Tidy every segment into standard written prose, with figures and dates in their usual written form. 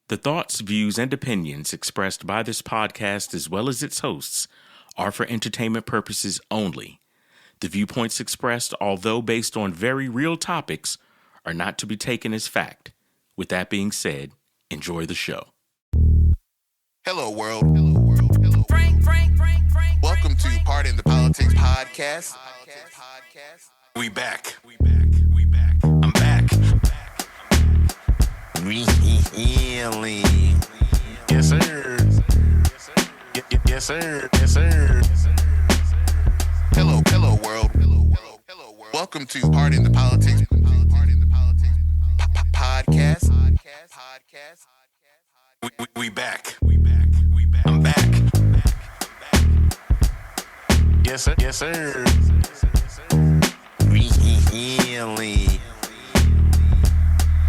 The thoughts, views, and opinions expressed by this podcast, as well as its hosts, are for entertainment purposes only. The viewpoints expressed, although based on very real topics, are not to be taken as fact. With that being said, enjoy the show. Hello, world. Hello, world. Hello, Frank. Welcome to Part in the Politics podcast. We back. I'm back. Really? Yes, sir. Yes, sir. Hello, world. Welcome to Part in the Politics podcast. We back. I'm back. Yes, sir. Really?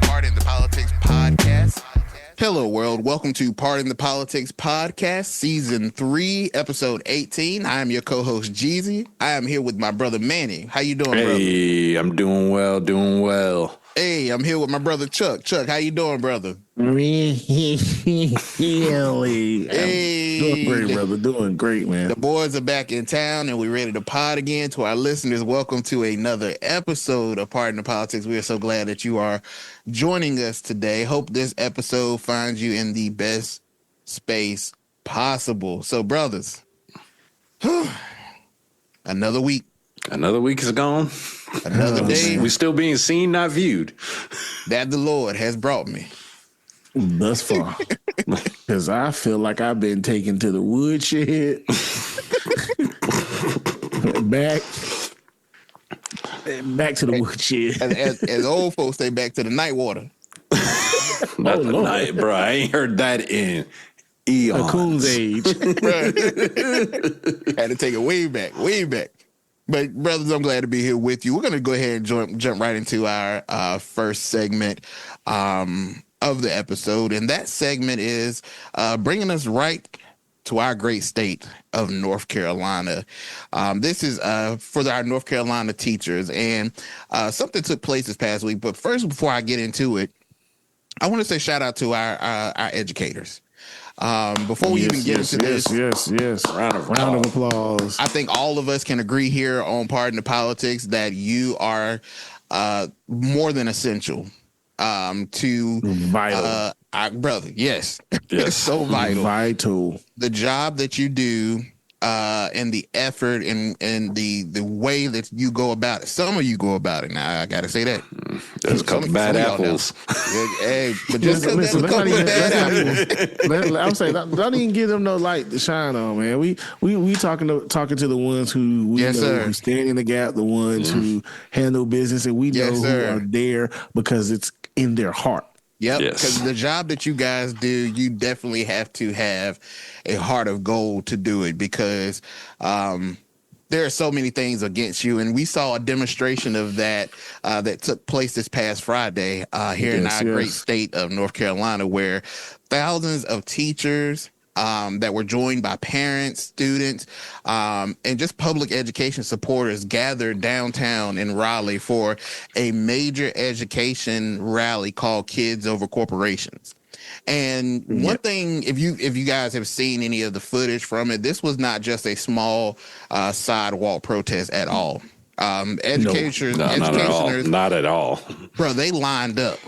Part in the Politics podcast. Hello, world. Welcome to Part in the Politics podcast, season 3, episode 18. I am your co-host, Jeezy. I am here with my brother, Manny. How you doing, brother? Hey, I'm doing well. Hey, I'm here with my brother, Chuck. Chuck, how you doing, brother? Really? Hey. Doing great, brother. Doing great, man. The boys are back in town, and we're ready to pod again. To our listeners, welcome to another episode of Part in the Politics. We are so glad that you are joining us today. Hope this episode finds you in the best space possible. So, brothers, another week. Another week is gone. Another day. We're still being seen, not viewed. That the Lord has brought me. Thus far. Because I feel like I've been taken to the woodshed. back to the woodshed. As old folks say, back to the night water. Not the night, bro. I ain't heard that in eons. A coon's age. Had to take it way back. But, brothers, I'm glad to be here with you. We're going to go ahead and jump right into our first segment of the episode. And that segment is bringing us right to our great state of North Carolina. This is for our North Carolina teachers. And something took place this past week. But first, before I get into it, I want to say shout out to our educators. Before we even get into this, round of applause. I think all of us can agree here on Part in the Politics that you are more than essential to vital. Our brother. Yes. So vital. The job that you do and the effort and the way that you go about it. Some of you go about it. Now I gotta say that. There's a couple bad apples. Hey, but just because there's a couple of bad apples. I'm saying, don't even give them no light to shine on, man. We talking to the ones who we know who stand in the gap, the ones who handle business, and we know who are there because it's in their heart. Yep, because the job that you guys do, you definitely have to have a heart of gold to do it because there are so many things against you. And we saw a demonstration of that that took place this past Friday here in our great state of North Carolina, where thousands of teachers that were joined by parents, students, and just public education supporters gathered downtown in Raleigh for a major education rally called Kids Over Corporations. And one thing, if you guys have seen any of the footage from it, this was not just a small sidewalk protest at all. Educators, not at all. Bro, they lined up.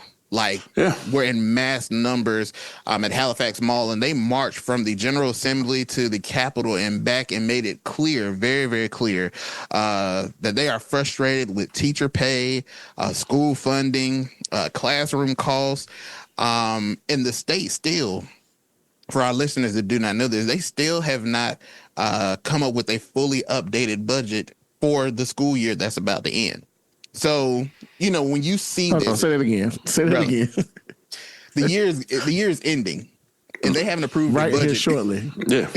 We're in mass numbers at Halifax Mall, and they marched from the General Assembly to the Capitol and back and made it clear, very, very clear, that they are frustrated with teacher pay, school funding, classroom costs. In the state still, for our listeners that do not know this, they still have not come up with a fully updated budget for the school year that's about to end. So, when you see this, say that again. The year is ending, and they haven't approved right the budget here shortly. Yeah,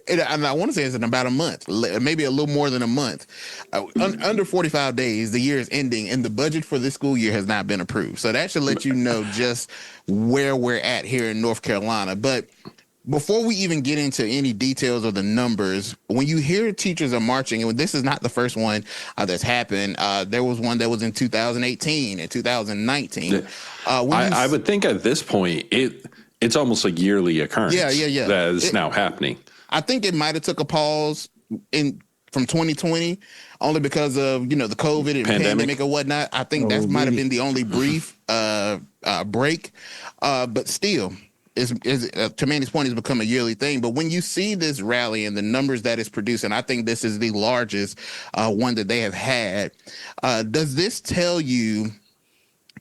and I want to say it's in about a month, maybe a little more than a month. Under 45 days, the year is ending, and the budget for this school year has not been approved. So that should let you know just where we're at here in North Carolina. But before we even get into any details of the numbers, when you hear teachers are marching, and this is not the first one that's happened. There was one that was in 2018 and 2019. I would think at this point, It's almost a yearly occurrence. Yeah. That is now happening. I think it might have took a pause from 2020 only because of, the COVID and pandemic and whatnot. I think that might have been the only brief break. But still, to Manny's point, it's become a yearly thing. But when you see this rally and the numbers that it's producing, I think this is the largest one that they have had. Does this tell you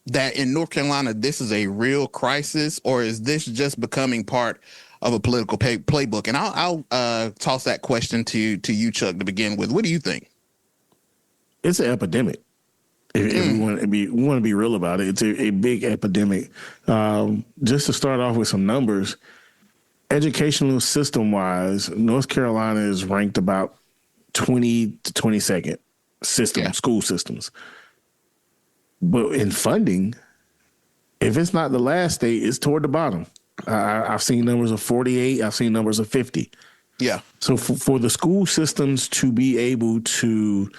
that in North Carolina, this is a real crisis, or is this just becoming part of a political playbook? And I'll toss that question to you, Chuck, to begin with. What do you think? It's an epidemic. If we want to be real about it, it's a big epidemic. Just to start off with some numbers, educational system wise, North Carolina is ranked about 20 to 22nd school systems. But in funding, if it's not the last state, it's toward the bottom. I've seen numbers of 48. I've seen numbers of 50. Yeah. So for the school systems to be able to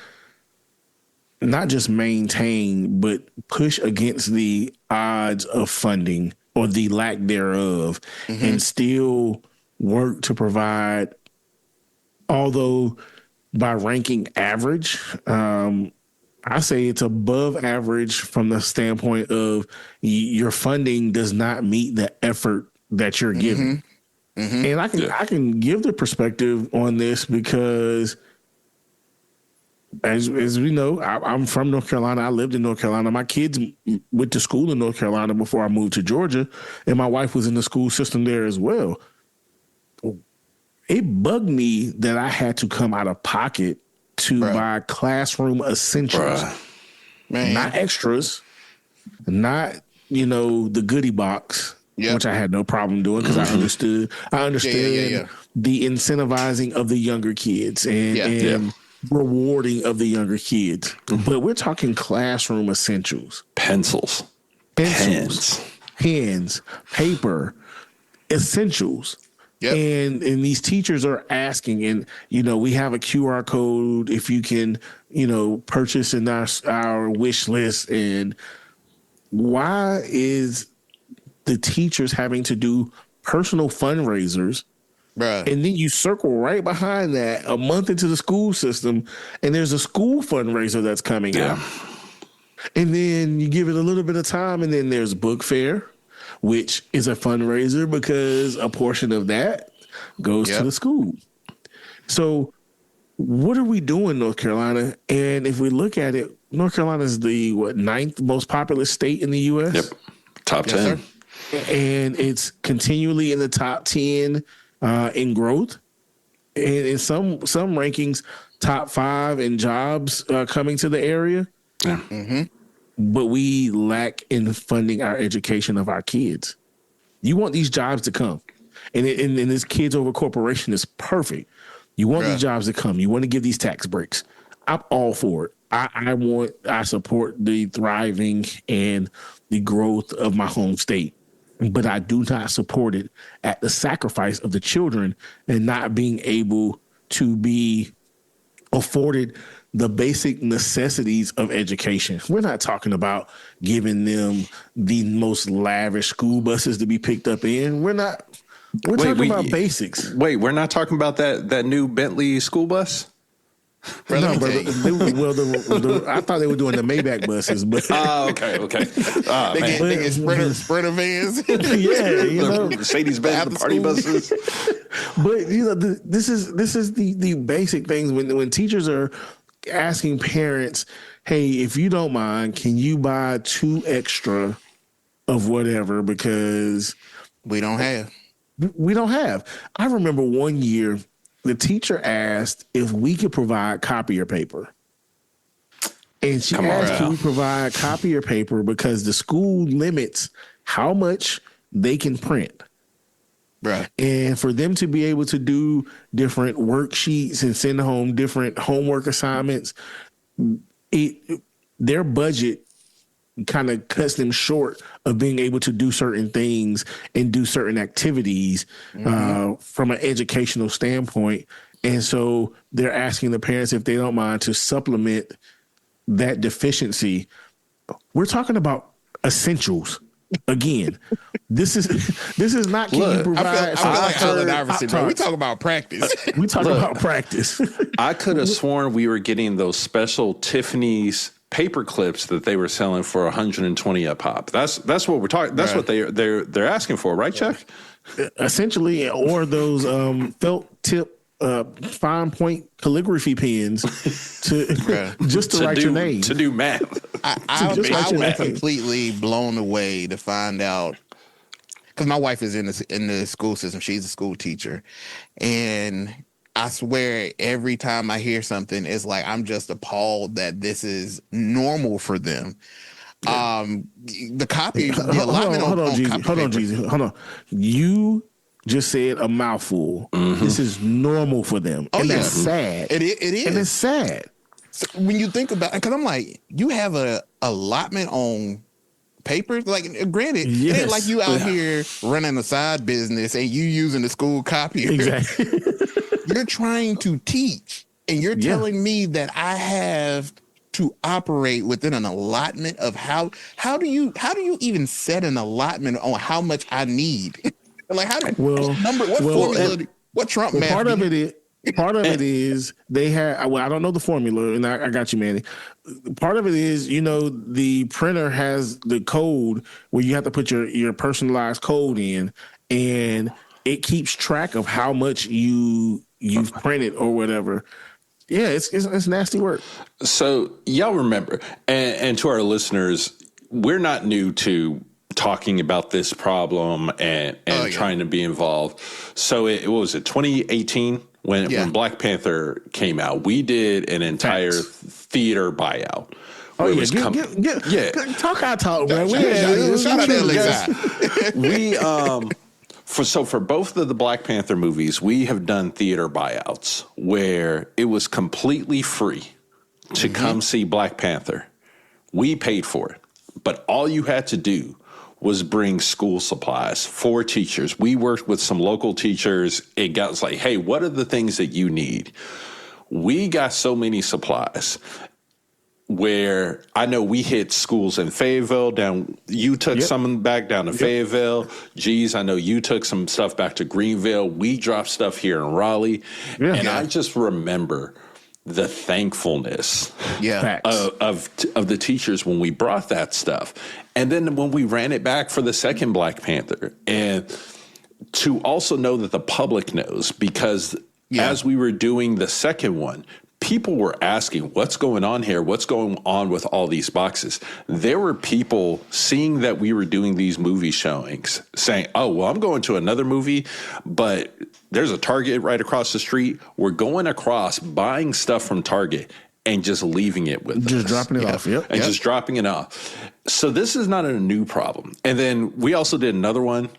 not just maintain, but push against the odds of funding or the lack thereof, and still work to provide, although by ranking average, I say it's above average from the standpoint of your funding does not meet the effort that you're giving. And I can give the perspective on this because as we know, I'm from North Carolina. I lived in North Carolina. My kids went to school in North Carolina before I moved to Georgia, and my wife was in the school system there as well. It bugged me that I had to come out of pocket to buy classroom essentials, not extras, not, the goodie box, which I had no problem doing because I understood the incentivizing of the younger kids and rewarding of the younger kids. But we're talking classroom essentials. Pencils, pens, paper, essentials. Yep. And these teachers are asking, and, we have a QR code if you can, purchase in our wish list. And why is the teachers having to do personal fundraisers? Bruh. And then you circle right behind that a month into the school system, and there's a school fundraiser that's coming out. And then you give it a little bit of time, and then there's book fair, which is a fundraiser because a portion of that goes to the school. So what are we doing, North Carolina? And if we look at it, North Carolina is the, 9th most populous state in the U.S.? Yep. Top 10. Sir. And it's continually in the top 10 in growth. And in some rankings, top 5 in jobs coming to the area. Yeah. But we lack in funding our education of our kids. You want these jobs to come. And this kids over corporation is perfect. You want these jobs to come. You want to give these tax breaks. I'm all for it. I support the thriving and the growth of my home state. But I do not support it at the sacrifice of the children and not being able to be afforded the basic necessities of education. We're not talking about giving them the most lavish school buses to be picked up in. We're talking about basics. Wait, we're not talking about that new Bentley school bus? Brother, No, brother. I thought they were doing the Maybach buses, but okay. They get sprinter vans. Mercedes-Benz party buses. But this is the basic things when teachers are asking parents, hey, if you don't mind, can you buy 2 extra of whatever because we don't have. I remember one year the teacher asked if we could provide copier paper. And she asked, can we provide copier paper because the school limits how much they can print. Right. And for them to be able to do different worksheets and send home different homework assignments, their budget kind of cuts them short of being able to do certain things and do certain activities from an educational standpoint. And so they're asking the parents if they don't mind to supplement that deficiency. We're talking about essentials. again, this is not can you provide. I feel like Allen Iverson, bro. We talk about practice. We talk about practice. I could have sworn we were getting those special Tiffany's paper clips that they were selling for 120 a pop. That's what we're talking. That's what they're asking for, right, Chuck? Essentially, or those felt tip fine point calligraphy pens to write your name, to do math. I was completely blown away to find out, because my wife is in the school system. She's a school teacher, and I swear every time I hear something, it's like I'm just appalled that this is normal for them. The copy, the allotment hold on, Jeezy. Hold on. You just said a mouthful. Mm-hmm. This is normal for them. Oh, and that's sad. It is. And it's sad. So when you think about it, because I'm like, you have a allotment on paper? Like, granted, it ain't like you out here running a side business and you using the school copier. Exactly. You're trying to teach, and you're telling me that I have to operate within an allotment of how do you even set an allotment on how much I need? Like, what Trump math? Part of it is they have. Well, I don't know the formula, and I got you, Manny. Part of it is, the printer has the code where you have to put your personalized code in, and it keeps track of how much you've printed or whatever. Yeah, it's nasty work. So y'all remember, and to our listeners, we're not new to talking about this problem and trying to be involved. So what was it, 2018 when Black Panther came out? We did an entire theater buyout. Oh yeah, talk our talk, man. Shout out to we for both of the Black Panther movies, we have done theater buyouts where it was completely free to come see Black Panther. We paid for it, but all you had to do was bring school supplies for teachers. We worked with some local teachers. It got like, hey, what are the things that you need? We got so many supplies where I know we hit schools in Fayetteville you took some back down to Fayetteville. Jeez, I know you took some stuff back to Greenville. We dropped stuff here in Raleigh. I just remember the thankfulness of the teachers when we brought that stuff. And then when we ran it back for the second Black Panther, and to also know that the public knows, because as we were doing the second one, people were asking, what's going on here? What's going on with all these boxes? There were people seeing that we were doing these movie showings saying, oh, well, I'm going to another movie, but there's a Target right across the street. We're going across, buying stuff from Target and just leaving it with us. Just dropping it off. Just dropping it off. So this is not a new problem. And then we also did another one.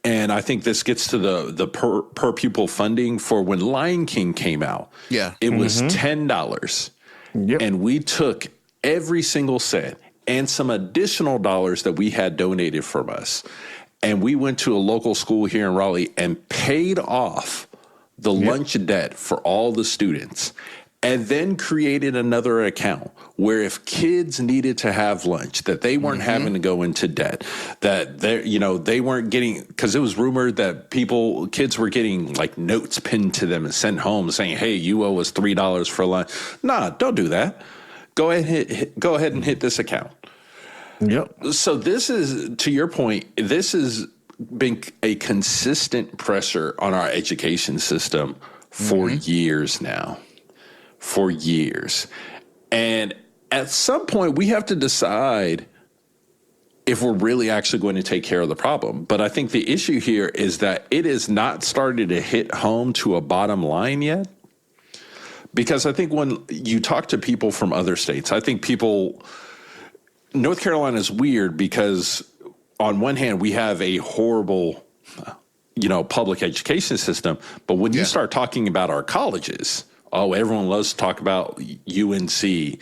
And I think this gets to the per pupil funding for when Lion King came out. Yeah. It was $10. Yep. And we took every single cent and some additional dollars that we had donated from us. And we went to a local school here in Raleigh and paid off the lunch debt for all the students. And then created another account where if kids needed to have lunch, that they weren't having to go into debt, that they weren't getting, because it was rumored that kids were getting like notes pinned to them and sent home saying, hey, you owe us $3 for lunch. Nah, don't do that. Go ahead and hit this account. Yep. So this is, to your point, this has been a consistent pressure on our education system for years now. For years. And at some point, we have to decide if we're really actually going to take care of the problem. But I think the issue here is that it is not starting to hit home to a bottom line yet. Because I think when you talk to people from other states, I think North Carolina is weird because on one hand, we have a horrible, public education system. But when you start talking about our colleges, everyone loves to talk about UNC,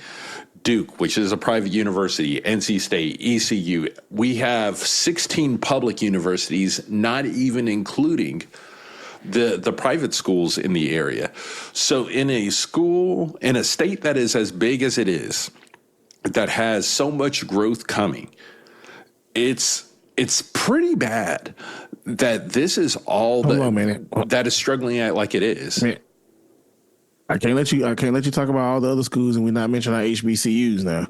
Duke, which is a private university, NC State, ECU. We have 16 public universities, not even including the private schools in the area. So in a state that is as big as it is, that has so much growth coming, it's pretty bad that this is all that is struggling at like it is. Man, I can't let you talk about all the other schools and we not mention our HBCUs now.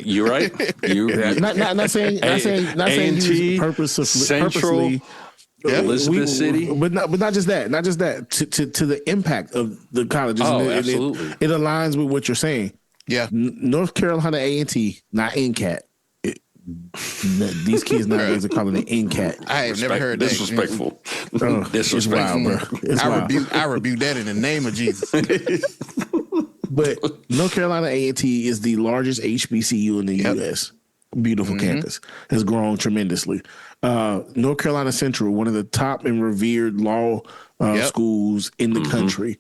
You're right. Not saying purposely. Elizabeth City, but not just that. To the impact of the colleges. Absolutely. It aligns with what you're saying. Yeah, North Carolina A&T, not NCAT. These kids nowadays are calling it NCAT. I have never heard that. Disrespectful. Disrespectful, bro. I rebuke that in the name of Jesus. But North Carolina A&T is the largest HBCU in the U.S. Beautiful campus. Has grown tremendously. North Carolina Central, one of the top and revered law schools in the country.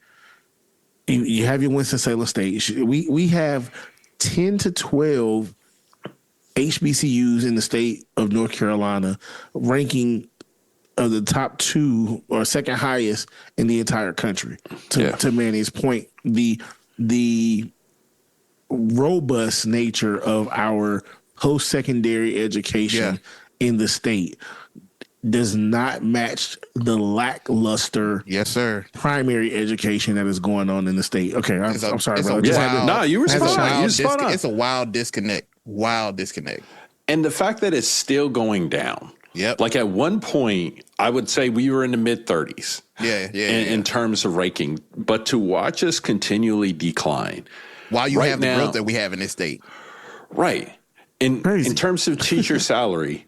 You have your Winston-Salem State. We have 10 to 12 HBCUs in the state of North Carolina, ranking of the top 2 or second highest in the entire country. To Manny's point, the robust nature of our post-secondary education in the state does not match the lackluster primary education that is going on in the state. Okay, I'm sorry, bro. You were spot on. It's a wild disconnect. And the fact that it's still going down. Yep. Like at one point, I would say we were in the mid 30s. In terms of ranking, but to watch us continually decline while you have the growth that we have in this state. Right. In terms of teacher salary,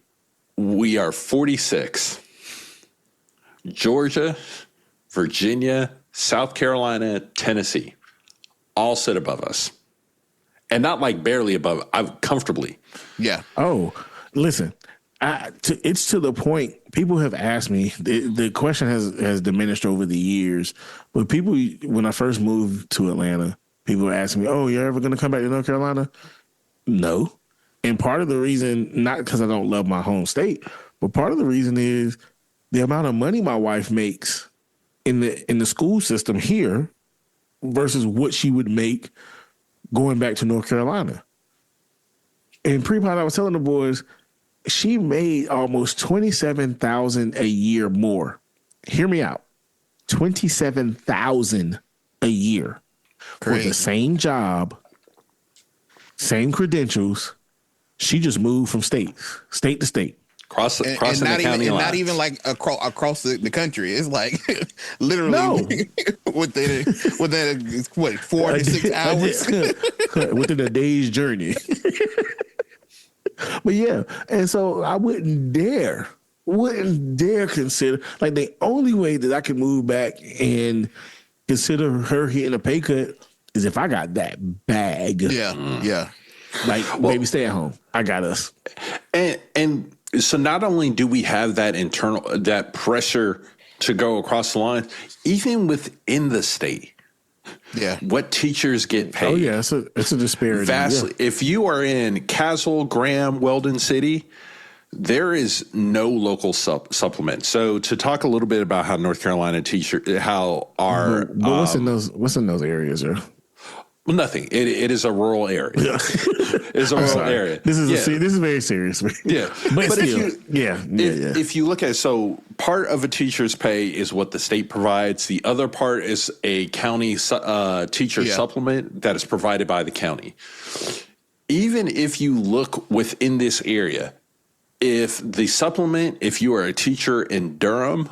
we are 46. Georgia, Virginia, South Carolina, Tennessee, all sit above us. And not like barely above, comfortably. Yeah. Oh, listen, it's to the point, people have asked me, the question has diminished over the years, but people, when I first moved to Atlanta, people asked me, oh, you're ever going to come back to North Carolina? No. And part of the reason, not because I don't love my home state, but part of the reason is the amount of money my wife makes in the school system here versus what she would make going back to North Carolina. And pre-pod, I was telling the boys, she made almost $27,000 a year more. Hear me out. $27,000 a year for the same job, same credentials. She just moved from state to state. Crossing the county lines. Not even like across the country. It's like literally within 4 to 6 hours within a day's journey. But yeah, and so I wouldn't dare consider, like, the only way that I can move back and consider her hitting a pay cut is if I got that bag. Yeah. Like, baby, stay at home. I got us. And so not only do we have that pressure to go across the line, even within the state. Yeah. What teachers get paid. Oh, yeah. It's a disparity. Vastly. Yeah. If you are in Caswell, Graham, Weldon City, there is no local supplement. So to talk a little bit about how North Carolina how our... But what's in those areas, there? Well, nothing. It is a rural area. It's a rural area. This is very serious. Yeah, but still, if you look at, so part of a teacher's pay is what the state provides. The other part is a county teacher supplement that is provided by the county. Even if you look within this area, if the supplement, if you are a teacher in Durham,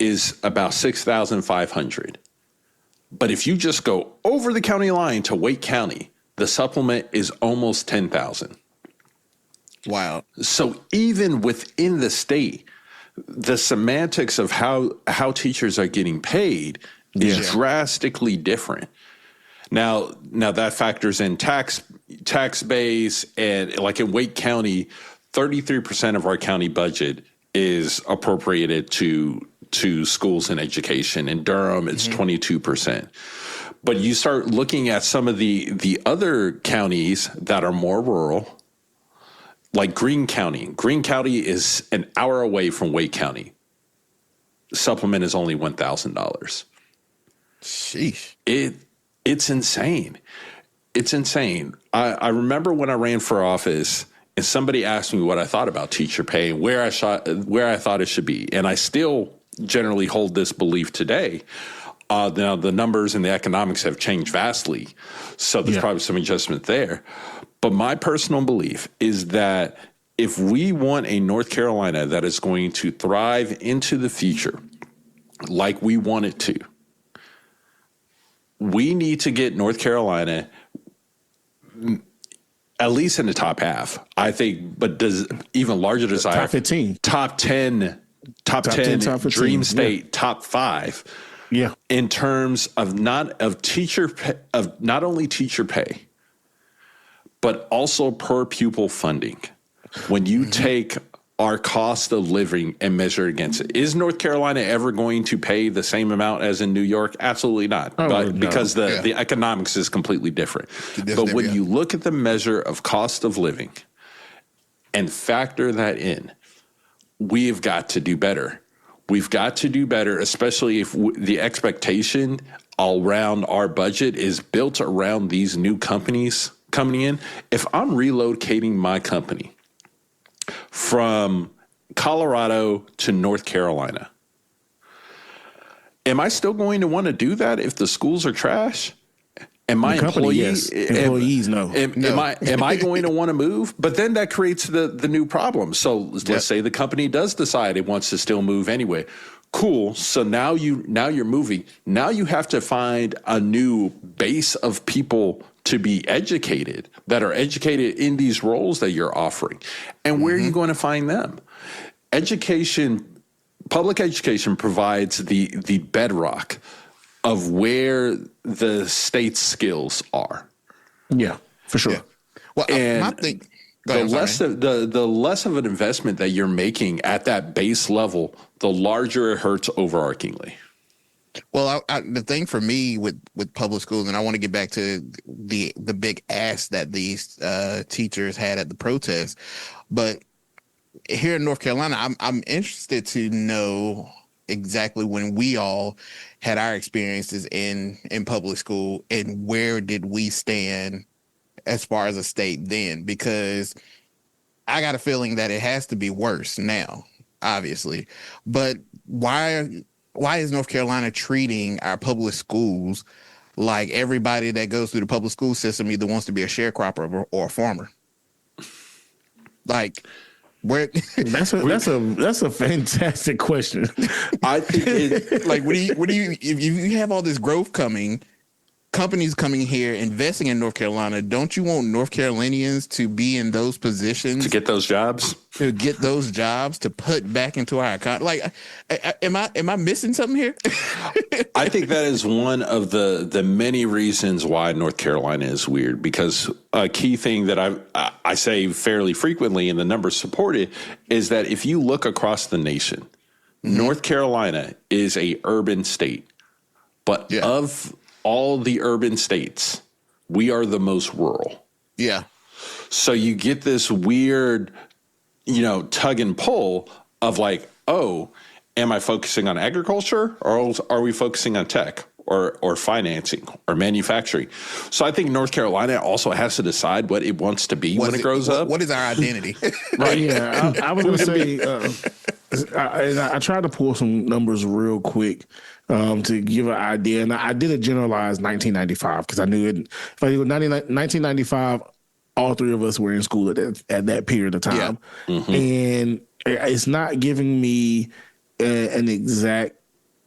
is about $6,500. But if you just go over the county line to Wake County, the supplement is almost $10,000. Wow. So even within the state, the semantics of how teachers are getting paid is drastically different. Now that factors in tax base, and like in Wake County, 33% of our county budget is appropriated to schools and education. In Durham, it's 22%. But you start looking at some of the other counties that are more rural, like Greene County. Greene County is an hour away from Wake County. Supplement is only $1,000. Sheesh. It's insane. It's insane. I remember when I ran for office and somebody asked me what I thought about teacher pay and where I thought it should be. And I still generally hold this belief today. Now, the numbers and the economics have changed vastly, so there's probably some adjustment there. But my personal belief is that if we want a North Carolina that is going to thrive into the future like we want it to, we need to get North Carolina at least in the top half, I think, but does even larger desire. Top 15. Top 10, top 10, top 15, Dream State, top 5. Yeah. In terms of not only teacher pay, but also per pupil funding. When you take our cost of living and measure against it, is North Carolina ever going to pay the same amount as in New York? Absolutely not. Because the economics is completely different. But when you look at the measure of cost of living and factor that in, we've got to do better. We've got to do better, especially if the expectation around our budget is built around these new companies coming in. If I'm relocating my company from Colorado to North Carolina, am I still going to want to do that if the schools are trash? And my employees, no. Am I going to want to move? But then that creates the new problem. So let's say the company does decide it wants to still move anyway. Cool. So now you're moving. Now you have to find a new base of people to be educated, that are educated in these roles that you're offering. And where are you going to find them? Public education provides the bedrock of where the state's skills are. Yeah, for sure. Yeah. Well, and the less of an investment that you're making at that base level, the larger it hurts overarchingly. Well, the thing for me with public schools, and I want to get back to the big ask that these teachers had at the protest, but here in North Carolina, I'm interested to know exactly when we all had our experiences in public school and where did we stand as far as a state then, because I got a feeling that it has to be worse now, obviously. But why is North Carolina treating our public schools like everybody that goes through the public school system either wants to be a sharecropper or a farmer? Like, where? That's a fantastic question. I think like what do you if you have all this growth coming, companies coming here investing in North Carolina, don't you want North Carolinians to be in those positions to get those jobs? To put back into our economy? Like, am I missing something here? I think that is one of the many reasons why North Carolina is weird, because a key thing that I say fairly frequently, and the numbers support it, is that if you look across the nation, North Carolina is a urban state, but of all the urban states, we are the most rural. Yeah. So you get this weird, tug and pull of like, oh, am I focusing on agriculture, or are we focusing on tech or financing or manufacturing? So I think North Carolina also has to decide what it wants to be when it grows up. What is our identity? Right. Yeah. I was going to say, I tried to pull some numbers real quick to give an idea. And I did a generalized 1995 because I knew it. If I do 1995, all three of us were in school at that period of time. Yeah. And it's not giving me an exact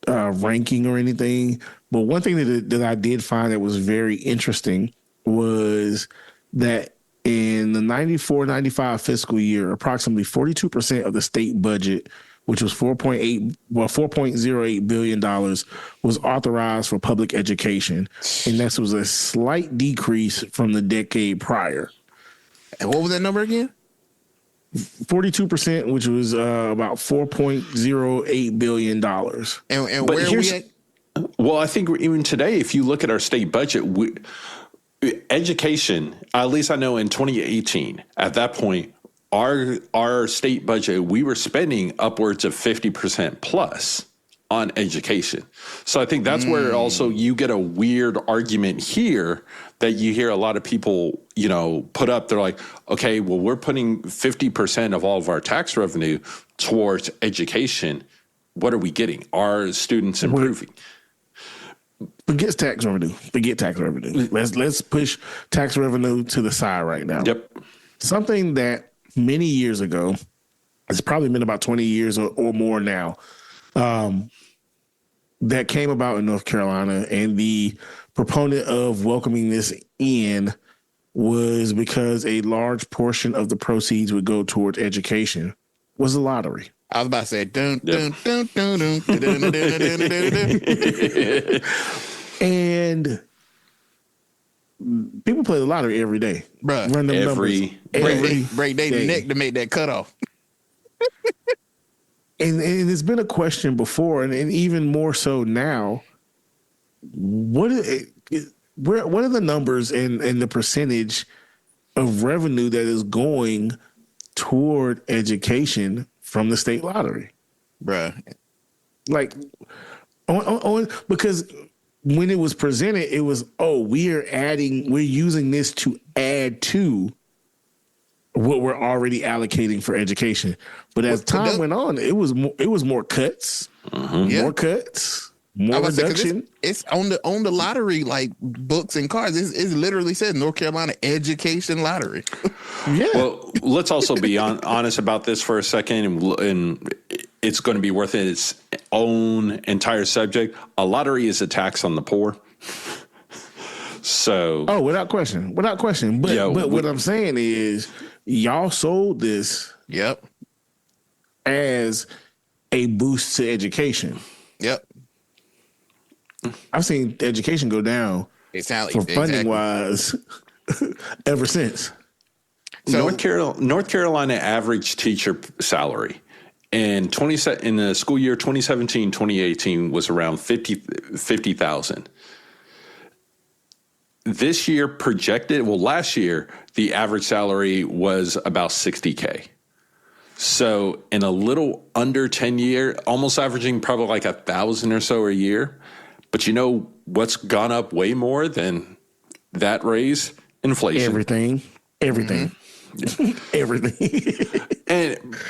ranking or anything. But one thing that I did find that was very interesting was that in the 94-95 fiscal year, approximately 42% of the state budget, which was $4.08 billion, was authorized for public education. And this was a slight decrease from the decade prior. And what was that number again? 42%, which was about $4.08 billion. And where are we at? Well, I think even today, if you look at our state budget, education, at least I know in 2018, at that point, our state budget, we were spending upwards of 50% plus on education. So I think that's where also you get a weird argument here that you hear a lot of people, put up. They're like, okay, well, we're putting 50% of all of our tax revenue towards education. What are we getting? Are students improving? Forget tax revenue. Let's push tax revenue to the side right now. Yep. Something that many years ago, it's probably been about 20 years or more now, that came about in North Carolina, and the proponent of welcoming this in was because a large portion of the proceeds would go towards education, was the lottery. I was about to say, dun, dun, dun, dun, dun, dun, dun, dun, dun, dun, dun. And people play the lottery every day. Bruh. Run them Every break their neck to make that cutoff. And it's been a question before, and even more so now. What are the numbers and the percentage of revenue that is going toward education from the state lottery? Bruh. Like, because when it was presented, it was, we're using this to add to what we're already allocating for education. But as time went on, it was more cuts, more cuts, more reduction. It's on the lottery, like books and cards. It literally says North Carolina Education Lottery. Yeah. Well, let's also be honest about this for a second, and it's going to be worth its own entire subject. A lottery is a tax on the poor. So, without question. But what I'm saying is, y'all sold this, as a boost to education. Yep. I've seen education go down for funding wise ever since. So North Carolina average teacher salary in the school year 2017-2018 was around 50,000. This year last year, the average salary was about 60K. So in a little under 10 year, almost averaging probably like 1,000 or so a year. But you know what's gone up way more than that raise? Inflation. Everything. Mm-hmm. Everything.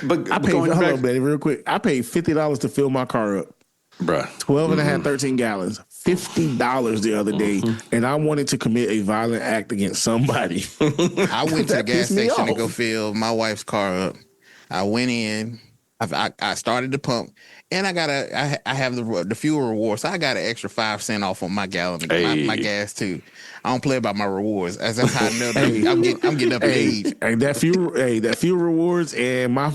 But I paid, hold on, Manny, real quick. I paid $50 to fill my car up. Bruh. 12 and a half, 13 gallons. $50 the other day. And I wanted to commit a violent act against somebody. I went to the gas station to go fill my wife's car up. I went in. I started the pump. And I have the fuel reward, so I got an extra 5 cents off on my gallon of my gas too. I don't play about my rewards. That's how I know that I'm getting up in age. That fuel rewards and my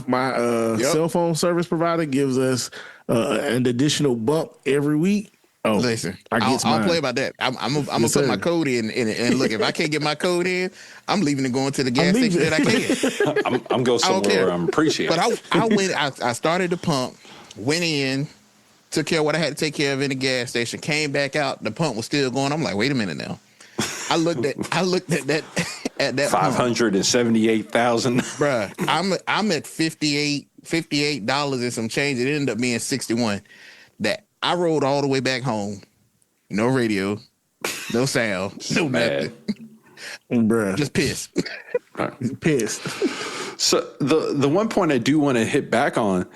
cell phone service provider gives us an additional bump every week. Oh, listen, I don't play about that. I'm gonna put my code in and look. If I can't get my code in, I'm leaving and going to the gas station that I can. I'm going somewhere where I'm appreciated. But I went. I started the pump. Went in, took care of what I had to take care of in the gas station, came back out, the pump was still going. I'm like, wait a minute now. I looked at that at that $578,000. Bruh, I'm at $58 and some change. It ended up being 61. That I rode all the way back home. No radio, no sound, no nothing. Bruh. Just pissed. Pissed. So the one point I do want to hit back on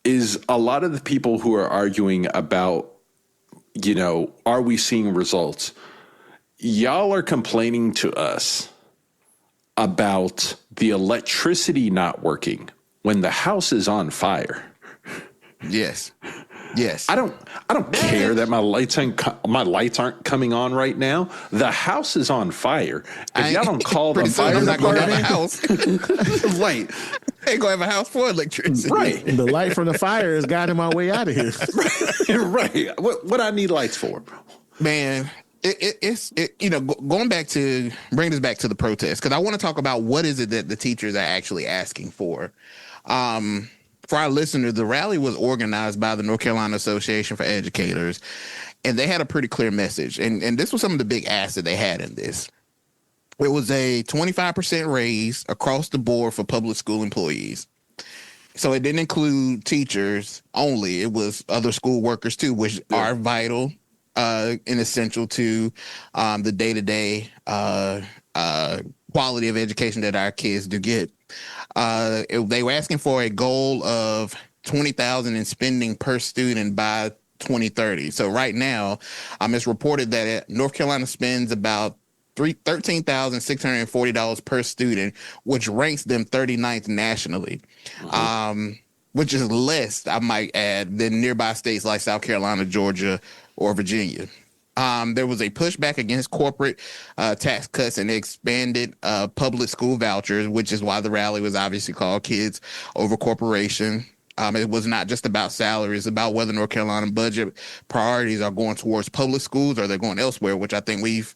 is a lot of the people who are arguing about, are we seeing results? Y'all are complaining to us about the electricity not working when the house is on fire. Yes. I don't care that my lights aren't coming on right now. The house is on fire. If y'all don't call the fire department, gonna have a house. Right. Ain't gonna have a house for electricity. Right. The light from the fire is guiding my way out of here. Right. What I need lights for? Man, it's going back to bring this back to the protest, because I want to talk about what is it that the teachers are actually asking for. For our listeners, the rally was organized by the North Carolina Association for Educators, and they had a pretty clear message. And this was some of the big asks that they had in this. It was a 25% raise across the board for public school employees. So it didn't include teachers only. It was other school workers too, which are vital and essential to the day-to-day quality of education that our kids do get. They were asking for a goal of $20,000 in spending per student by 2030. So right now, it's reported that North Carolina spends about $13,640 per student, which ranks them 39th nationally, which is less, I might add, than nearby states like South Carolina, Georgia, or Virginia. There was a pushback against corporate tax cuts and expanded public school vouchers, which is why the rally was obviously called Kids Over Corporation. It was not just about salaries, about whether North Carolina budget priorities are going towards public schools or they're going elsewhere, which I think we've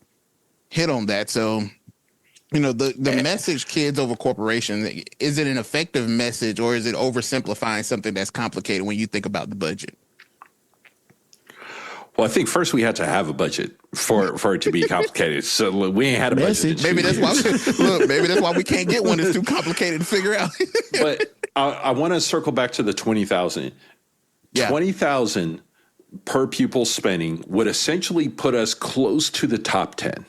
hit on that. So, the message Kids Over Corporation, is it an effective message or is it oversimplifying something that's complicated when you think about the budget? Well, I think first we had to have a budget for it to be complicated. So we ain't had a budget. Maybe that's why we can't get one. It's too complicated to figure out. But I want to circle back to the 20,000. Yeah. 20,000 per pupil spending would essentially put us close to the top 10.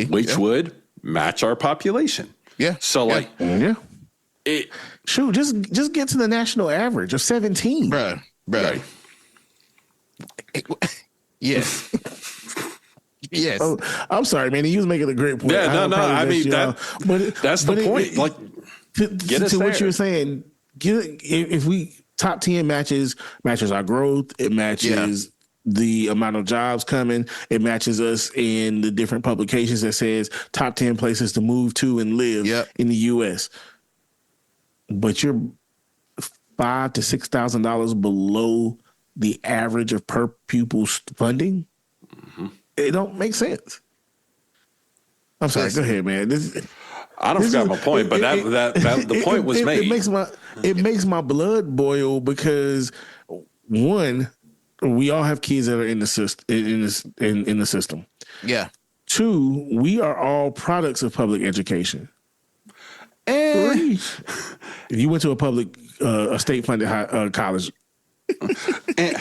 Which would match our population. Yeah. So just get to the national average of 17. Bruh. Right. Yes. Yes. Oh, I'm sorry, man. He was making a great point. Yeah, no. I mean, that's the point. To what you were saying, if we top 10 matches our growth, it matches the amount of jobs coming, it matches us in the different publications that says top 10 places to move to and live in the U.S. But you're $5,000 to $6,000 below the average of per pupil funding. It don't make sense. I'm sorry. Go ahead, man. I don't forgot my point, but the point was made. It makes my blood boil because one, we all have kids that are in the system. Yeah. Two, we are all products of public education. Three, if you went to a state-funded college. And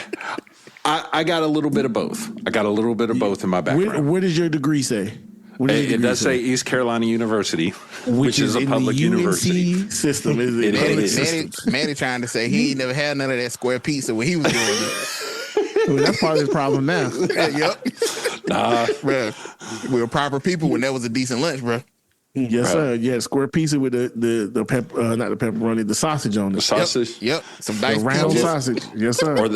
I got a little bit of both. I got a little bit of both in my background. What does your degree say? It does say East Carolina University, which is a public university system. It is. Manny trying to say he ain't never had none of that square pizza when he was doing it. Well, that's part of his problem now. Yep. Nah, bro. We were proper people when that was a decent lunch, bro. Yes, sir. Yeah, square pizza with the not the pepperoni, the sausage on it. The sausage. Yep. Some nice round sausage. Yes, sir. Or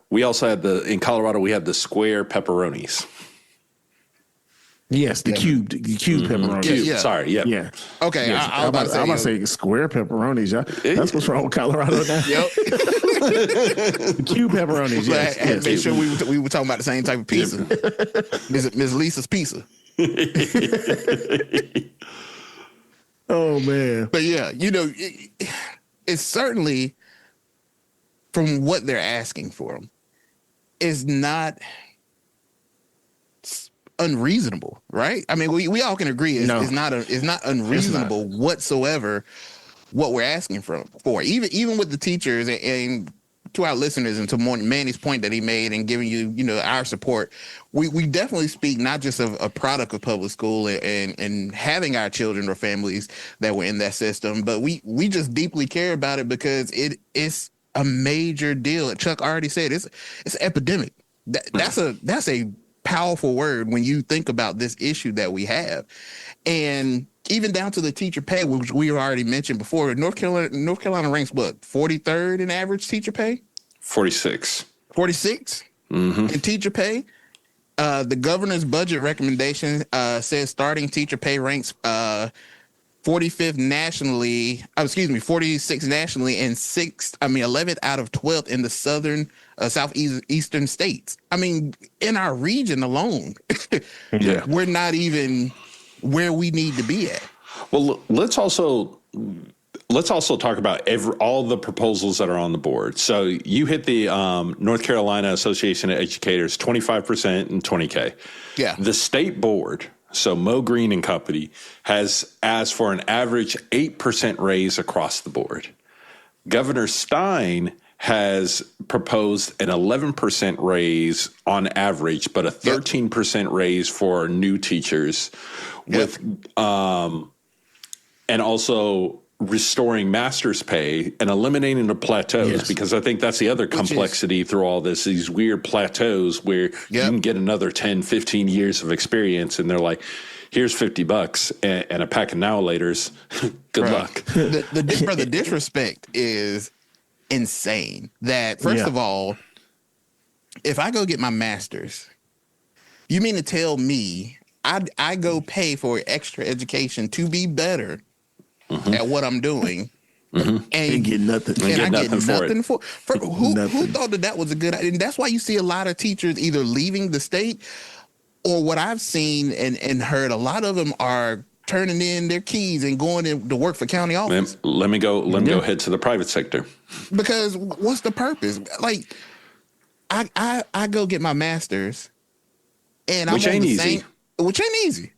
we also had in Colorado we had the square pepperonis. Yes, the cubed pepperoni. Yeah. Sorry, yeah. Yeah. Okay, yes. I'm about to say square pepperonis. That's what's wrong with Colorado now. Yep. Cube pepperonis. Yes. Make sure we were talking about the same type of pizza. Miss Lisa's pizza. Oh man. But yeah, it's certainly from what they're asking for them is not unreasonable, right? I mean, we all can agree it's not unreasonable whatsoever what we're asking for. Even with the teachers and to our listeners and to Manny's point that he made and giving you our support, we definitely speak not just of a product of public school and having our children or families that were in that system, but we just deeply care about it because it's a major deal. Chuck already said it's an epidemic. That's a powerful word when you think about this issue that we have. And even down to the teacher pay, which we already mentioned before, North Carolina ranks what, 43rd in average teacher pay? 46. 46 in teacher pay. The governor's budget recommendation says starting teacher pay ranks 45th nationally. 46th nationally, and 11th out of 12th in the southeastern states. I mean, in our region alone, we're not even where we need to be at. Well, let's also talk about all the proposals that are on the board. So you hit the North Carolina Association of Educators 25% and $20K. Yeah. The state board, so Mo Green and Company, has asked for an average 8% raise across the board. Governor Stein has proposed an 11% raise on average, but a 13% raise for new teachers with, and also restoring master's pay and eliminating the plateaus, because I think that's the other complexity through all this, these weird plateaus where you can get another 10, 15 years of experience and they're like, here's $50 and a pack of now-laters. Good luck. The disrespect is insane. That first of all, if I go get my master's, you mean to tell me I go pay for extra education to be better at what I'm doing, and get nothing, and I get nothing for who thought that was a good idea? And that's why you see a lot of teachers either leaving the state, or what I've seen and heard, a lot of them are turning in their keys and going to work for county office. Let me go head to the private sector. Because what's the purpose? Like, I go get my master's, and which ain't easy. Which ain't easy.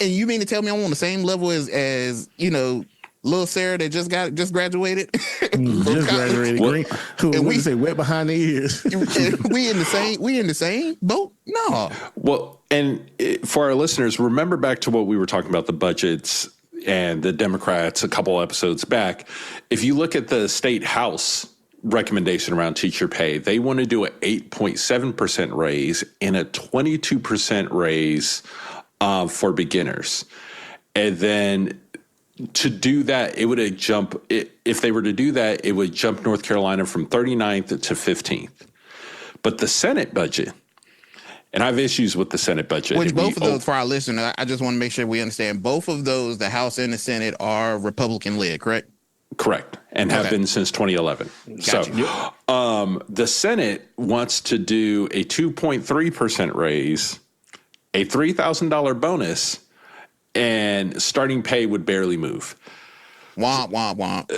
And you mean to tell me I'm on the same level as little Sarah that just graduated? Just graduated. And we say wet behind the ears. we in the same boat? No. Well, and for our listeners, remember back to what we were talking about, the budgets and the Democrats a couple episodes back. If you look at the state house recommendation around teacher pay, they want to do an 8.7% raise and a 22% raise for beginners. And then to do that, it would jump, if they were to do that, it would jump North Carolina from 39th to 15th. But the Senate budget, and I have issues with the Senate budget. Which both of those, for our listeners, I just want to make sure we understand, both of those, the House and the Senate, are Republican-led, correct? Correct, and have been since 2011. Gotcha. So the Senate wants to do a 2.3% raise, a $3,000 bonus, and starting pay would barely move. Womp, womp, womp.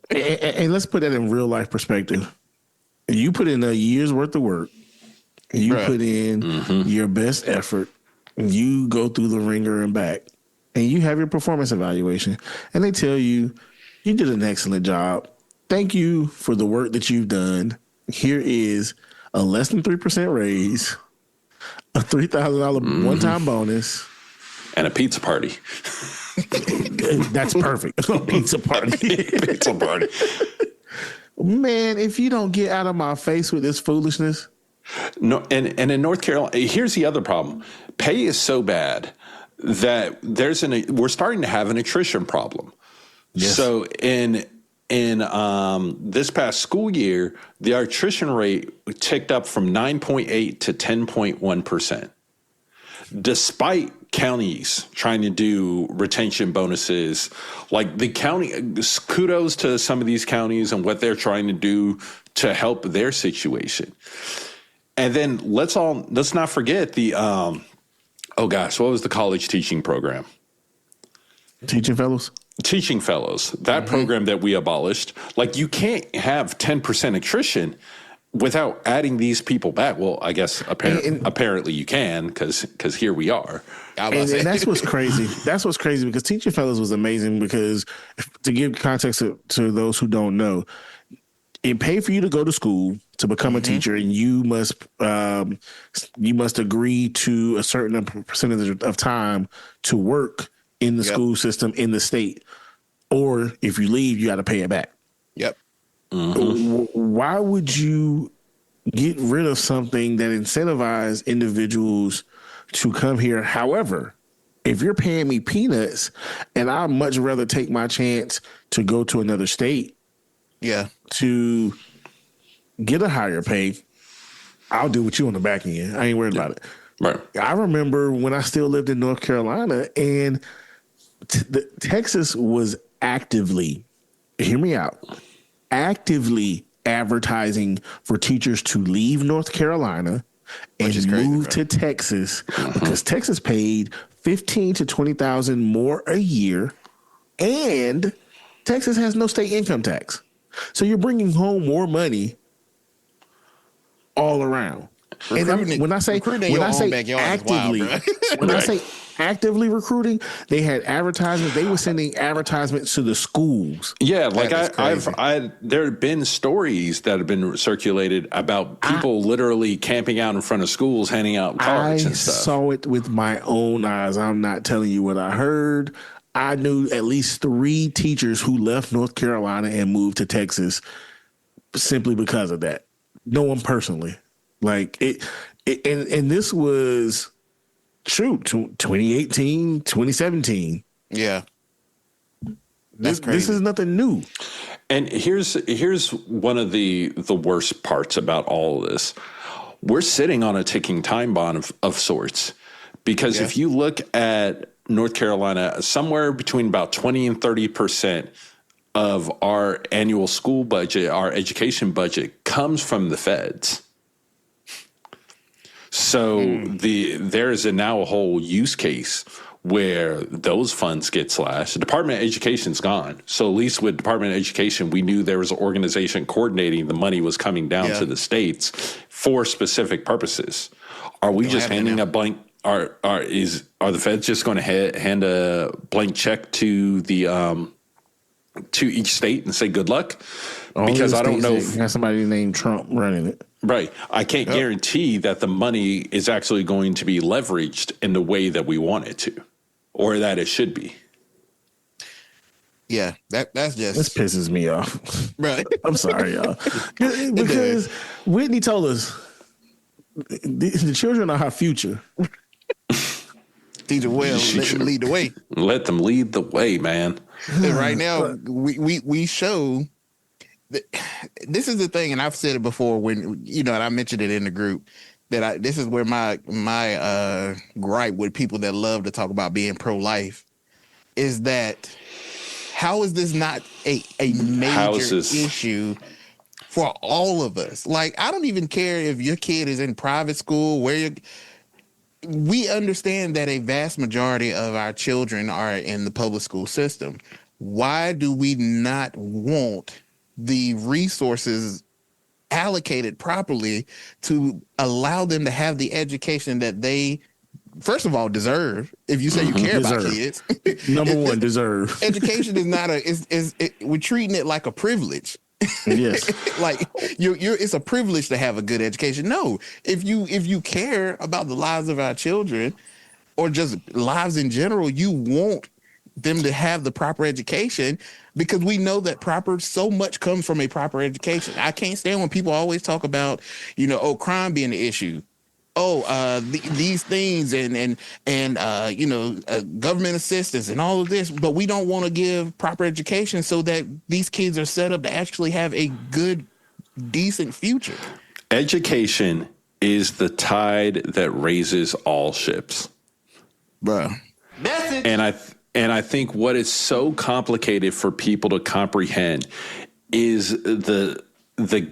And let's put that in real life perspective. You put in a year's worth of work. You put in your best effort. You go through the ringer and back. And you have your performance evaluation. And they tell you, you did an excellent job. Thank you for the work that you've done. Here is a less than 3% raise, a $3,000 one-time bonus, and a pizza party. That's perfect. A pizza party. Pizza party. Man, if you don't get out of my face with this foolishness. No, and in North Carolina, here's the other problem. Pay is so bad that we're starting to have an attrition problem. Yes. So in this past school year, the attrition rate ticked up from 9.8 to 10.1%. Despite counties trying to do retention bonuses, like the county, kudos to some of these counties and what they're trying to do to help their situation. And then let's not forget the, what was the college teaching program? Teaching Fellows? Teaching Fellows, that program that we abolished. Like, you can't have 10% attrition without adding these people back. Well, I guess apparently you can, because here we are. And that's what's crazy. That's what's crazy, because Teaching Fellows was amazing, because to give context to those who don't know, it paid for you to go to school to become a teacher, and you must agree to a certain percentage of time to work in the school system in the state, or if you leave, you got to pay it back. Yep. Why would you get rid of something that incentivizes individuals to come here? However, if you're paying me peanuts, and I'd much rather take my chance to go to another state, to get a higher pay, I'll do with you on the back end. I ain't worried about it. Right. I remember when I still lived in North Carolina, and Texas was actively, hear me out, actively advertising for teachers to leave North Carolina and move to Texas, because Texas paid $15,000 to $20,000 more a year, and Texas has no state income tax. So you're bringing home more money all around. And when I say actively, actively recruiting, they had advertisements. They were sending advertisements to the schools. Yeah, like there have been stories that have been circulated about people literally camping out in front of schools, handing out cards and stuff. I saw it with my own eyes. I'm not telling you what I heard. I knew at least 3 teachers who left North Carolina and moved to Texas simply because of that. No one personally. Like it and this was true, 2018, 2017. Yeah. This is nothing new. And here's one of the worst parts about all of this. We're sitting on a ticking time bomb of sorts. Because if you look at North Carolina, somewhere between about 20 and 30% of our annual school budget, our education budget, comes from the feds. So there is now a whole use case where those funds get slashed. The Department of Education's gone. So at least with Department of Education, we knew there was an organization coordinating the money was coming down to the states for specific purposes. Are we just handing a blank? Are the feds just going to hand a blank check to the to each state and say good luck? Because I don't know if has somebody named Trump running it. Right. I can't guarantee that the money is actually going to be leveraged in the way that we want it to, or that it should be. Yeah, that's just... This pisses me off. Right. I'm sorry, y'all. Because Whitney told us the children are our future. Teach them well, let them lead the way. Let them lead the way, man. And right now, we show... This is the thing, and I've said it before when, and I mentioned it in the group, that this is where my gripe with people that love to talk about being pro-life is that how is this not a major issue for all of us? Like, I don't even care if your kid is in private school, we understand that a vast majority of our children are in the public school system. Why do we not want the resources allocated properly to allow them to have the education that they, first of all, deserve? If you say you care about kids, number one, deserve. Education is not we're treating it like a privilege. Yes. Like it's a privilege to have a good education. No, if you care about the lives of our children or just lives in general, you want them to have the proper education, because we know that so much comes from a proper education. I can't stand when people always talk about, crime being the issue. These things and government assistance and all of this, but we don't want to give proper education so that these kids are set up to actually have a good, decent future. Education is the tide that raises all ships. Bruh. That's it. And I think what is so complicated for people to comprehend is the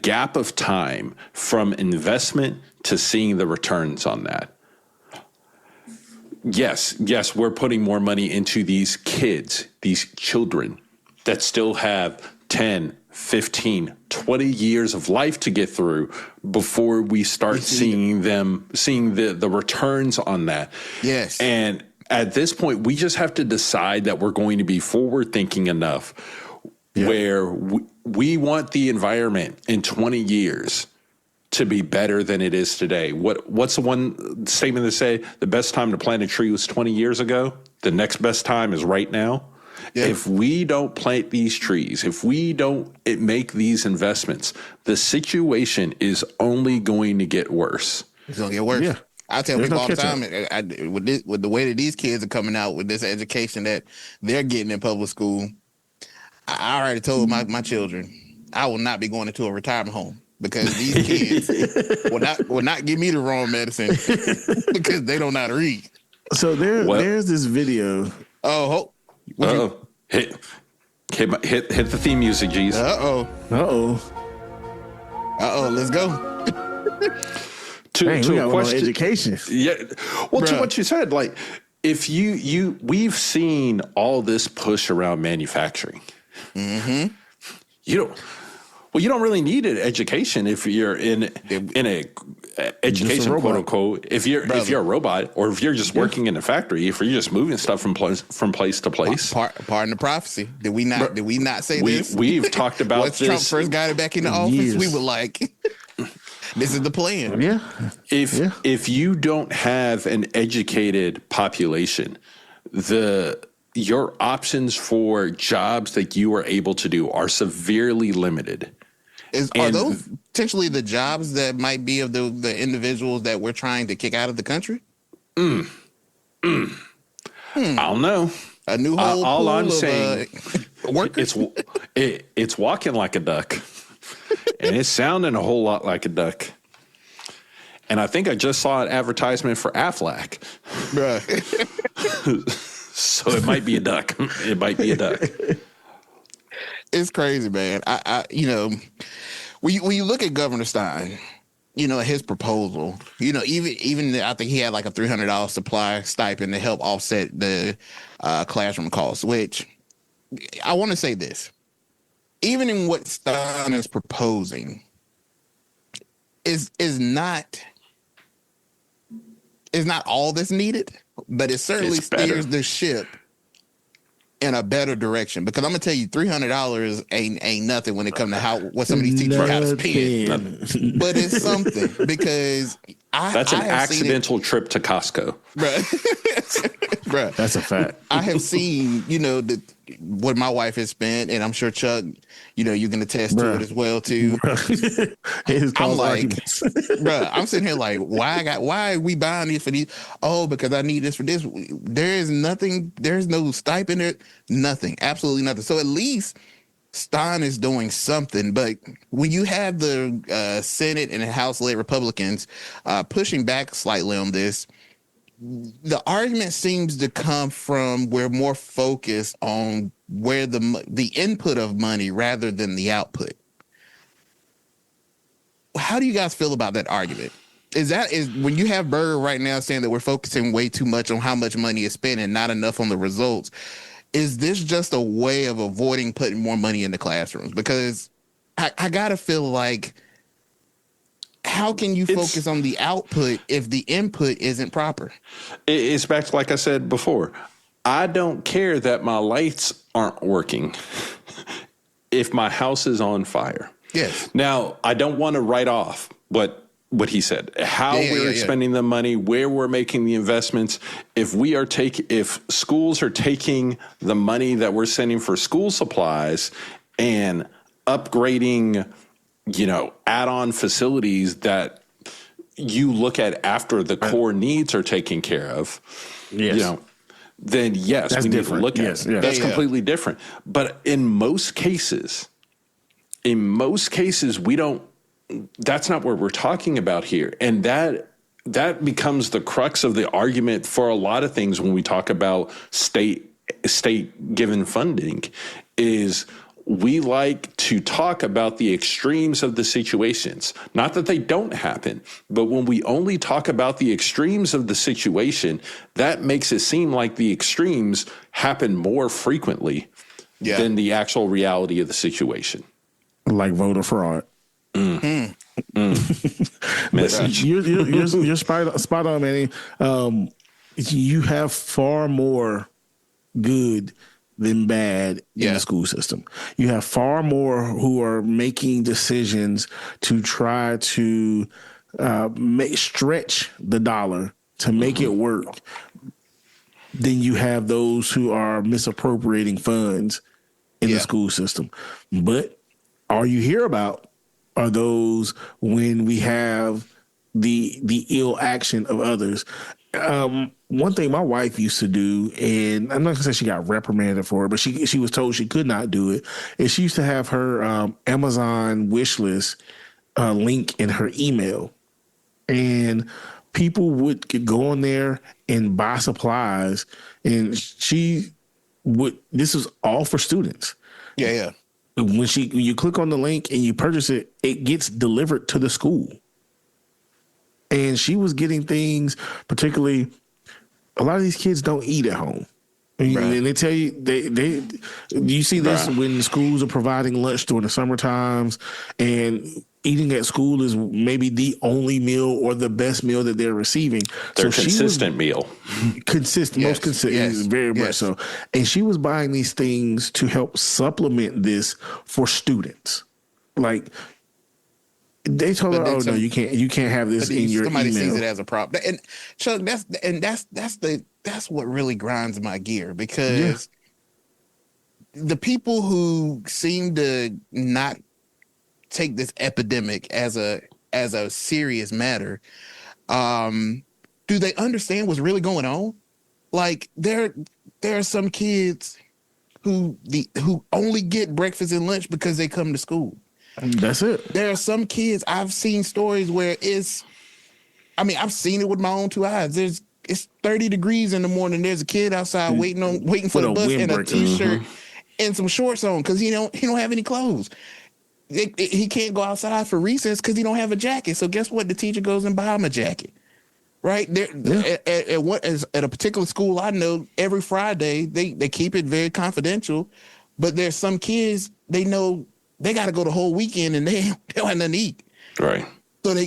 gap of time from investment to seeing the returns on that. Yes, we're putting more money into these kids, these children that still have 10, 15, 20 years of life to get through before we start seeing the returns on that. Yes. And at this point, we just have to decide that we're going to be forward thinking enough where we want the environment in 20 years to be better than it is today. What's the one statement that say the best time to plant a tree was 20 years ago? The next best time is right now. Yeah. If we don't plant these trees, if we don't make these investments, the situation is only going to get worse. It's going to get worse. Yeah. I tell people all the time, with the way that these kids are coming out with this education that they're getting in public school, I already told my children, I will not be going into a retirement home because these kids will not give me the wrong medicine because they don't know how to read. So there's this video. Hit the theme music, Jeez. Let's go. To a question, education. Yeah. Well, to what you said, like if we've seen all this push around manufacturing. Mm-hmm. You don't really need an education if you're in education, quote unquote. If you're a robot, or if you're just working in a factory, if you're just moving stuff from place to place. Pardon the prophecy. Did we not say this? We've talked about Once this. Trump first got it back in the office, we were like, this is the plan. Yeah. If you don't have an educated population, your options for jobs that you are able to do are severely limited. Are those potentially the jobs that might be of the individuals that we're trying to kick out of the country? I don't know. A new whole all pool I'm of saying, workers? it's walking like a duck, and it's sounding a whole lot like a duck. And I think I just saw an advertisement for Aflac. Bruh. So it might be a duck. It might be a duck. It's crazy, man. When you look at Governor Stein, his proposal, even I think he had like a $300 supply stipend to help offset the classroom costs, which I want to say this. Even in what Stein is proposing is not all that's needed, but it certainly steers the ship in a better direction. Because I'm gonna tell you, $300 ain't nothing when it comes to what some of these teachers got to spend. But it's something, because that's an accidental trip to Costco. Bruh. That's a fact. I have seen, what my wife has spent, and I'm sure Chuck, you can attest to it as well too. I'm like, I'm sitting here like, why are we buying these for these? Oh, because I need this for this. There's no stipend there, nothing, absolutely nothing. So at least Stein is doing something. But when you have the Senate and House-led Republicans pushing back slightly on this, the argument seems to come from we're more focused on where the input of money rather than the output. How do you guys feel about that argument? Is when you have Berger right now saying that we're focusing way too much on how much money is spent and not enough on the results, is this just a way of avoiding putting more money in the classrooms? Because I gotta feel like, how can you focus on the output if the input isn't proper? It's back to, like I said before, I don't care that my lights aren't working if my house is on fire. Yes. Now, I don't want to write off what he said, how we're spending the money, where we're making the investments. If schools are taking the money that we're sending for school supplies and upgrading, add-on facilities that you look at after the core needs are taken care of, then yes, we need to look at it. That's completely different. But in most cases, we don't. That's not what we're talking about here, and that becomes the crux of the argument for a lot of things when we talk about state given funding. Is we like to talk about the extremes of the situations. Not that they don't happen, but when we only talk about the extremes of the situation, that makes it seem like the extremes happen more frequently than the actual reality of the situation. Like voter fraud. Message. You're spot on, Manny. You have far more good than bad in the school system. You have far more who are making decisions to try to stretch the dollar to make it work than you have those who are misappropriating funds in the school system. But all you hear about are those when we have the ill action of others. One thing my wife used to do, and I'm not gonna say she got reprimanded for it, but she was told she could not do it, is she used to have her Amazon wish list link in her email. And people could go on there and buy supplies, and this was all for students. Yeah. When you click on the link and you purchase it, it gets delivered to the school. And she was getting things, particularly, a lot of these kids don't eat at home. And they tell you, you see this when schools are providing lunch during the summer times, and eating at school is maybe the only meal or the best meal that they're receiving. Their consistent meal. Consistent, most consistent, very much so. And she was buying these things to help supplement this for students. Like, they told her, "Oh no, you can't have this in your somebody email." Sees it as a problem, and Chuck, that's what really grinds my gear, because the people who seem to not take this epidemic as a serious matter, do they understand what's really going on? Like, there are some kids who only get breakfast and lunch because they come to school. That's it. There are some kids, I've seen stories where I've seen it with my own two eyes. It's 30 degrees in the morning. There's a kid outside waiting for the bus in a t-shirt and some shorts on because he don't have any clothes. He can't go outside for recess because he don't have a jacket. So guess what? The teacher goes and buy him a jacket. Right there at a particular school I know, every Friday they keep it very confidential, but there's some kids they know they got to go the whole weekend and they don't have nothing to eat. Right.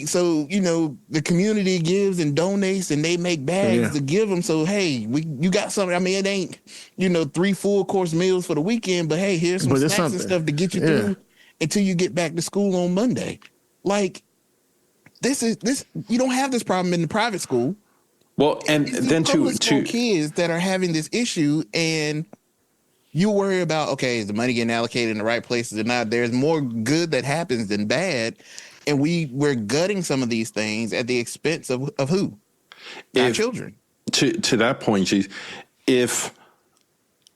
So the community gives and donates and they make bags to give them. So, hey, you got something. I mean, it ain't, 3 full course meals for the weekend, but hey, here's some snacks and stuff to get you through until you get back to school on Monday. Like, this you don't have this problem in the private school. Well, and then to kids that are having this issue, and you worry about, okay, is the money getting allocated in the right places or not? There's more good that happens than bad. And we're gutting some of these things at the expense of who? Our children. To that point, G, if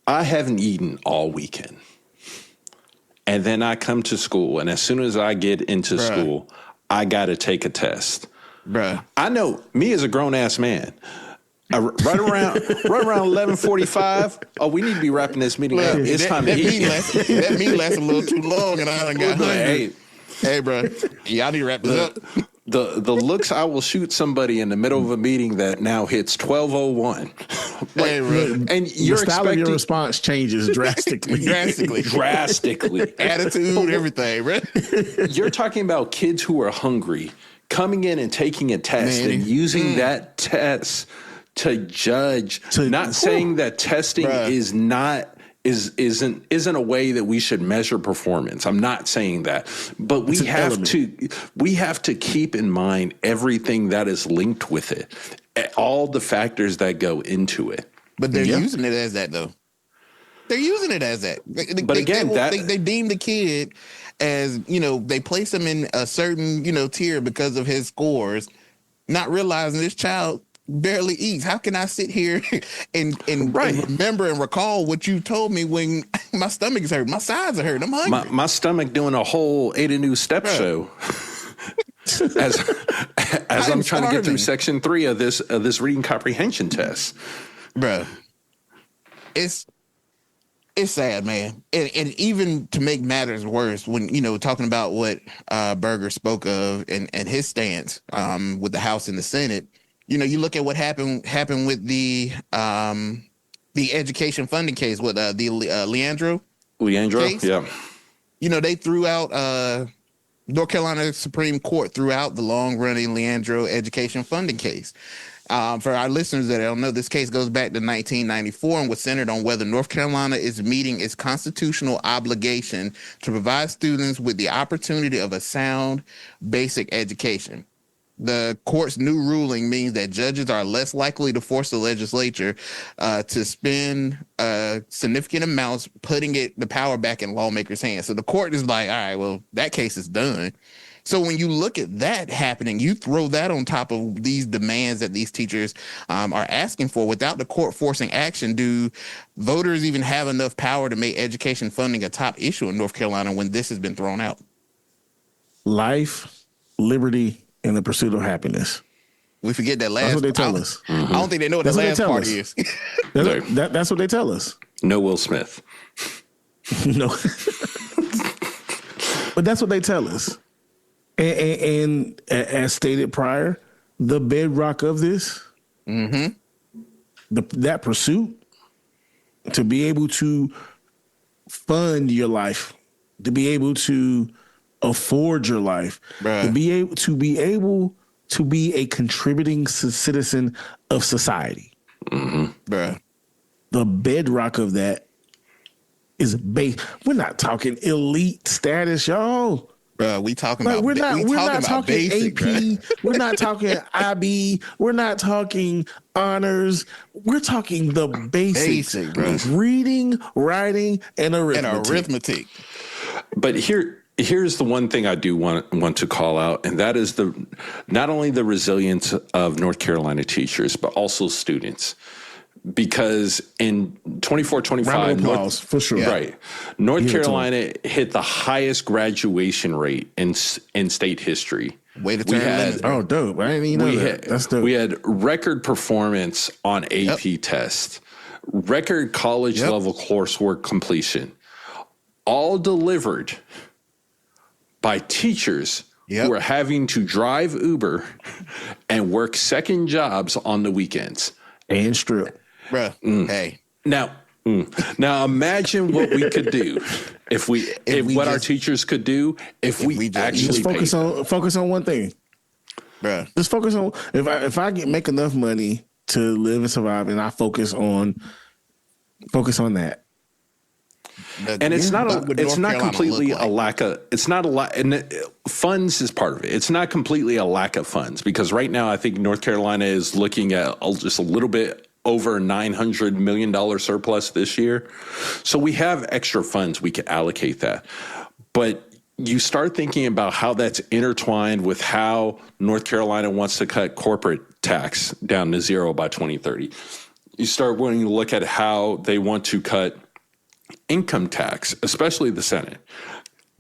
I haven't eaten all weekend and then I come to school, and as soon as I get into school, I got to take a test. Bruh. I know me as a grown ass man. Right around 11:45. Oh, we need to be wrapping this meeting up. It's time to eat. That meeting lasts a little too long, and I done got hungry. Hey, bro, y'all need to wrap this up. The looks I will shoot somebody in the middle of a meeting that now hits 12:01. Hey, bro. And your style of your response changes drastically. drastically. Attitude, everything, bro. You're talking about kids who are hungry coming in and taking a test and using that test to judge. Not saying that testing isn't a way that we should measure performance. I'm not saying that, but we have to keep in mind everything that is linked with it, all the factors that go into it. But they're using it as that, though. They're using it as that. But again, they deem the kid as, they place him in a certain, tier because of his scores, not realizing this child barely eats. How can I sit here and remember and recall what you told me when my stomach is hurt, my sides are hurt, I'm hungry. My stomach doing a whole 8 a new step show. as I'm trying to get through section 3 of this reading comprehension test. Bro, it's sad, man. And even to make matters worse, when, talking about what Berger spoke of and his stance with the House and the Senate, you look at what happened with the education funding case with the Leandro case. Yeah. They threw out North Carolina Supreme Court threw out the long-running Leandro education funding case. For our listeners that don't know, this case goes back to 1994 and was centered on whether North Carolina is meeting its constitutional obligation to provide students with the opportunity of a sound basic education. The court's new ruling means that judges are less likely to force the legislature to spend significant amounts putting the power back in lawmakers' hands. So the court is like, all right, well, that case is done. So when you look at that happening, you throw that on top of these demands that these teachers are asking for. Without the court forcing action, do voters even have enough power to make education funding a top issue in North Carolina when this has been thrown out? Life, liberty, and the pursuit of happiness. We forget that last. That's what they tell us. I don't think they know what the last part is. That's what they tell us. No Will Smith. No. But that's what they tell us. And as stated prior, the bedrock of this, that pursuit, to be able to fund your life, to be able to afford your life, to be able to be a contributing citizen of society. Bruh. The bedrock of that is base. We're not talking elite status, y'all. Bro, we talking Like, about we're not talking basic, AP. We're not talking IB. We're not talking honors. We're talking the basics. Basic, bro. Reading, writing, and arithmetic. But here's the one thing I do want to call out, and that is not only the resilience of North Carolina teachers, but also students. Because in 24-25, round of applause, for sure. Right. North Carolina hit the highest graduation rate in state history. Way to turn limits. Oh, dope. I didn't even know that. That's dope. We had record performance on AP tests, record college level coursework completion, all delivered by teachers who are having to drive Uber and work second jobs on the weekends. And strip. Bruh, hey. Now imagine what we could do if our teachers could do if we actually just focus on one thing. Bruh. Just focus on if I make enough money to live and survive, and I focus on that. And it's not completely a lack of, it's not a lot, and funds is part of it. It's not completely a lack of funds, because right now I think North Carolina is looking at just a little bit over $900 million surplus this year. So we have extra funds, we can allocate that. But you start thinking about how that's intertwined with how North Carolina wants to cut corporate tax down to zero by 2030. You start wanting to look at how they want to cut income tax, especially the Senate,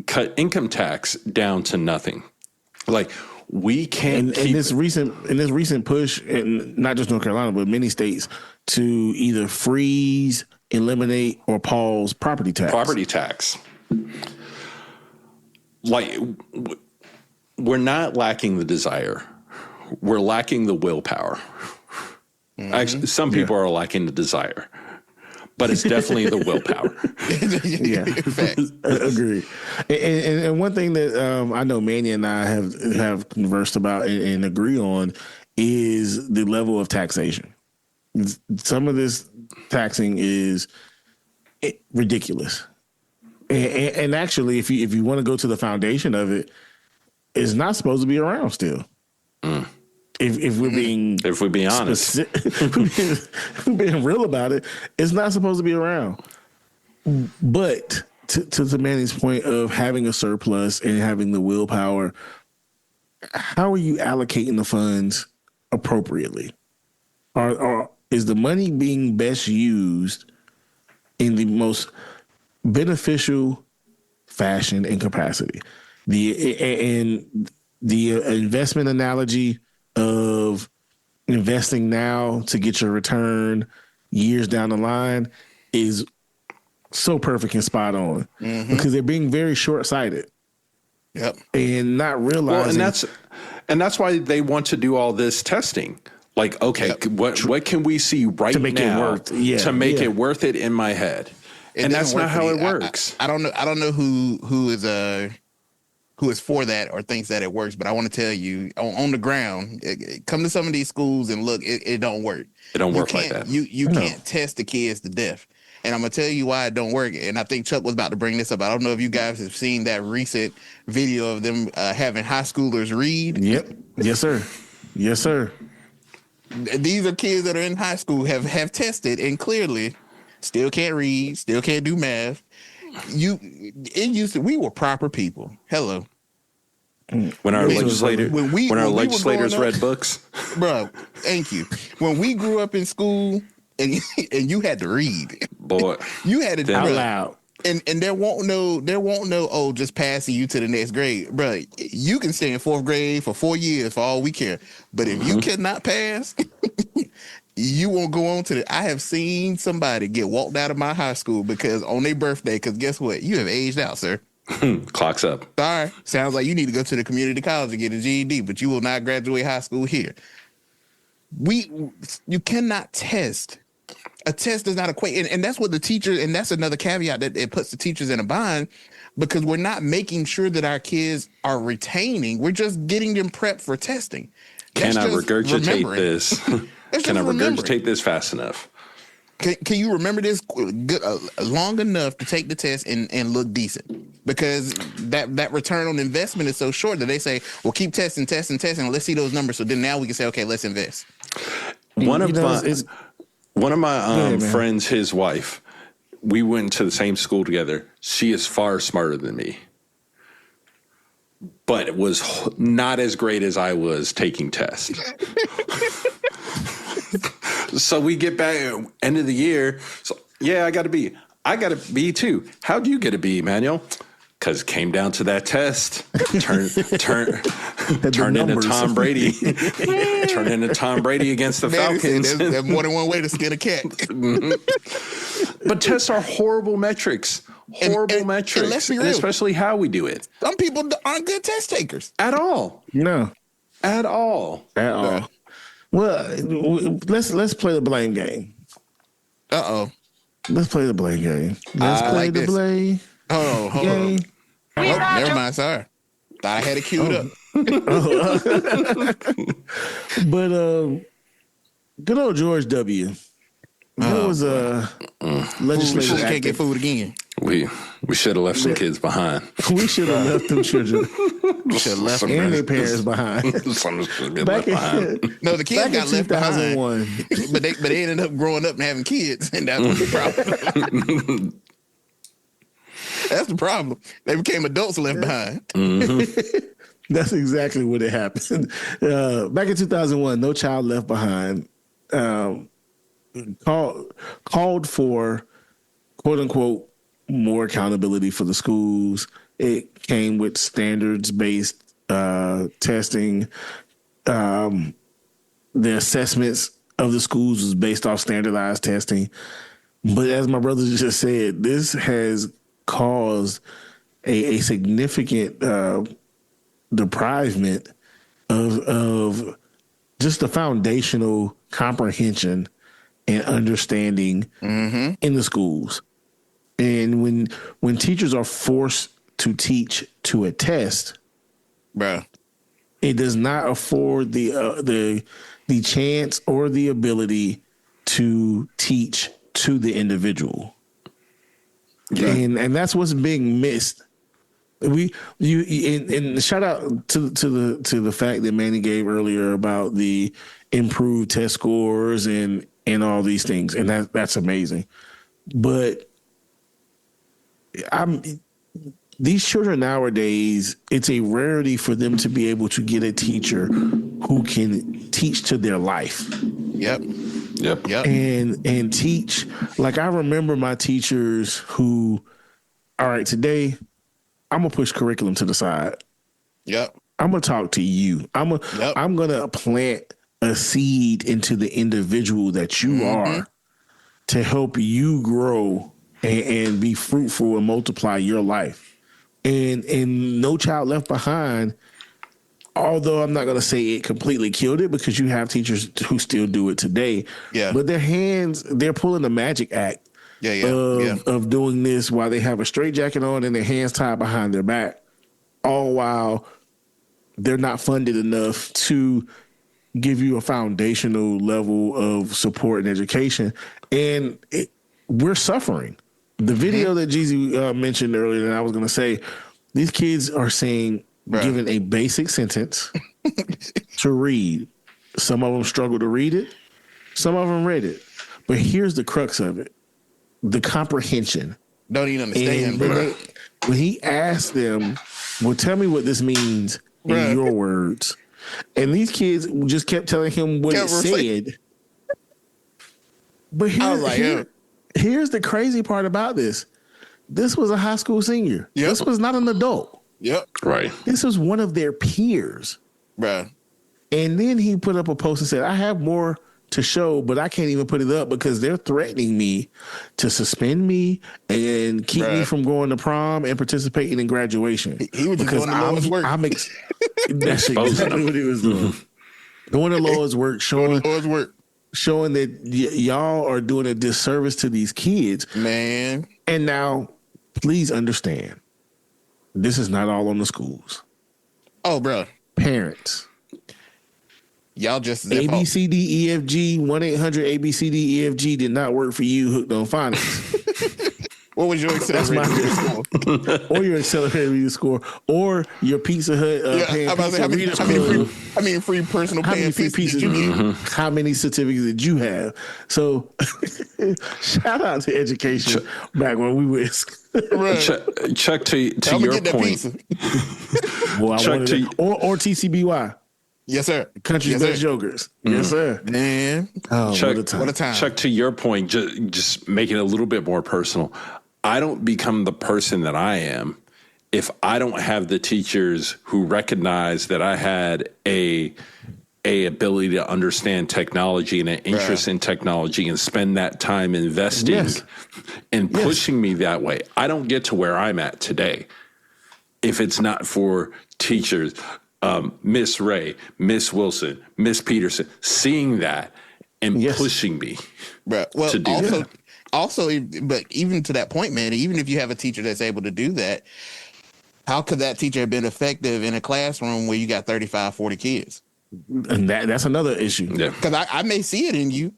cut income tax down to nothing. Like, we can't keep... in this recent push, and not just North Carolina, but many states, to either freeze, eliminate, or pause property tax. Like, we're not lacking the desire. We're lacking the willpower. Actually, some people are lacking the desire, but it's definitely the willpower. Agreed. And one thing that I know Manny and I have conversed about and agree on is the level of taxation. Some of this taxing is ridiculous. And actually, if you want to go to the foundation of it, it's not supposed to be around still. If we're being honest, if we're being real about it, it's not supposed to be around. But to Manny's point of having a surplus and having the willpower, how are you allocating the funds appropriately? Or is the money being best used in the most beneficial fashion and capacity? The investment analogy of investing now to get your return years down the line is so perfect and spot on, because they're being very short-sighted. Yep. And not realizing. Well, and that's why they want to do all this testing. Like, okay, what can we see right to make now it it worth it in my head? And that's not how it works. I don't know who is for that or thinks that it works, but I want to tell you on the ground, come to some of these schools and look, it don't work. It don't work like that. You can't test the kids to death. And I'm going to tell you why it don't work. And I think Chuck was about to bring this up. I don't know if you guys have seen that recent video of them having high schoolers read. Yep. Yes, sir. Yes, sir. These are kids that are in high school, have tested, and clearly still can't read, still can't do math. We were proper people. Hello. When our legislators read books. Bro, thank you. When we grew up in school and you had to read. Boy. You had to out loud. And there won't no just passing you to the next grade. Bro, you can stay in fourth grade for 4 years for all we care. But if you cannot pass, you won't go on to I have seen somebody get walked out of my high school because on their birthday, because guess what? You have aged out, sir. Clock's up. Sorry. Sounds like you need to go to the community college and get a GED, but you will not graduate high school here. You cannot test a test does not equate. And that's what the teachers, and that's another caveat that it puts the teachers in a bind, because we're not making sure that our kids are retaining. We're just getting them prepped for testing. Can I regurgitate this? Can I regurgitate this fast enough? Can you remember this good, long enough to take the test and look decent? Because that return on investment is so short that they say, well, keep testing, let's see those numbers. So then now we can say, okay, let's invest. One of my friends, his wife, we went to the same school together. She is far smarter than me, but it was not as great as I was taking tests. So we get back end of the year. So yeah, I got a B. I got a B too. How'd you get a B, Manuel? Because it came down to that test. Turned into Tom Brady. Turned into Tom Brady against the Falcons. There's more than one way to skin a cat. But tests are horrible metrics. Metrics. And let's be real. And especially how we do it. Some people aren't good test takers. At all. No. At all. Well, let's play the blame game. Let's play the blame game. Let's play the blame. Hold on. Oh, never mind. Sorry. Thought I had it queued up. But good old George W. That was a legislative. Can't get food again. We should have left some kids behind. We should have left them children. We should have left them and their parents behind. Some should get left behind. No, the kids got left behind. But they ended up growing up and having kids, and that was the problem. That's the problem. They became adults left behind. Mm-hmm. That's exactly what it happened. Back in 2001, No Child Left Behind called for, quote unquote, more accountability for the schools. It came with standards-based testing. The assessments of the schools was based off standardized testing. But as my brother just said, this has caused a significant deprivement of just the foundational comprehension and understanding in the schools. And when teachers are forced to teach to a test, it does not afford the chance or the ability to teach to the individual. Yeah. And that's what's being missed. And shout out to the fact that Manny gave earlier about the improved test scores and all these things, and that's amazing. But these children nowadays, it's a rarity for them to be able to get a teacher who can teach to their life. Yep. And teach. Like, I remember my teachers who, all right, today I'm gonna push curriculum to the side. Yep. I'm gonna talk to you. I'm gonna plant a seed into the individual that you are to help you grow and be fruitful and multiply your life. And No Child Left Behind, although I'm not going to say it completely killed it, because you have teachers who still do it today. Yeah. But they're pulling the magic act of doing this while they have a straitjacket on and their hands tied behind their back, all while they're not funded enough to give you a foundational level of support and education. And we're suffering. The video that Jeezy mentioned earlier that I was going to say, these kids are saying, given a basic sentence to read. Some of them struggle to read it. Some of them read it. But here's the crux of it. The comprehension. Don't even understand, bro. When he asked them, well, tell me what this means in your words. And these kids just kept telling him what it said. But here's the crazy part about this. This was a high school senior. Yep. This was not an adult. Yep. Right. This was one of their peers. Bruh. And then he put up a post and said, I have more to show, but I can't even put it up because they're threatening me to suspend me and keep me from going to prom and participating in graduation. He was just doing the Lord's work. That's exactly what he was doing. Doing the Lord's work, showing. Lord's work. showing that y'all are doing a disservice to these kids. Man. And now, please understand, this is not all on the schools. Oh, bro. Parents. Y'all just ABCDEFG 1-800-ABCDEFG did not work for you. Hooked on phonics. What was your accelerated reading score? Or your accelerated reading score, or your Pizza Hut how many free personal paying pizzas did you get? How many certificates did you have? So, shout out to education back when we were. Chuck, to your point. Well, or TCBY. Yes, sir. Country's best jokers. Yes, sir. Man. Oh, Chuck, what a time. Chuck, to your point, just make it a little bit more personal. I don't become the person that I am if I don't have the teachers who recognize that I had a ability to understand technology and an interest in technology and spend that time investing and pushing me that way. I don't get to where I'm at today if it's not for teachers, Miss Ray, Miss Wilson, Miss Peterson, seeing that and pushing me to do that. Also, but even to that point, man, even if you have a teacher that's able to do that, how could that teacher have been effective in a classroom where you got 35, 40 kids? And that's another issue. Because I may see it in you,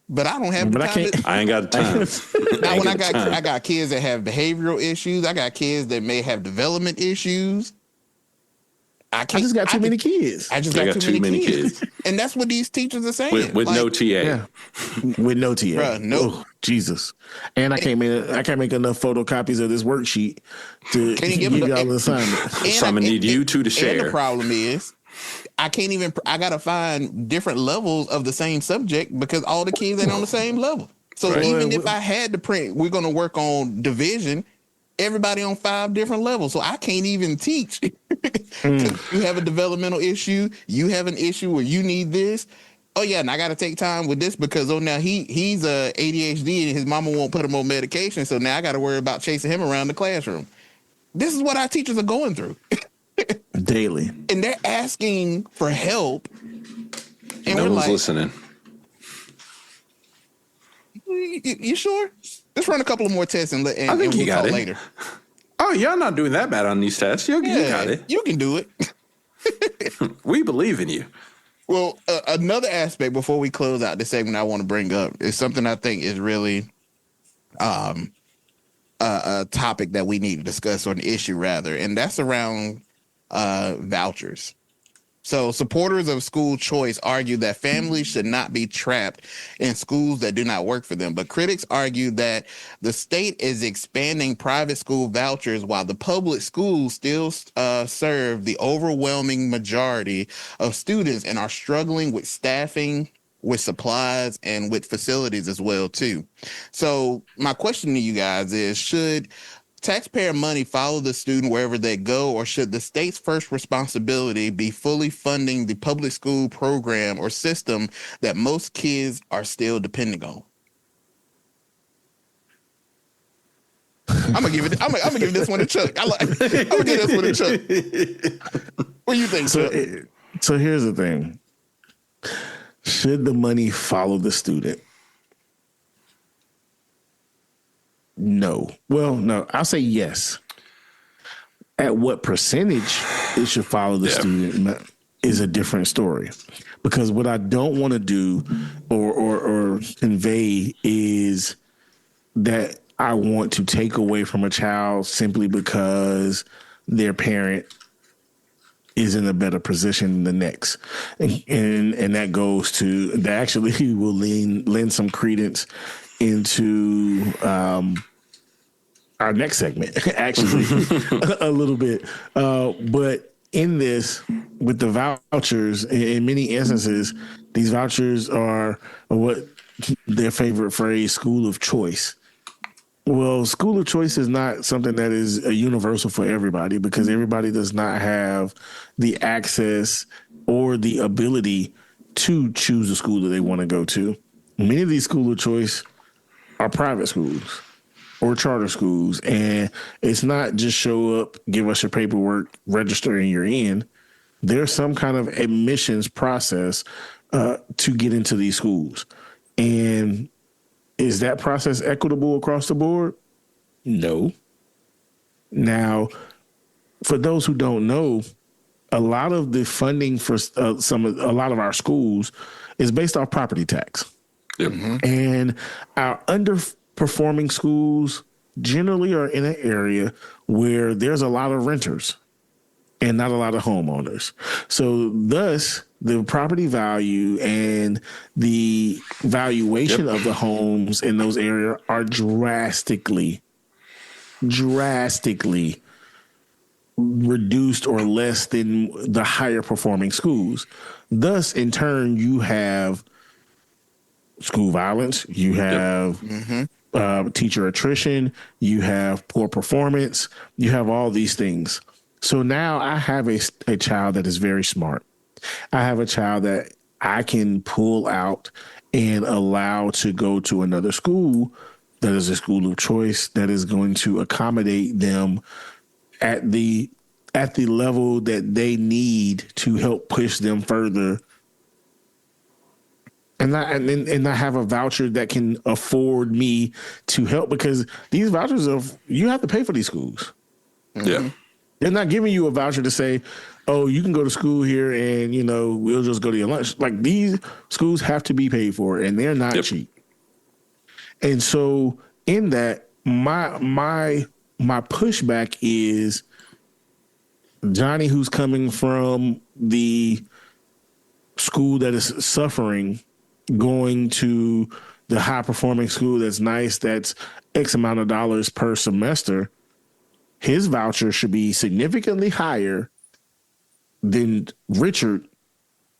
but I don't have the time. I ain't got the time. Now, when I got kids that have behavioral issues, I got kids that may have development issues. I just got too many kids. I got too many kids. And that's what these teachers are saying. With no TA. Yeah. With no TA. Bruh, no. Oh, Jesus. And I can't make enough photocopies of this worksheet to give y'all an assignment. So I'm going to need you two to share. And the problem is, I got to find different levels of the same subject because all the kids ain't on the same level. So even if I had to print, we're going to work on division, everybody on 5 different levels. So I can't even teach. You have a developmental issue. You have an issue where you need this. Oh, yeah, and I got to take time with this because, now he's ADHD and his mama won't put him on medication. So now I got to worry about chasing him around the classroom. This is what our teachers are going through. Daily. And they're asking for help. And no one's listening. You sure? Let's run a couple of more tests and I think you got it later. Oh, y'all not doing that bad on these tests. You got it. You can do it. We believe in you. Well, another aspect before we close out this segment I want to bring up is something I think is really a topic that we need to discuss, or an issue rather, and that's around vouchers. So supporters of school choice argue that families should not be trapped in schools that do not work for them. But critics argue that the state is expanding private school vouchers while the public schools still serve the overwhelming majority of students and are struggling with staffing, with supplies, and with facilities as well, too. So my question to you guys is, should taxpayer money follow the student wherever they go, or should the state's first responsibility be fully funding the public school program or system that most kids are still depending on? I'm gonna give this one to Chuck. I'm gonna give this one to Chuck. What do you think, Chuck? So here's the thing: should the money follow the student? No. Well, no, I'll say yes. At what percentage it should follow the student is a different story. Because what I don't want to do or convey is that I want to take away from a child simply because their parent is in a better position than the next. And that goes to, that actually will lend some credence into our next segment, actually, a little bit. But in this, with the vouchers, in many instances, these vouchers are what their favorite phrase, school of choice. Well, school of choice is not something that is a universal for everybody, because everybody does not have the access or the ability to choose the school that they want to go to. Many of these school of choice are private schools or charter schools, and it's not just show up, give us your paperwork, register, and you're in. There's some kind of admissions process to get into these schools. And is that process equitable across the board? No. Now, for those who don't know, a lot of the funding for a lot of our schools is based off property tax. Yep. And our underperforming schools generally are in an area where there's a lot of renters and not a lot of homeowners. So thus, the property value and the valuation of the homes in those areas are drastically reduced or less than the higher performing schools. Thus, in turn, you have school violence, you have teacher attrition, you have poor performance, you have all these things. So now I have a child that is very smart. I have a child that I can pull out and allow to go to another school that is a school of choice that is going to accommodate them at the level that they need to help push them further. And I have a voucher that can afford me to help, because these vouchers you have to pay for these schools. Yeah. They're not giving you a voucher to say, oh, you can go to school here and, we'll just go to your lunch. Like, these schools have to be paid for, and they're not cheap. And so in that, my pushback is Johnny, who's coming from the school that is suffering, going to the high performing school that's nice, that's X amount of dollars per semester, his voucher should be significantly higher than Richard,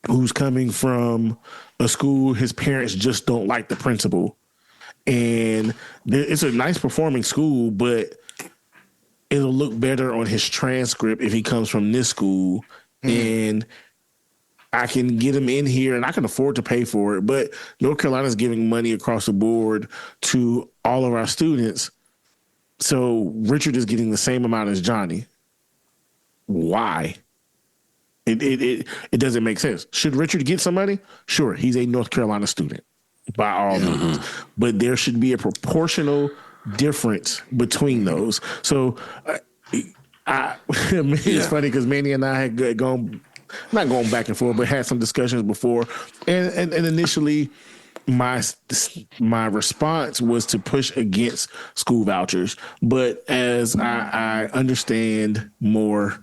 who's coming from a school his parents just don't like the principal. And it's a nice performing school, but it'll look better on his transcript if he comes from this school. And I can get him in here and I can afford to pay for it. But North Carolina's giving money across the board to all of our students. So Richard is getting the same amount as Johnny. Why? It doesn't make sense. Should Richard get some money? Sure, he's a North Carolina student by all means. But there should be a proportional difference between those. So it's funny because Manny and I had gone, not going back and forth, but had some discussions before. And initially, my response was to push against school vouchers. But as I understand more,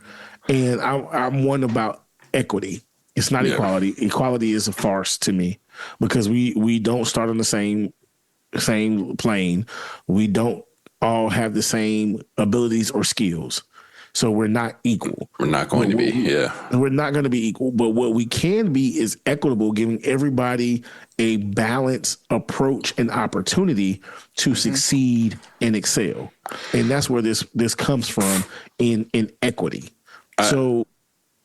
and I'm one about equity. It's not equality. Equality is a farce to me, because we don't start on the same plane. We don't all have the same abilities or skills. So we're not equal. We're not going to be, We're not going to be equal. But what we can be is equitable, giving everybody a balanced approach and opportunity to succeed and excel. And that's where this comes from in equity. So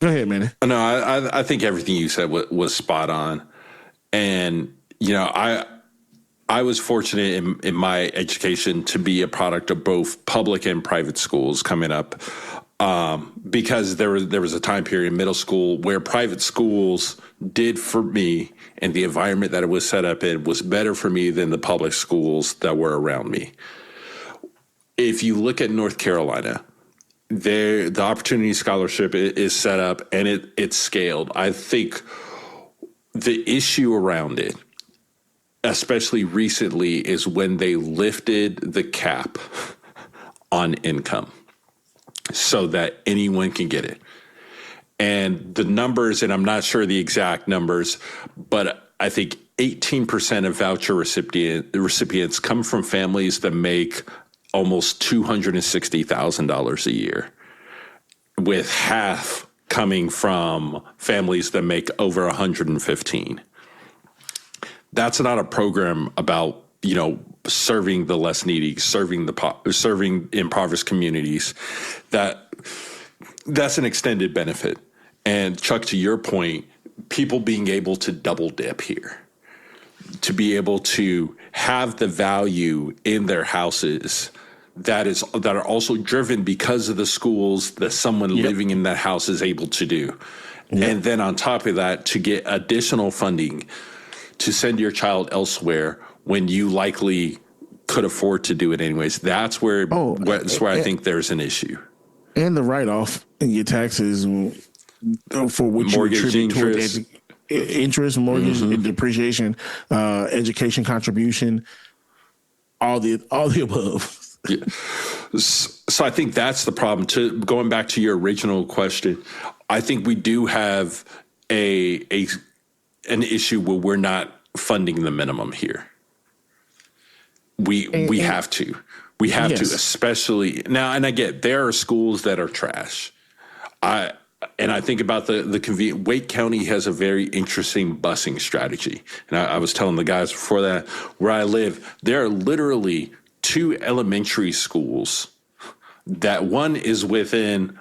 go ahead, man. No, I think everything you said was spot on. And, I was fortunate in my education to be a product of both public and private schools coming up, because there was a time period in middle school where private schools did for me, and the environment that it was set up in was better for me than the public schools that were around me. If you look at North Carolina, the Opportunity Scholarship is set up and it's scaled. I think the issue around it, especially recently, is when they lifted the cap on income so that anyone can get it. And the numbers, and I'm not sure the exact numbers, but I think 18% of voucher recipients come from families that make almost $260,000 a year, with half coming from families that make over 115. That's not a program about, serving the less needy, serving impoverished communities. That's an extended benefit. And Chuck, to your point, people being able to double dip here, to be able to have the value in their houses that are also driven because of the schools that someone living in that house is able to do. And then on top of that, to get additional funding to send your child elsewhere when you likely could afford to do it anyways. That's where I think there's an issue. And the write-off in your taxes for what mortgage you attribute towards interest, mortgage, depreciation, education contribution, all the above. Yeah. So I think that's the problem. Going back to your original question, I think we do have an issue where we're not funding the minimum here. We have to. We have to, especially now. And I get there are schools that are trash. I think about the convenience. Wake County has a very interesting busing strategy. And I was telling the guys before that, where I live, there are literally 2 elementary schools that one is within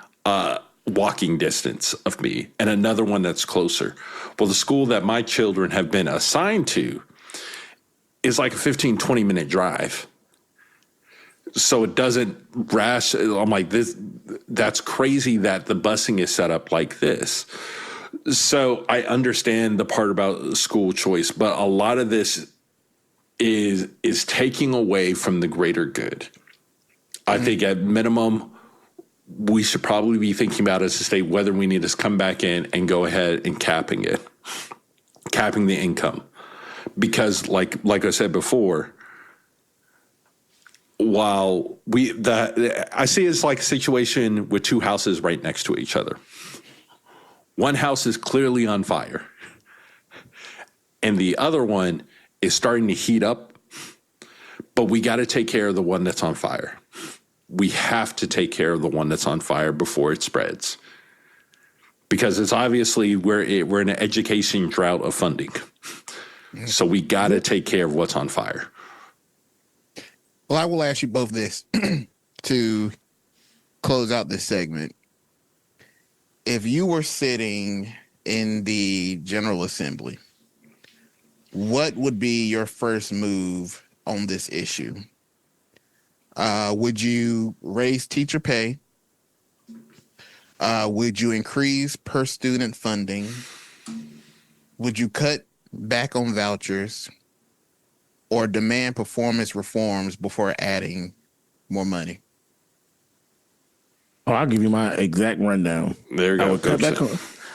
walking distance of me and another one that's closer. Well, the school that my children have been assigned to is like a 15, 20-minute drive. So it doesn't rash. I'm like, that's crazy that the busing is set up like this. So I understand the part about school choice, but a lot of this is taking away from the greater good. I think at minimum, we should probably be thinking about as a state whether we need to come back in and go ahead and capping the income. Because like I said before, while I see it's like a situation with 2 houses right next to each other. One house is clearly on fire, and the other one is starting to heat up, but we got to take care of the one that's on fire. We have to take care of the one that's on fire before it spreads, because it's obviously we're in an education drought of funding. So we got to take care of what's on fire. Well, I will ask you both this to close out this segment. If you were sitting in the General Assembly, what would be your first move on this issue? Would you raise teacher pay? Would you increase per student funding? Would you cut back on vouchers? Or demand performance reforms before adding more money? Oh, I'll give you my exact rundown. There you go.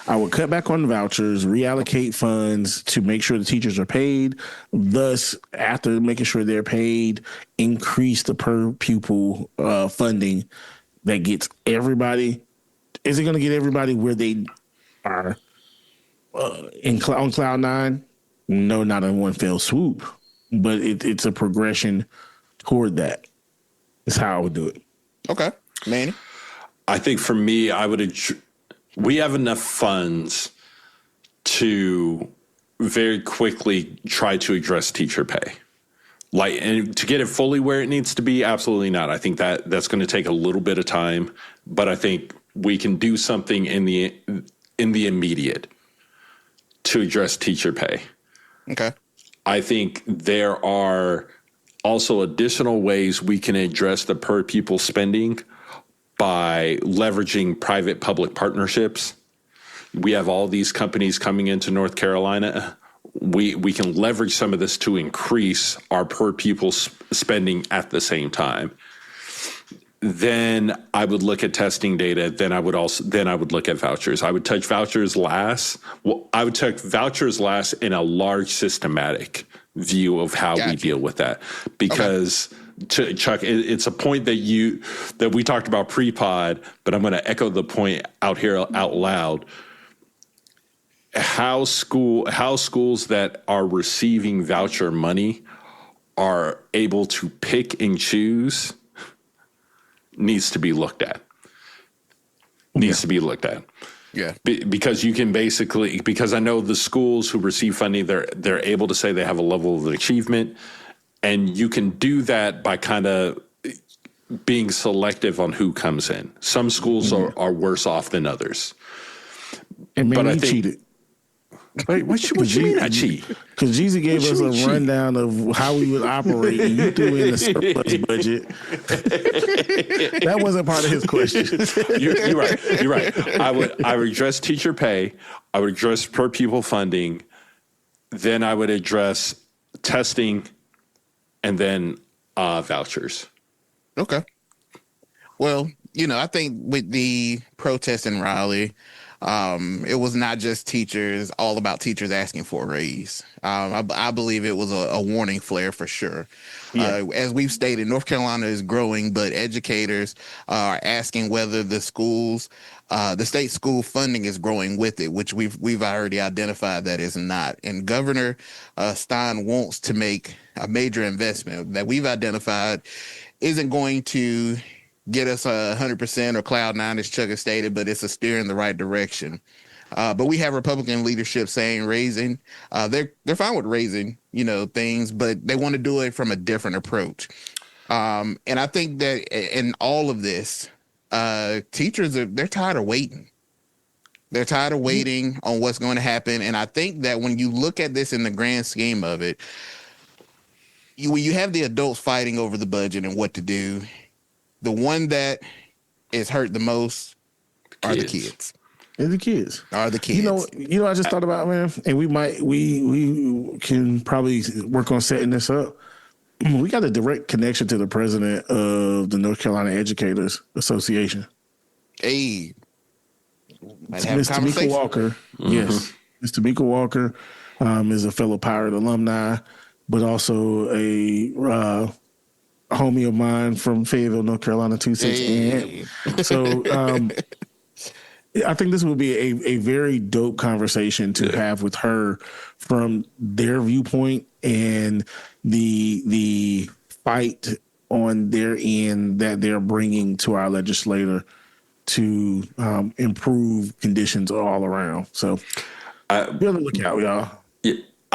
I would cut back on vouchers, reallocate funds to make sure the teachers are paid. Thus, after making sure they're paid, increase the per pupil funding that gets everybody. Is it going to get everybody where they are on cloud 9? No, not in one fell swoop. But it's a progression toward that. That's how I would do it. Okay. Manny? I think for me, we have enough funds to very quickly try to address teacher pay. And to get it fully where it needs to be, absolutely not. I think that's going to take a little bit of time, but I think we can do something in the immediate to address teacher pay. Okay. I think there are also additional ways we can address the per pupil spending by leveraging private-public partnerships. We have all these companies coming into North Carolina. We can leverage some of this to increase our per pupil spending at the same time. Then I would look at testing data. Then I would look at vouchers. I would touch vouchers last. Well, I would touch vouchers last in a large systematic view of how we deal with that. Because Chuck, it's a point that we talked about pre-pod, but I'm going to echo the point out here out loud. How schools that are receiving voucher money are able to pick and choose needs to be looked at. Yeah. Because you can because I know the schools who receive funding, they're able to say they have a level of achievement, and you can do that by kind of being selective on who comes in. Some schools are worse off than others. And maybe cheated. Wait, what you mean I cheat? Because Jeezy gave us a rundown of how we would operate, and you threw in the surplus budget. That wasn't part of his question. You're right. You're right. I would address teacher pay. I would address per pupil funding. Then I would address testing, and then vouchers. Okay. Well, I think with the protest in Raleigh, it was not just teachers, all about teachers asking for a raise. I believe it was a warning flare for sure. Yeah. As we've stated, North Carolina is growing, but educators are asking whether the schools, the state school funding is growing with it, which we've already identified that is not. And Governor Stein wants to make a major investment that we've identified isn't going to get us 100% or cloud nine, as Chuck has stated, but it's a steer in the right direction. But we have Republican leadership saying raising, they're fine with raising, things, but they want to do it from a different approach. And I think that in all of this, teachers they're tired of waiting. They're tired of waiting on what's going to happen. And I think that when you look at this in the grand scheme of it, when you have the adults fighting over the budget and what to do, the one that is hurt the most are the kids. It's the kids. Are the kids. I just thought about, man, and we can probably work on setting this up. We got a direct connection to the president of the North Carolina Educators Association. Hey. Mr. Mika Walker. Mm-hmm. Yes. Mr. Mika Walker is a fellow Pirate alumni, but also a homie of mine from Fayetteville, North Carolina, 26. Hey. And so I think this would be a very dope conversation to have with her from their viewpoint and the fight on their end that they're bringing to our legislator to improve conditions all around. So be on the lookout, y'all. Yeah,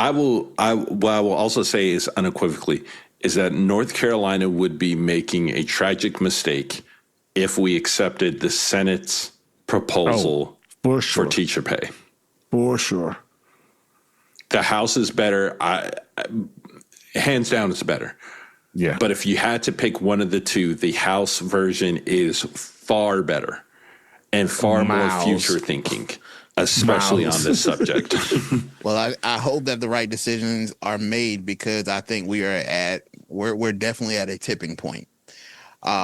what I will also say is unequivocally is that North Carolina would be making a tragic mistake if we accepted the Senate's proposal for teacher pay. For sure. The House is better. Hands down, it's better. Yeah. But if you had to pick one of the two, the House version is far better and far more future thinking, especially on this subject. Well, I hope that the right decisions are made, because I think we're definitely at a tipping point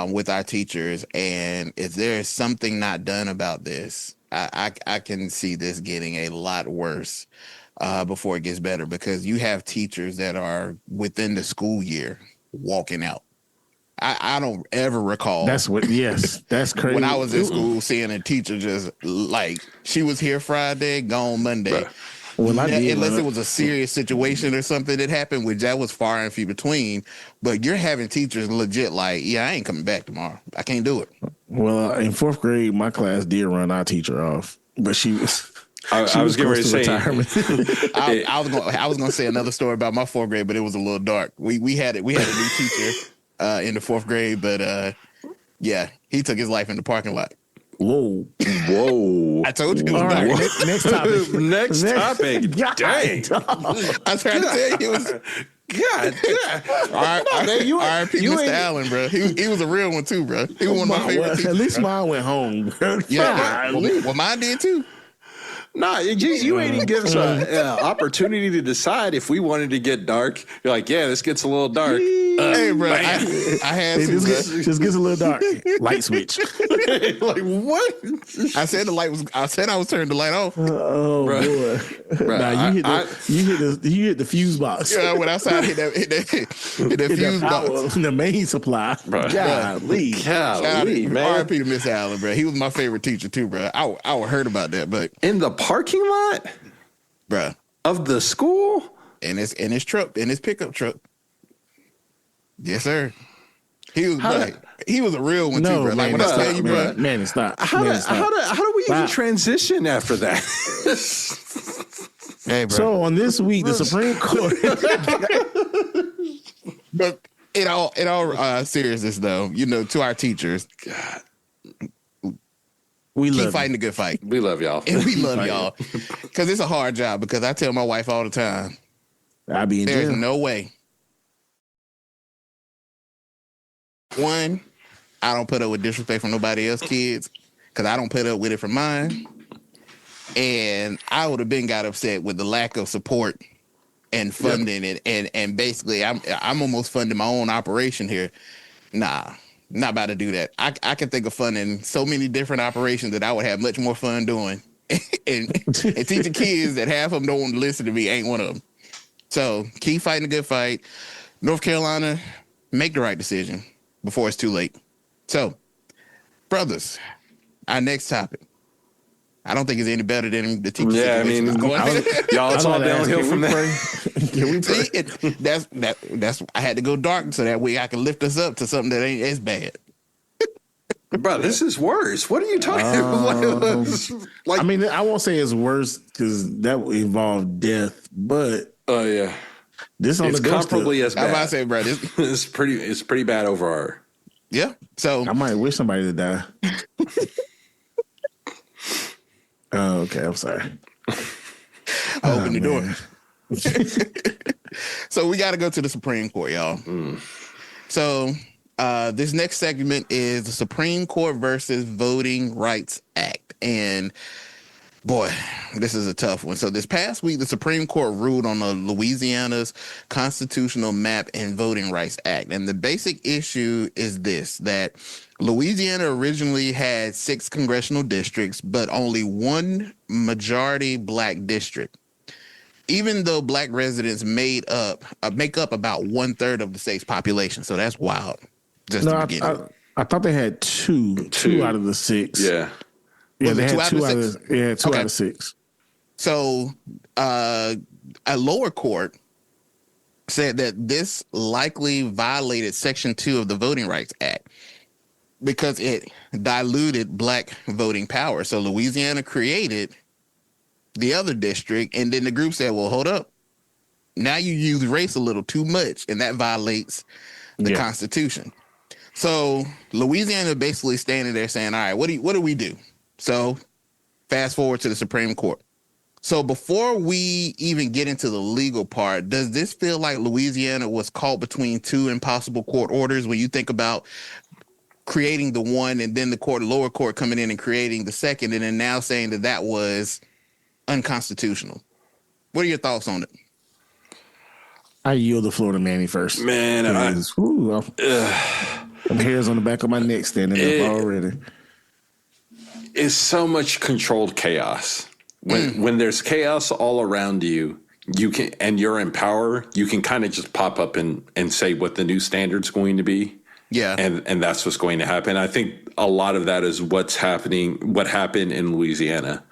with our teachers. And if there is something not done about this, I can see this getting a lot worse before it gets better, because you have teachers that are within the school year walking out. I don't ever recall. That's crazy. When I was in school, seeing a teacher just like, she was here Friday, gone Monday. Well, unless it was a serious situation or something that happened, which that was far and few between. But you're having teachers legit like, yeah, I ain't coming back tomorrow. I can't do it. Well, in fourth grade, my class did run our teacher off, but she was. I was getting ready to say. I was going to say another story about my fourth grade, but it was a little dark. We had a new teacher in the fourth grade, but yeah, he took his life in the parking lot. Whoa! I told you it was dark. Right. Next topic. Next topic. Dang! I tried to tell you it was. God, yeah. R.I.P. Mr. Allen, bro. He was a real one too, bro. He was one of my favorite teachers. At least mine went home. Yeah, well, mine did too. Nah, geez, you ain't even give us an opportunity to decide if we wanted to get dark. You're like, yeah, this gets a little dark. Hey, bro, I had some. This gets a little dark. Light switch. Like what? I said I was turning the light off. Oh bro. Boy! Bro, nah, you hit the fuse box. Yeah, I went outside, hit that fuse box. The main supply. Bro. Golly, man. R.I.P. to Miss Allen, bro. He was my favorite teacher too, bro. I would heard about that, but in the parking lot, bro, of the school, in his pickup truck. Yes, sir. He was a real one too, bro. Like when I tell you, bro, man, it's not. How do we even transition after that? Hey, bro. So on this week, the Supreme Court. But in all seriousness, though, to our teachers, God, Keep fighting the good fight. We love y'all. And we love y'all. Because it's a hard job. Because I tell my wife all the time, I'll be in there's jail. no way. One, I don't put up with disrespect from nobody else's kids because I don't put up with it from mine. And I would have been got upset with the lack of support and funding and basically I'm almost funding my own operation here. Nah, not about to do that. I can think of funding so many different operations that I would have much more fun doing. and teaching kids that half of them don't want to listen to me ain't one of them. So keep fighting a good fight. North Carolina, make the right decision before it's too late. So, brothers, our next topic. I don't think it's any better than the teacher. Yeah, I mean, y'all, it's all downhill from there. Can we pray? See, that's I had to go dark so that way I can lift us up to something that ain't as bad. Bro, this is worse. What are you talking about? Like, I mean, I won't say it's worse because that would involve death, but oh yeah, this on it's the comparably as bad. I'm about to say, bro, it's pretty bad overall. Yeah, so I might wish somebody to die. Oh, okay, I'm sorry. I opened the door. So we got to go to the Supreme Court, y'all. So this next segment is the Supreme Court versus Voting Rights Act. And boy, this is a tough one. So this past week, the Supreme Court ruled on the Louisiana's Constitutional Map and Voting Rights Act. And the basic issue is this, that Louisiana originally had 6 congressional districts, but only one majority black district. Even though black residents make up about 1/3 of the state's population. So that's wild. Just the beginning. I thought they had two out of the 6. Yeah. Yeah, they had 2 out of 6? two out of 6. So a lower court said that this likely violated Section 2 of the Voting Rights Act because it diluted black voting power. So Louisiana created the other district, and then the group said, well, hold up. Now you use race a little too much, and that violates the Constitution. So Louisiana basically standing there saying, all right, what do we do? So fast forward to the Supreme Court. So before we even get into the legal part, does this feel like Louisiana was caught between 2 impossible court orders when you think about creating the one and then the lower court coming in and creating the second and then now saying that was unconstitutional? What are your thoughts on it? I yield the floor to Manny first. Man, I'm hairs on the back of my neck standing up already. It's so much controlled chaos. When there's chaos all around you, you can, and you're in power, you can kind of just pop up and say what the new standard's going to be. Yeah. And that's what's going to happen. I think a lot of that is what happened in Louisiana.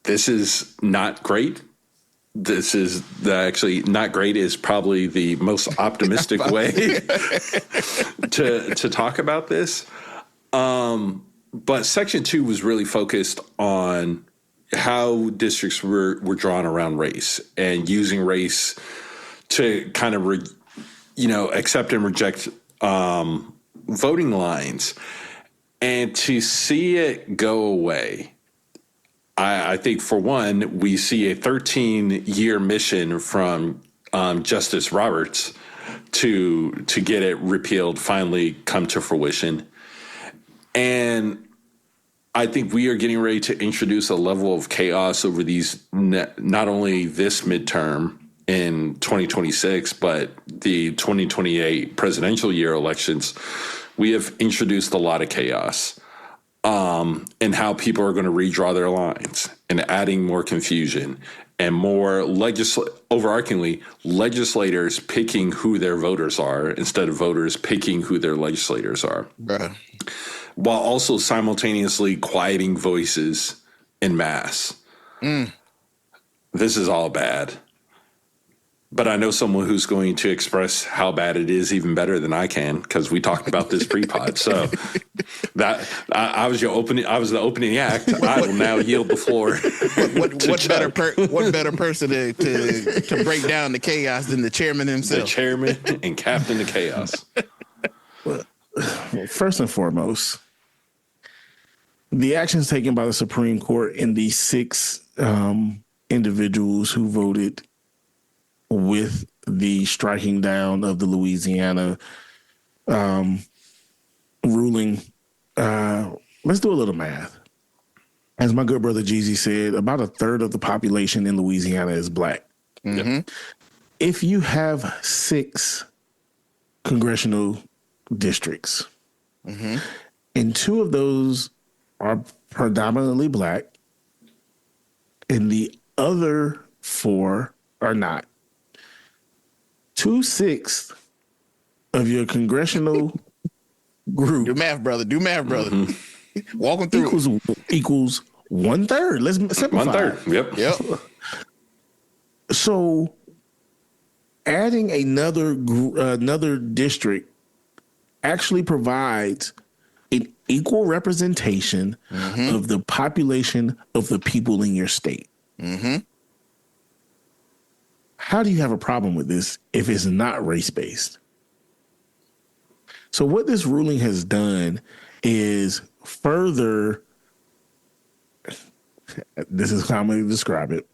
This is not great. This is actually not great is probably the most optimistic way to talk about this. But Section 2 was really focused on how districts were drawn around race and using race to kind of, accept and reject voting lines. And to see it go away, I think, for one, we see a 13-year mission from Justice Roberts to get it repealed finally come to fruition. And I think we are getting ready to introduce a level of chaos over these, not only this midterm in 2026, but the 2028 presidential year elections. We have introduced a lot of chaos. And how people are going to redraw their lines and adding more confusion and more overarchingly legislators picking who their voters are instead of voters picking who their legislators are. Bruh. While also simultaneously quieting voices en masse. This is all bad. But I know someone who's going to express how bad it is even better than I can because we talked about this pre-pod. So that I was the opening act. I will now yield the floor. What better person to break down the chaos than the chairman himself? The chairman and captain of chaos. first and foremost, the actions taken by the Supreme Court and the 6 individuals who voted with the striking down of the Louisiana ruling. Let's do a little math. As my good brother Jeezy said, about a third of the population in Louisiana is black. Mm-hmm. If you have 6 congressional districts, mm-hmm. and 2 of those are predominantly black, and the other 4 are not, 2/6 of your congressional group. Do math, brother. Mm-hmm. Walk them through. Equals 1/3. Let's simplify. 1/3. Yep. So adding another district actually provides an equal representation mm-hmm. of the population of the people in your state. Mm-hmm. How do you have a problem with this if it's not race-based? So what this ruling has done is further, this is how I'm going to describe it.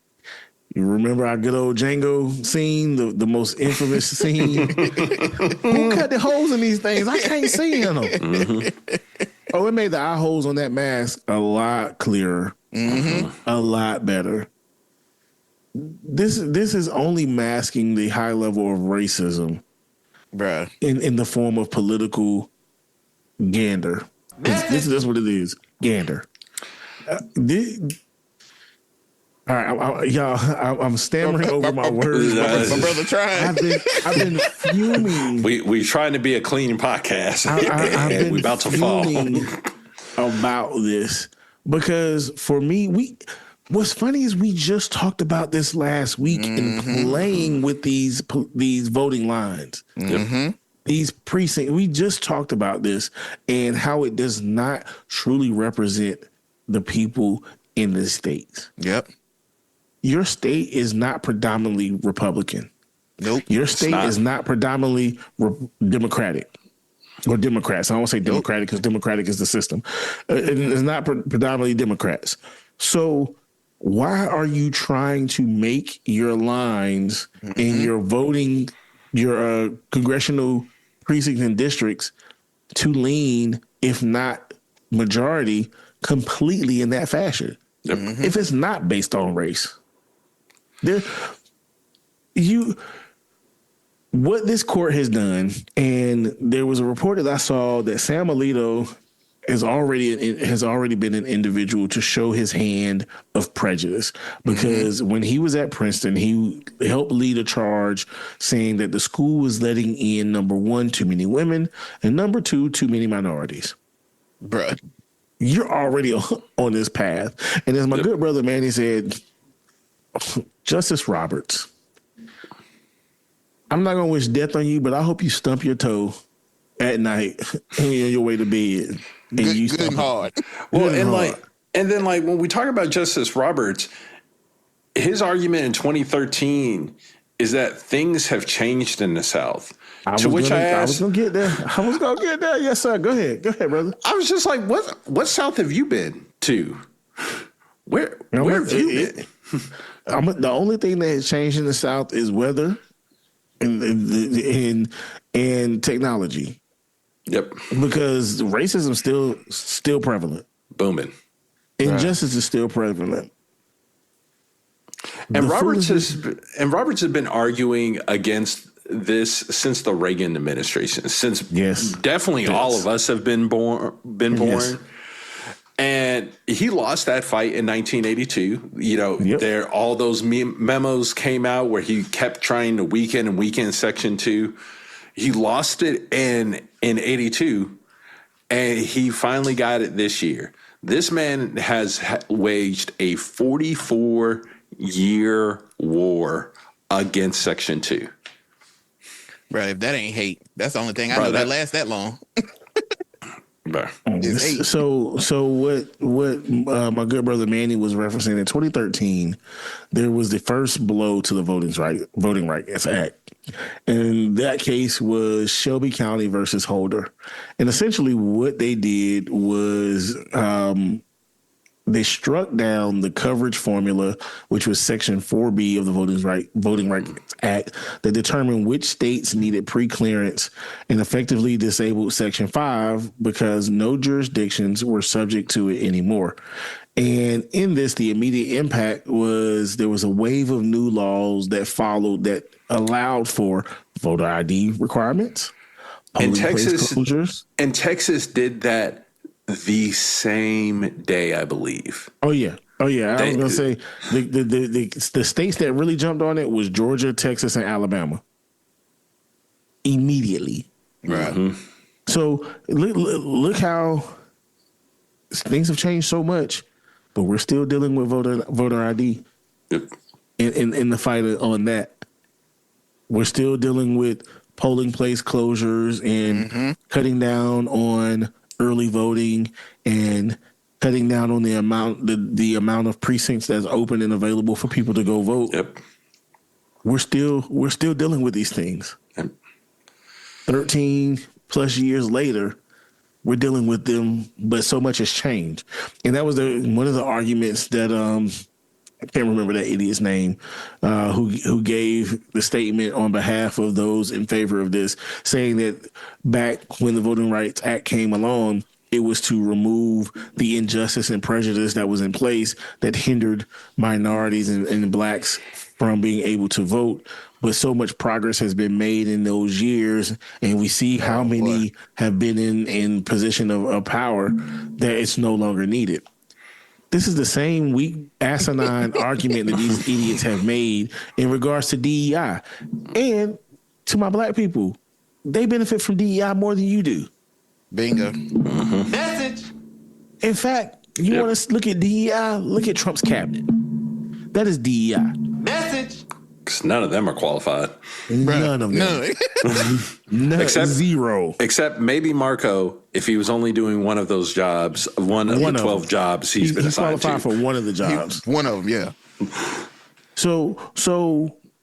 You remember our good old Django scene, the most infamous scene? Who cut the holes in these things? I can't see in them. Mm-hmm. Oh, it made the eye holes on that mask a lot clearer, mm-hmm. a lot better. This is only masking the high level of racism, bruh, in the form of political gander. This is what it is, gander. All right, y'all. I'm stammering over my words. My brother tried. I've been fuming. We trying to be a clean podcast. I've we about to fall about this because for me, what's funny is we just talked about this last week mm-hmm. in playing with these voting lines. Mm-hmm. These precincts. We just talked about this and how it does not truly represent the people in the states. Yep. Your state is not predominantly Republican. Nope. Your state is not predominantly Democratic or Democrats. I don't want to say Democratic because Democratic is the system. It's not predominantly Democrats. So why are you trying to make your lines mm-hmm. and your voting, your congressional precincts and districts to lean, if not majority, completely in that fashion? Mm-hmm. If it's not based on race? What this court has done, and there was a report that I saw that Sam Alito has already been an individual to show his hand of prejudice because mm-hmm. when he was at Princeton, he helped lead a charge saying that the school was letting in, number 1, too many women, and number 2, too many minorities. Bruh. You're already on this path. And as my good brother Manny said, Justice Roberts, I'm not going to wish death on you, but I hope you stump your toe at night on your way to bed. And good and hard. Well, and then when we talk about Justice Roberts, his argument in 2013 is that things have changed in the South. I was going to get there. Yes, sir. Go ahead, brother. I was just like, what South have you been to? Where have you been? The only thing that has changed in the South is weather and technology. Yep. Because racism still prevalent. Booming. Injustice is still prevalent. And Roberts has been arguing against this since the Reagan administration. Since definitely all of us have been born. Yes. And he lost that fight in 1982. You know, all those memos came out where he kept trying to weaken Section 2. He lost it in 82, and he finally got it this year. This man has waged a 44-year war against Section 2. Bro, if that ain't hate, that's the only thing I know that lasts that long. So what my good brother Manny was referencing in 2013, there was the first blow to the Voting Rights Act, and that case was Shelby County versus Holder, and essentially what they did was they struck down the coverage formula, which was Section 4B of the Voting Rights Act, that determined which states needed pre-clearance and effectively disabled Section 5 because no jurisdictions were subject to it anymore. And in this, the immediate impact was there was a wave of new laws that followed that allowed for voter ID requirements, and Texas did that the same day, I believe. Oh yeah. I was gonna say the states that really jumped on it was Georgia, Texas, and Alabama. Immediately, right? Mm-hmm. So look how things have changed so much, but we're still dealing with voter ID. Yep. In the fight on that, we're still dealing with polling place closures and cutting down on early voting and cutting down on the amount of precincts that's open and available for people to go vote. Yep. We're still dealing with these things. Yep. 13 plus years later, we're dealing with them, but so much has changed. And that was one of the arguments that I can't remember that idiot's name, who gave the statement on behalf of those in favor of this, saying that back when the Voting Rights Act came along, it was to remove the injustice and prejudice that was in place that hindered minorities and blacks from being able to vote. But so much progress has been made in those years, and we see how many have been in position of power that it's no longer needed. This is the same weak, asinine argument that these idiots have made in regards to DEI. And to my black people, they benefit from DEI more than you do. Bingo. Mm-hmm. Message. In fact, you want to look at DEI? Look at Trump's cabinet. That is DEI. Message. Because none of them are qualified. None of them. None. Zero. Except maybe Marco, if he was only doing one of those jobs, one of the 12 jobs he's been assigned to. He's qualified for one of the jobs. One of them, yeah. So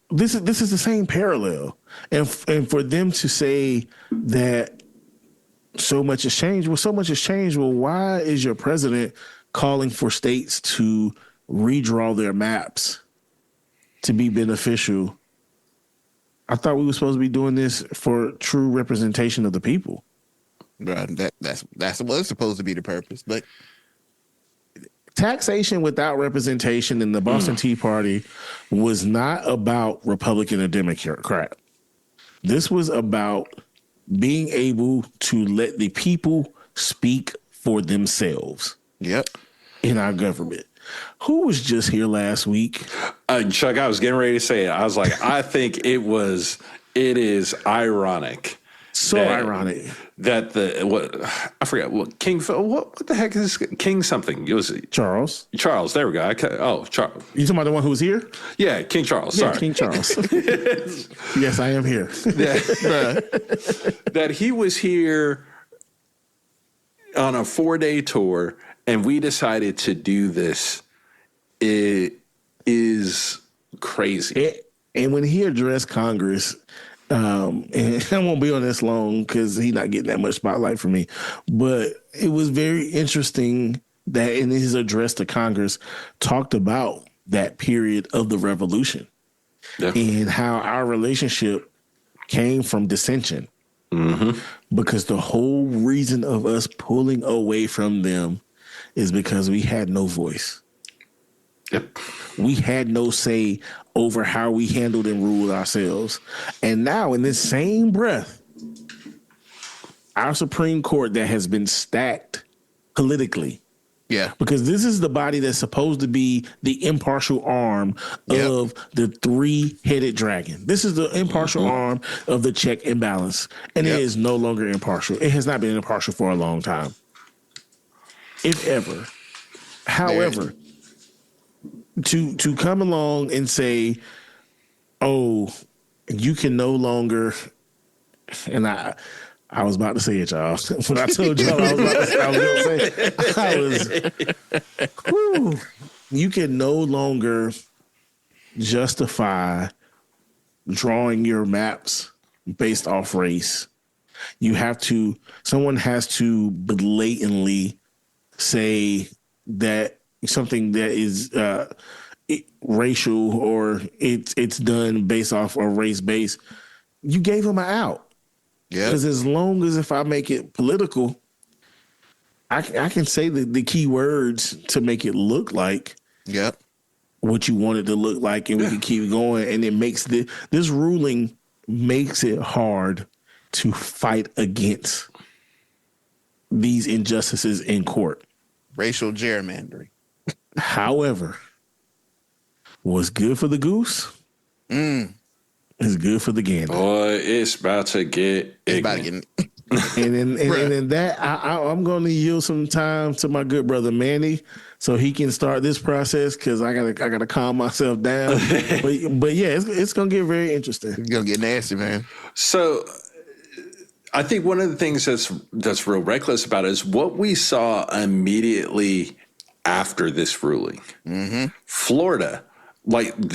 this is the same parallel. And for them to say that so much has changed, well, why is your president calling for states to redraw their maps to be beneficial? I thought we were supposed to be doing this for true representation of the people. Right. That's what it's supposed to be the purpose. But taxation without representation in the Boston Tea Party was not about Republican or Democrat. This was about being able to let the people speak for themselves. Yep. In our government. Who was just here last week? Chuck, I was getting ready to say it. I was like, I think it is ironic. So ironic. That I forget what King, what the heck is King something? It was Charles. Charles, there we go. Charles. You talking about the one who was here? Yeah, King Charles. Yeah, sorry. King Charles. Yes, I am here. That he was here on a 4-day tour, and we decided to do this. It is crazy. And when he addressed Congress, and I won't be on this long because he's not getting that much spotlight from me, but it was very interesting that in his address to Congress talked about that period of the revolution and how our relationship came from dissension. Mm-hmm. Because the whole reason of us pulling away from them is because we had no voice. Yep. We had no say over how we handled and ruled ourselves. And now in this same breath, our Supreme Court that has been stacked politically. Yeah. Because this is the body that's supposed to be the impartial arm of the three-headed dragon. This is the impartial arm of the check and balance. And it is no longer impartial. It has not been impartial for a long time. If ever. However, to come along and say, oh, you can no longer, and I was about to say it, y'all. When I told y'all I was going to say, whew, you can no longer justify drawing your maps based off race. Someone has to blatantly say that something that is racial or it's done based off a race base. You gave them an out. Yeah. Because as long as if I make it political, I can say the key words to make it look like what you want it to look like, and we can keep going. And it makes this ruling makes it hard to fight against these injustices in court. Racial gerrymandering. However, what's good for the goose is good for the gander. Boy, it's about to get ignorant. And then that I'm going to yield some time to my good brother Manny so he can start this process, because I gotta calm myself down. but yeah, it's going to get very interesting. It's going to get nasty, man. So I think one of the things that's real reckless about it is what we saw immediately after this ruling. Mm-hmm. Florida,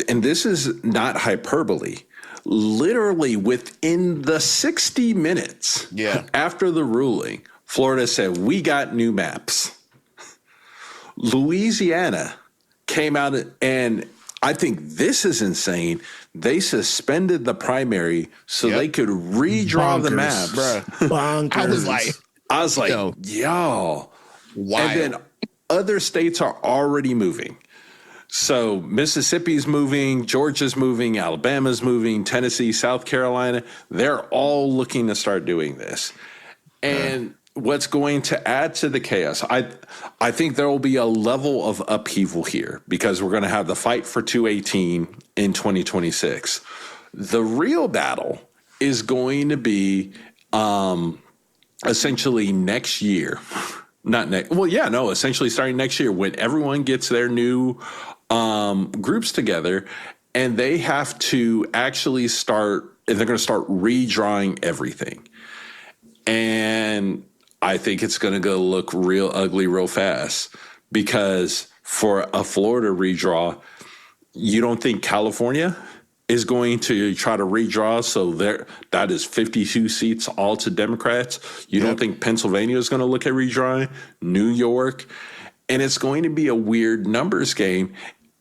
and this is not hyperbole, literally within the 60 minutes after the ruling, Florida said, we got new maps. Louisiana came out, and I think this is insane. They suspended the primary so they could redraw the maps. Bonkers. I was like, yo. Wild. And then other states are already moving. So Mississippi's moving, Georgia's moving, Alabama's moving, Tennessee, South Carolina, they're all looking to start doing this. And what's going to add to the chaos, I think there will be a level of upheaval here, because we're going to have the fight for 218 in 2026. The real battle is going to be essentially next year. Essentially starting next year, when everyone gets their new groups together, and they have to actually they're going to start redrawing everything. And I think it's going to go look real ugly real fast, because for a Florida redraw, you don't think California is going to try to redraw, so that is 52 seats all to Democrats. You don't think Pennsylvania is going to look at redrawing, New York, and it's going to be a weird numbers game.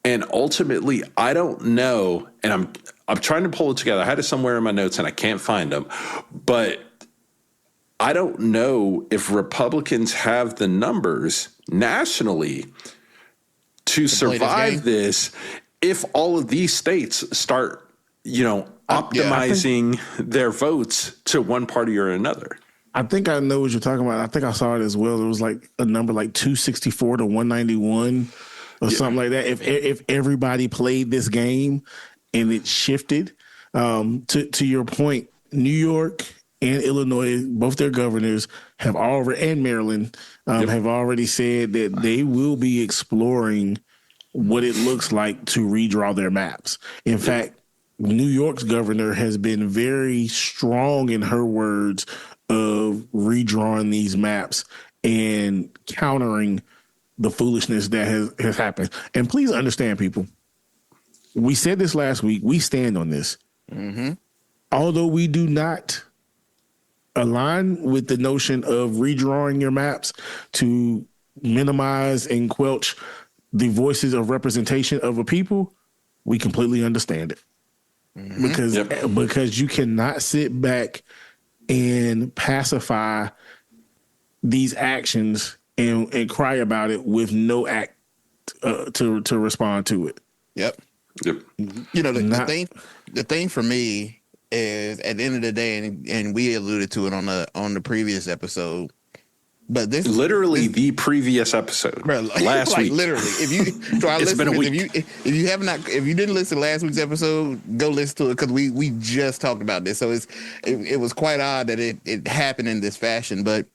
And ultimately, I don't know, and I'm trying to pull it together. I had it somewhere in my notes and I can't find them, but I don't know if Republicans have the numbers nationally to survive this if all of these states start, optimizing their votes to one party or another. I think I know what you're talking about. I think I saw it as well. It was like a number like 264 to 191 or something like that. If everybody played this game and it shifted, to your point, New York and Illinois, both their governors have already, and Maryland have already said that they will be exploring what it looks like to redraw their maps. In fact, New York's governor has been very strong in her words of redrawing these maps and countering the foolishness that has happened. And please understand, people, we said this last week, we stand on this. Mm-hmm. Although we do not align with the notion of redrawing your maps to minimize and quelch the voices of representation of a people, we completely understand it. Mm-hmm. Because you cannot sit back and pacify these actions and cry about it with no act to respond to it. Yep. The thing for me is, at the end of the day, and we alluded to it on the previous episode, but this the previous episode, bro, last week. Literally, if you didn't listen to last week's episode, go listen to it, because we just talked about this. So it was quite odd that it happened in this fashion. But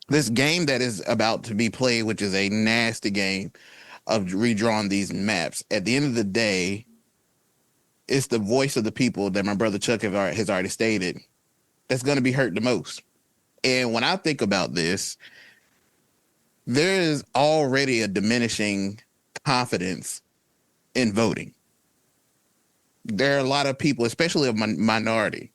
this game that is about to be played, which is a nasty game of redrawing these maps, at the end of the day, it's the voice of the people that my brother Chuck has already stated that's going to be hurt the most. And when I think about this, there is already a diminishing confidence in voting. There are a lot of people, especially a minority,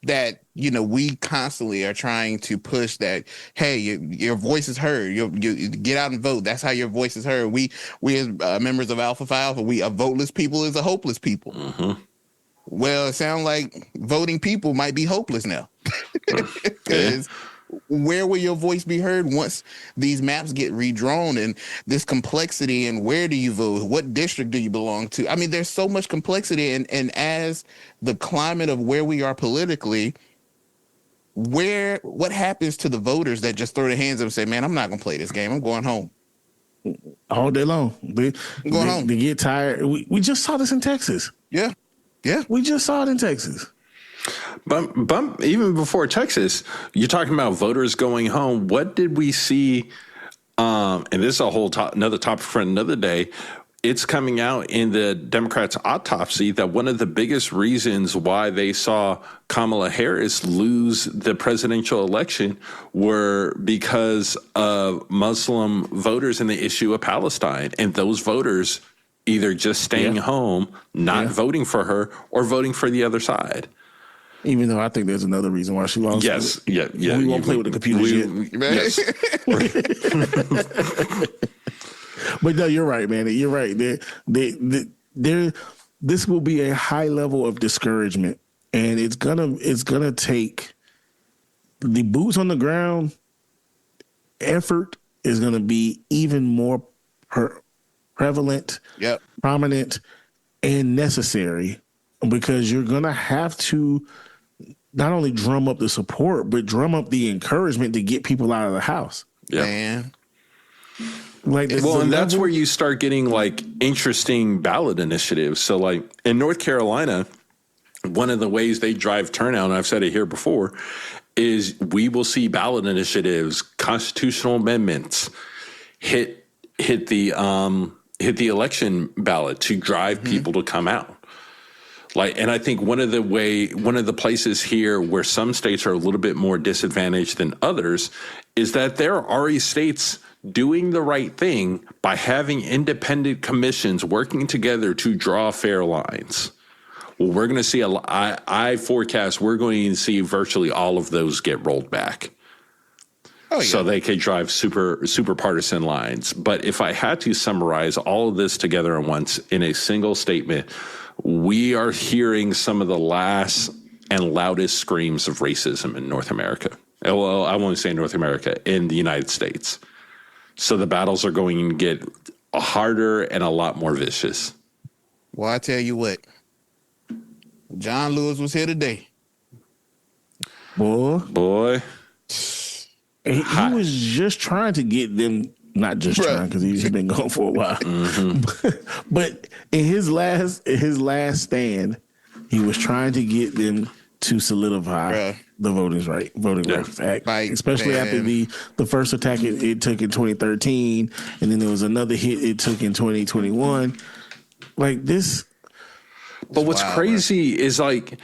that, you know, we constantly are trying to push that, hey, your voice is heard. You get out and vote. That's how your voice is heard. We as members of Alpha Phi Alpha, we a voteless people is a hopeless people. Mm-hmm. Well, it sounds like voting people might be hopeless now. Because where will your voice be heard once these maps get redrawn and this complexity, and where do you vote? What district do you belong to? I mean, there's so much complexity, and as the climate of where we are politically, what happens to the voters that just throw their hands up and say, man, I'm not going to play this game. I'm going home. All day long. They get tired. We just saw this in Texas. Yeah. Yeah. We just saw it in Texas. But even before Texas, you're talking about voters going home. What did we see? And this is another topic for another day. It's coming out in the Democrats' autopsy that one of the biggest reasons why they saw Kamala Harris lose the presidential election were because of Muslim voters in the issue of Palestine. And those voters either just staying home, not voting for her, or voting for the other side. Even though I think there's another reason why she lost. Yes, yeah. We won't play with the computers yet. Yes. But no, you're right, man. You're right. This will be a high level of discouragement, and it's gonna take the boots on the ground effort is gonna be even more prevalent, prominent, and necessary, because you're gonna have to not only drum up the support, but drum up the encouragement to get people out of the house. Yeah. Man. And that's where you start getting like interesting ballot initiatives. So like in North Carolina, one of the ways they drive turnout, and I've said it here before, is we will see ballot initiatives, constitutional amendments hit the election ballot to drive people to come out. And I think one of the places here where some states are a little bit more disadvantaged than others is that there are already states doing the right thing by having independent commissions working together to draw fair lines. Well, we're going to see I forecast we're going to see virtually all of those get rolled back. Oh, yeah. So they could drive super partisan lines. But if I had to summarize all of this together at once in a single statement, we are hearing some of the last and loudest screams of racism in North America. Well, I won't say North America, in the United States. So the battles are going to get harder and a lot more vicious. Well, I tell you what, John Lewis was here today. Boy. He was just trying to get them, not just trying, because he's been gone for a while. Mm-hmm. But in his last stand, he was trying to get them to solidify the Voting Rights Act, especially after the first attack it took in 2013, and then there was another hit it took in 2021. Like this. But what's crazy is like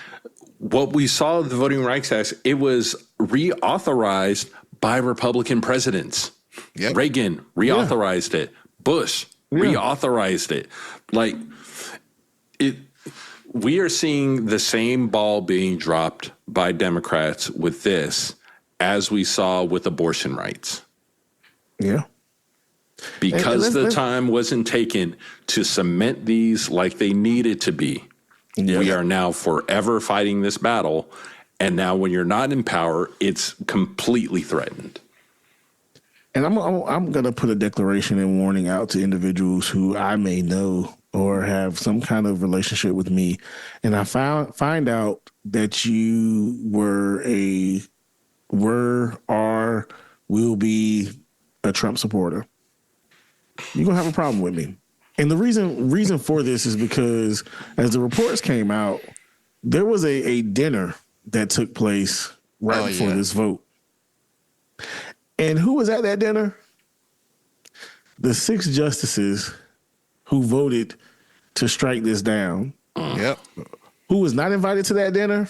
what we saw of the Voting Rights Act, it was reauthorized by Republican presidents. Yep. Reagan reauthorized it. Bush reauthorized it. Like we are seeing the same ball being dropped by Democrats with this as we saw with abortion rights. Yeah. Because the time wasn't taken to cement these like they needed to be. Yeah. We are now forever fighting this battle. And now when you're not in power, it's completely threatened. And I'm going to put a declaration and warning out to individuals who I may know or have some kind of relationship with me, and I find out that you will be a Trump supporter, you're going to have a problem with me. And the reason for this is because as the reports came out, there was a dinner that took place before this vote. And who was at that dinner? The 6 justices who voted to strike this down. Yep. Who was not invited to that dinner?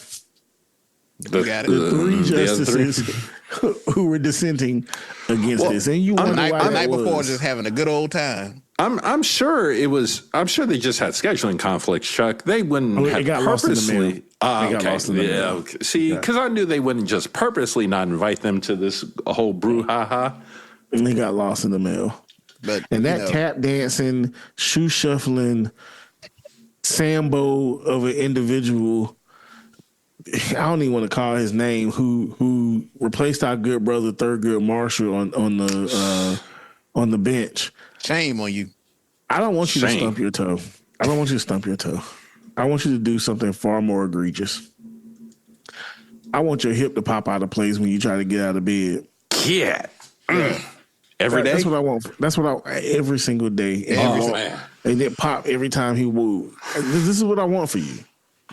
You got it. The three justices who were dissenting against this, and you wonder why the night before, just having a good old time. I'm sure it was. I'm sure they just had scheduling conflicts, Chuck. They wouldn't have purposely. Okay. See, because I knew they wouldn't just purposely not invite them to this whole brouhaha. And they got lost in the mail. And that tap dancing, shoe shuffling, Sambo of an individual. I don't even want to call his name. Who replaced our good brother Thurgood Marshall on the bench. Shame on you. I don't want you to stump your toe. I don't want you to stump your toe. I want you to do something far more egregious. I want your hip to pop out of place when you try to get out of bed. Yeah. Every day? That's what I want. That's what I every single day. And it pop every time he move. This is what I want for you.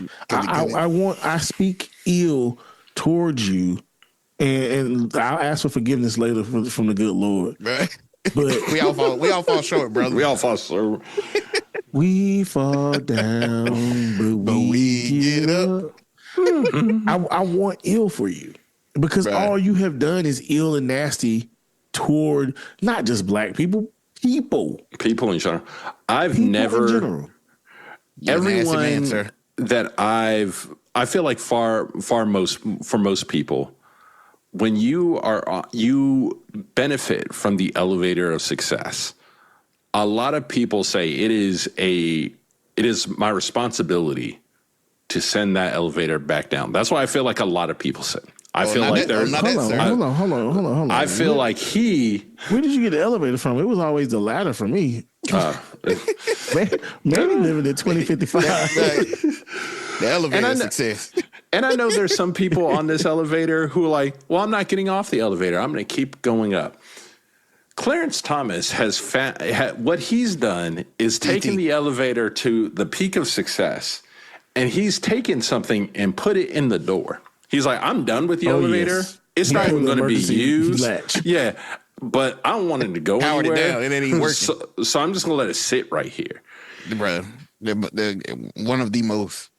I speak ill towards you, and I'll ask for forgiveness later from the good Lord. Right. But we all fall short, brother. We all fall short. We fall down, but we get up. I want ill for you because all you have done is ill and nasty toward not just black people in general. I've never everyone that I feel like for most people, when you benefit from the elevator of success, a lot of people say it is my responsibility to send that elevator back down. That's why I feel like a lot of people say. I feel like there's hold on. I feel like where did you get the elevator from? It was always the ladder for me. Manny living at 2055. The elevator is success. And I know there's some people on this elevator who are like, well, I'm not getting off the elevator. I'm going to keep going up. Clarence Thomas has what he's done is taken the elevator to the peak of success, and he's taken something and put it in the door. He's like, I'm done with the elevator. Yes. It's not even going to be used. Yeah, but I don't want it to go Powered anywhere. It down. It ain't even working. So I'm just going to let it sit right here. Bro, they're one of the most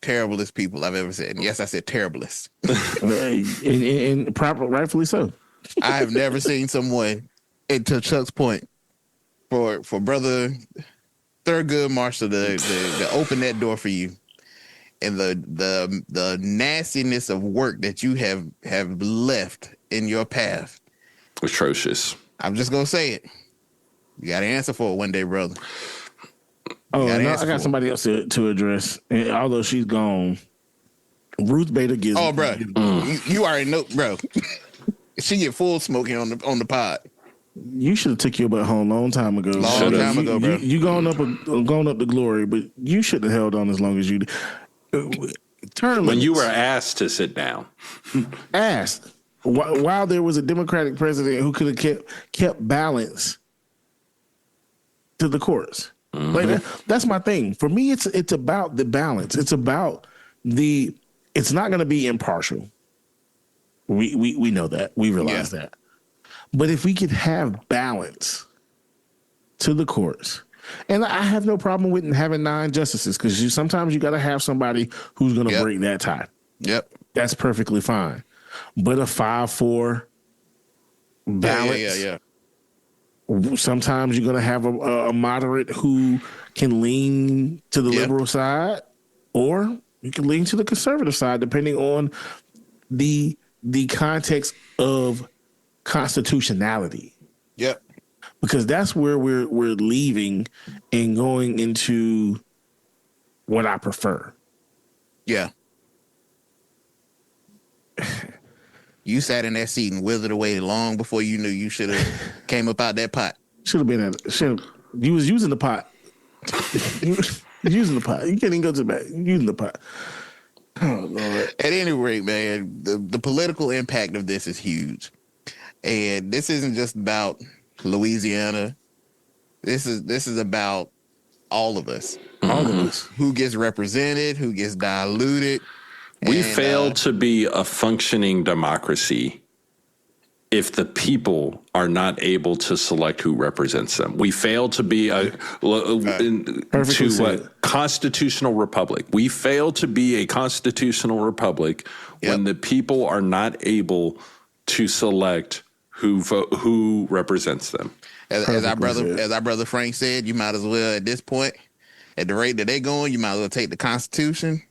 terriblest people I've ever said. And yes, I said terriblest. and rightfully so. I have never seen someone, and to Chuck's point, for brother Thurgood Marshall to open that door for you, and the nastiness of work that you have left in your path. Atrocious. I'm just gonna say it. You got to answer for it one day, brother. Oh, no, I got somebody else to address. And although she's gone, Ruth Bader Gibbs. Oh, bro, you already know, bro. She get full smoking on the pod. You should have took your butt home a long time ago. Long time ago, bro. You going up to glory, but you should have held on as long as you did. When you were asked to sit down. Asked. While there was a Democratic president who could have kept balance to the courts. Mm-hmm. Like that's my thing. For me, it's about the balance. It's about it's not going to be impartial. We know that. We realize that. But if we could have balance to the courts, and I have no problem with having 9 justices, because sometimes you got to have somebody who's going to break that tie. Yep. That's perfectly fine. But a 5-4 balance. Yeah. Sometimes you're going to have a moderate who can lean to the liberal side, or you can lean to the conservative side, depending on the context of constitutionality. Yep. Because that's where we're leaving and going into what I prefer. Yeah. You sat in that seat and withered away long before you knew you should have came up out that pot. Should have been you was using the pot. You was using the pot. You can't even go to the back. You're using the pot. Oh, Lord. At any rate, man, the political impact of this is huge. And this isn't just about Louisiana. This is about all of us. All of us. Who gets represented, who gets diluted. We fail to be a functioning democracy if the people are not able to select who represents them. We fail to be constitutional republic. We fail to be a constitutional republic when the people are not able to select who represents them. As our brother Frank said, you might as well at this point, at the rate that they're going, you might as well take the Constitution,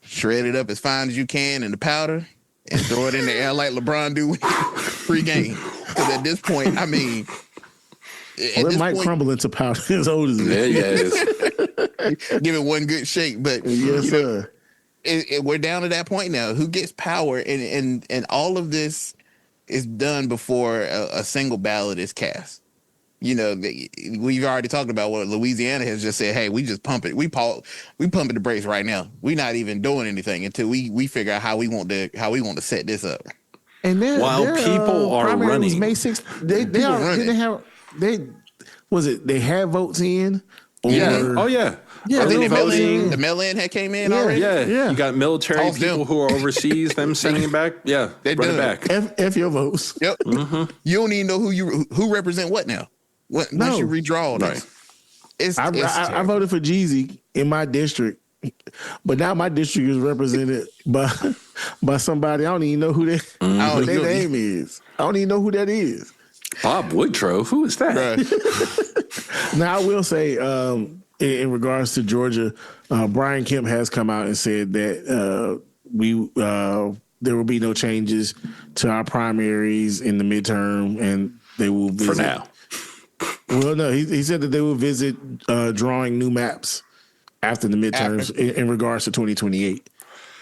shred it up as fine as you can in the powder, and throw it in the air like LeBron do pre-game. Because at this point, I mean, it might crumble into powder as old as it is. Give it one good shake, but yes, sir. We're down to that point now. Who gets power, and all of this is done before a single ballot is cast. You know, we've already talked about what Louisiana has just said. Hey, we just pump it. We pumping the brakes right now. We're not even doing anything until we figure out how we want to set this up. And then while people are running, May 6th, they had votes in. Yeah, I think the mail-in had came in already. Yeah. You got military people who are overseas, them sending it back. Yeah, they run it back. F your votes. Yep. Mm-hmm. You don't even know who represent what now. Once you redraw this. I voted for Jeezy in my district, but now my district is represented by somebody I don't even know who their name is. I don't even know who that is. Bob Woodrow. Who is that? Now I will say, in regards to Georgia, Brian Kemp has come out and said that there will be no changes to our primaries in the midterm, and they will visit. For now. Well, no, he said that they will visit drawing new maps after the midterms in regards to 2028.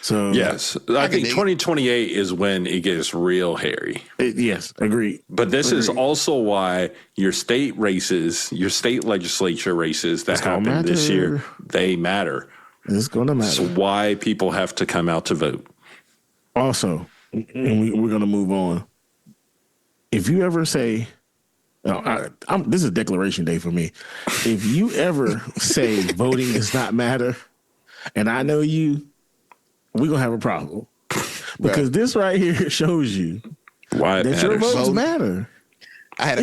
So yes, I think 2028 is when it gets real hairy. Yes, agreed. But this is also why your state races, your state legislature races that happen this year, they matter. It's going to matter. That's why people have to come out to vote. Also, and we're going to move on. If you ever say, this is Declaration Day for me. If you ever say voting does not matter, and I know you, we're going to have a problem. Because this right here shows you why that your votes matter. I had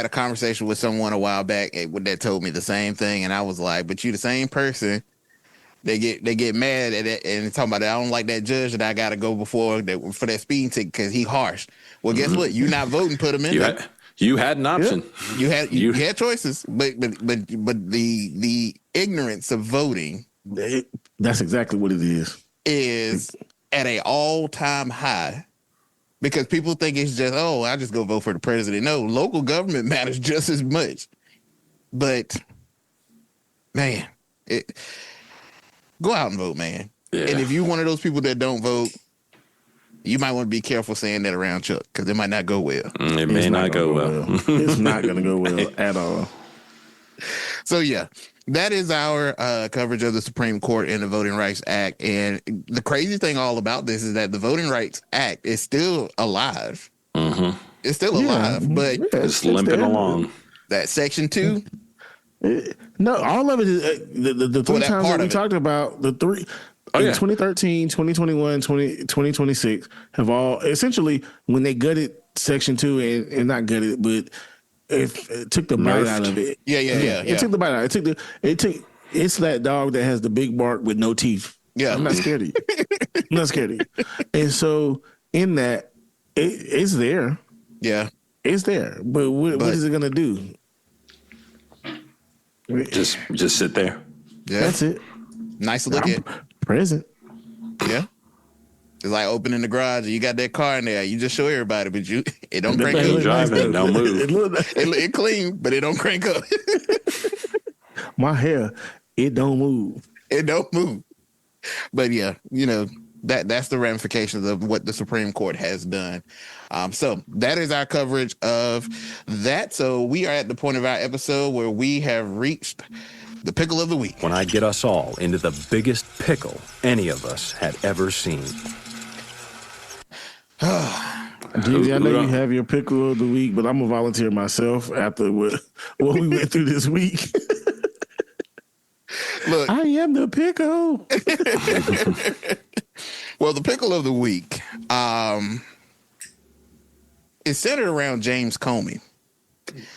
a conversation with someone a while back that told me the same thing, and I was like, but you the same person. They get mad at it and talking about it. I don't like that judge that I got to go before for that speeding ticket because he harsh. Well, guess what? You're not voting, put him in there. You had an option. Yep. You had choices, but the ignorance of voting. That's exactly what it is. Is at an all-time high because people think it's just, I just go vote for the president. No, local government matters just as much. But man, go out and vote, man. Yeah. And if you're one of those people that don't vote, you might want to be careful saying that around Chuck because it might not go well. It may not go well. It's not going to go well at all. So, yeah, that is our coverage of the Supreme Court and the Voting Rights Act. And the crazy thing all about this is that the Voting Rights Act is still alive. Mm-hmm. It's still alive, but it's limping along. That Section 2? No, all of it is the three times that we talked about, the three. In 2013, 2021, 2026 have all essentially when they gutted Section 2 and not gutted, but it took the bite out of it. Yeah. It took the bite out. It's that dog that has the big bark with no teeth. Yeah. I'm not scared of you. And so in that, it's there. Yeah. It's there. But what is it gonna do? Just sit there. Yeah. That's it. Nice to look at. Present. Yeah. It's like opening the garage and you got that car in there. You just show everybody, but it don't crank up. Driving, don't move. It clean, but it don't crank up. My hair, it don't move. It don't move. But yeah, that's the ramifications of what the Supreme Court has done. So that is our coverage of that. So we are at the point of our episode where we have reached the pickle of the week. When I get us all into the biggest pickle any of us had ever seen. Jeezy, I know you have your pickle of the week, but I'm going to volunteer myself after what we went through this week. Look, I am the pickle. Well, the pickle of the week is centered around James Comey.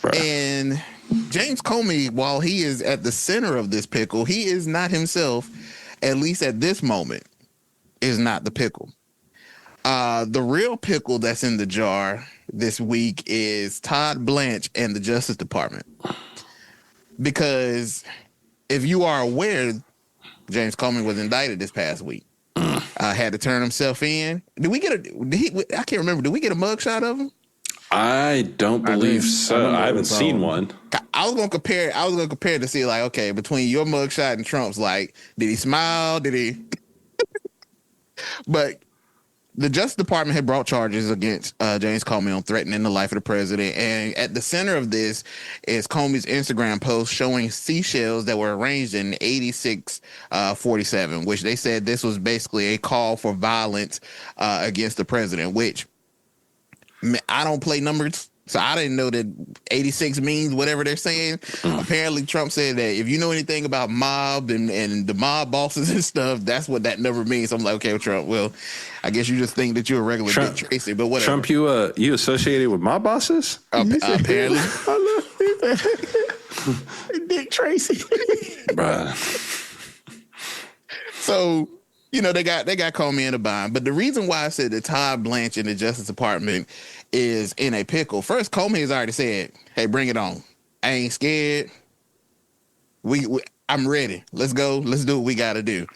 Right. And, James Comey, while he is at the center of this pickle, he is not himself, at least at this moment, is not the pickle. The real pickle that's in the jar this week is Todd Blanche and the Justice Department. Because if you are aware, James Comey was indicted this past week. Had to turn himself in. I can't remember. Did we get a mugshot of him? I don't believe so. I haven't seen one. I was gonna compare to see, like, okay, between your mugshot and Trump's, like, did he smile? Did he? But the Justice Department had brought charges against James Comey on threatening the life of the president. And at the center of this is Comey's Instagram post showing seashells that were arranged in 8647, which they said this was basically a call for violence against the president, which I don't play numbers. So I didn't know that 86 means whatever they're saying. Apparently, Trump said that if you know anything about mob and the mob bosses and stuff, that's what that number means. So I'm like, okay, well, Trump, well, I guess you just think that you're a regular Dick Tracy, but whatever. Trump, you associated with mob bosses? Apparently. I love Dick Tracy. Bruh. So, you know, they got Comey in a bind. But the reason why I said that Todd Blanche in the Justice Department is in a pickle. First, Comey has already said, hey, bring it on. I ain't scared. I'm ready. Let's go. Let's do what we got to do.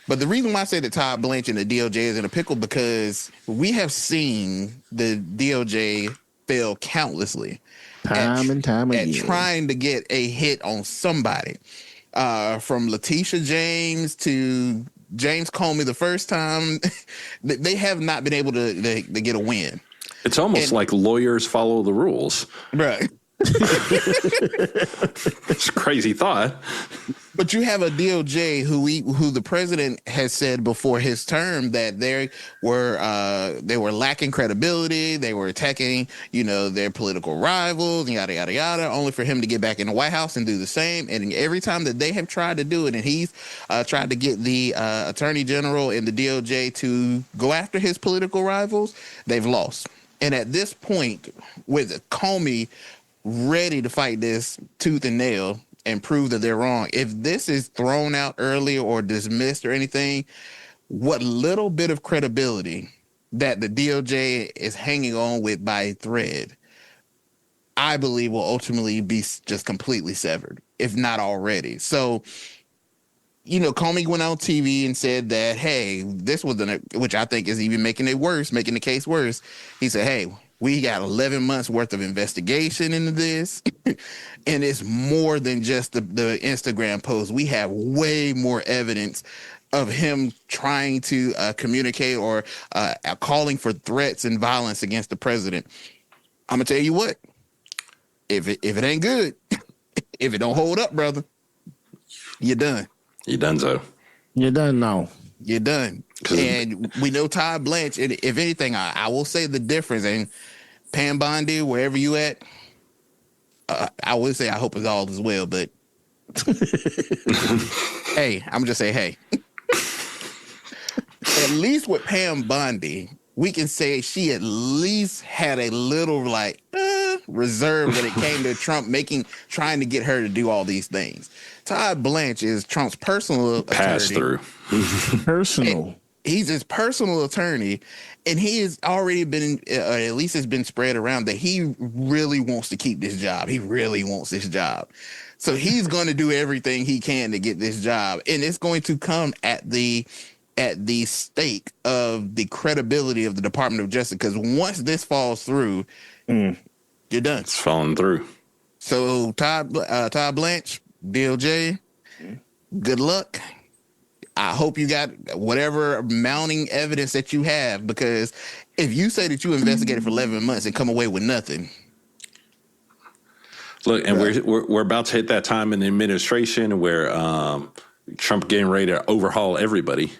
But the reason why I say that Todd Blanche and the DOJ is in a pickle, because we have seen the DOJ fail countlessly. Time and time again. At trying to get a hit on somebody. From Letitia James to James Comey the first time, they have not been able to get a win. It's almost like lawyers follow the rules. Right. It's a crazy thought. But you have a DOJ who the president has said before his term that they were lacking credibility. They were attacking, their political rivals, yada, yada, yada, only for him to get back in the White House and do the same. And every time that they have tried to do it, and he's tried to get the attorney general and the DOJ to go after his political rivals, they've lost. And at this point, with Comey ready to fight this tooth and nail and prove that they're wrong, if this is thrown out early or dismissed or anything, what little bit of credibility that the DOJ is hanging on with by a thread, I believe will ultimately be just completely severed, if not already. So, Comey went on TV and said that, hey, this was which I think is even making the case worse. He said, hey, we got 11 months worth of investigation into this. And it's more than just the Instagram post. We have way more evidence of him trying to communicate or calling for threats and violence against the president. I'm going to tell you what, if it ain't good, if it don't hold up, brother, you're done. You done so. You're done now. You're done. And we know Todd Blanche, and if anything, I will say the difference. And Pam Bondi, wherever you at, I would say I hope it's all as well. But hey, I'm just say hey. At least with Pam Bondi, we can say she at least had a little reserve when it came to Trump trying to get her to do all these things. Todd Blanche is Trump's personal pass attorney. Through. Personal. He's his personal attorney, and he has already been, at least it's been spread around that he really wants to keep this job. He really wants this job. So he's going to do everything he can to get this job. And it's going to come at the stake of the credibility of the Department of Justice, because once this falls through, you're done. It's falling through. So Todd Blanche, DOJ, good luck. I hope you got whatever mounting evidence that you have, because if you say that you investigated for 11 months and come away with nothing. Look, and we're about to hit that time in the administration where Trump getting ready to overhaul everybody.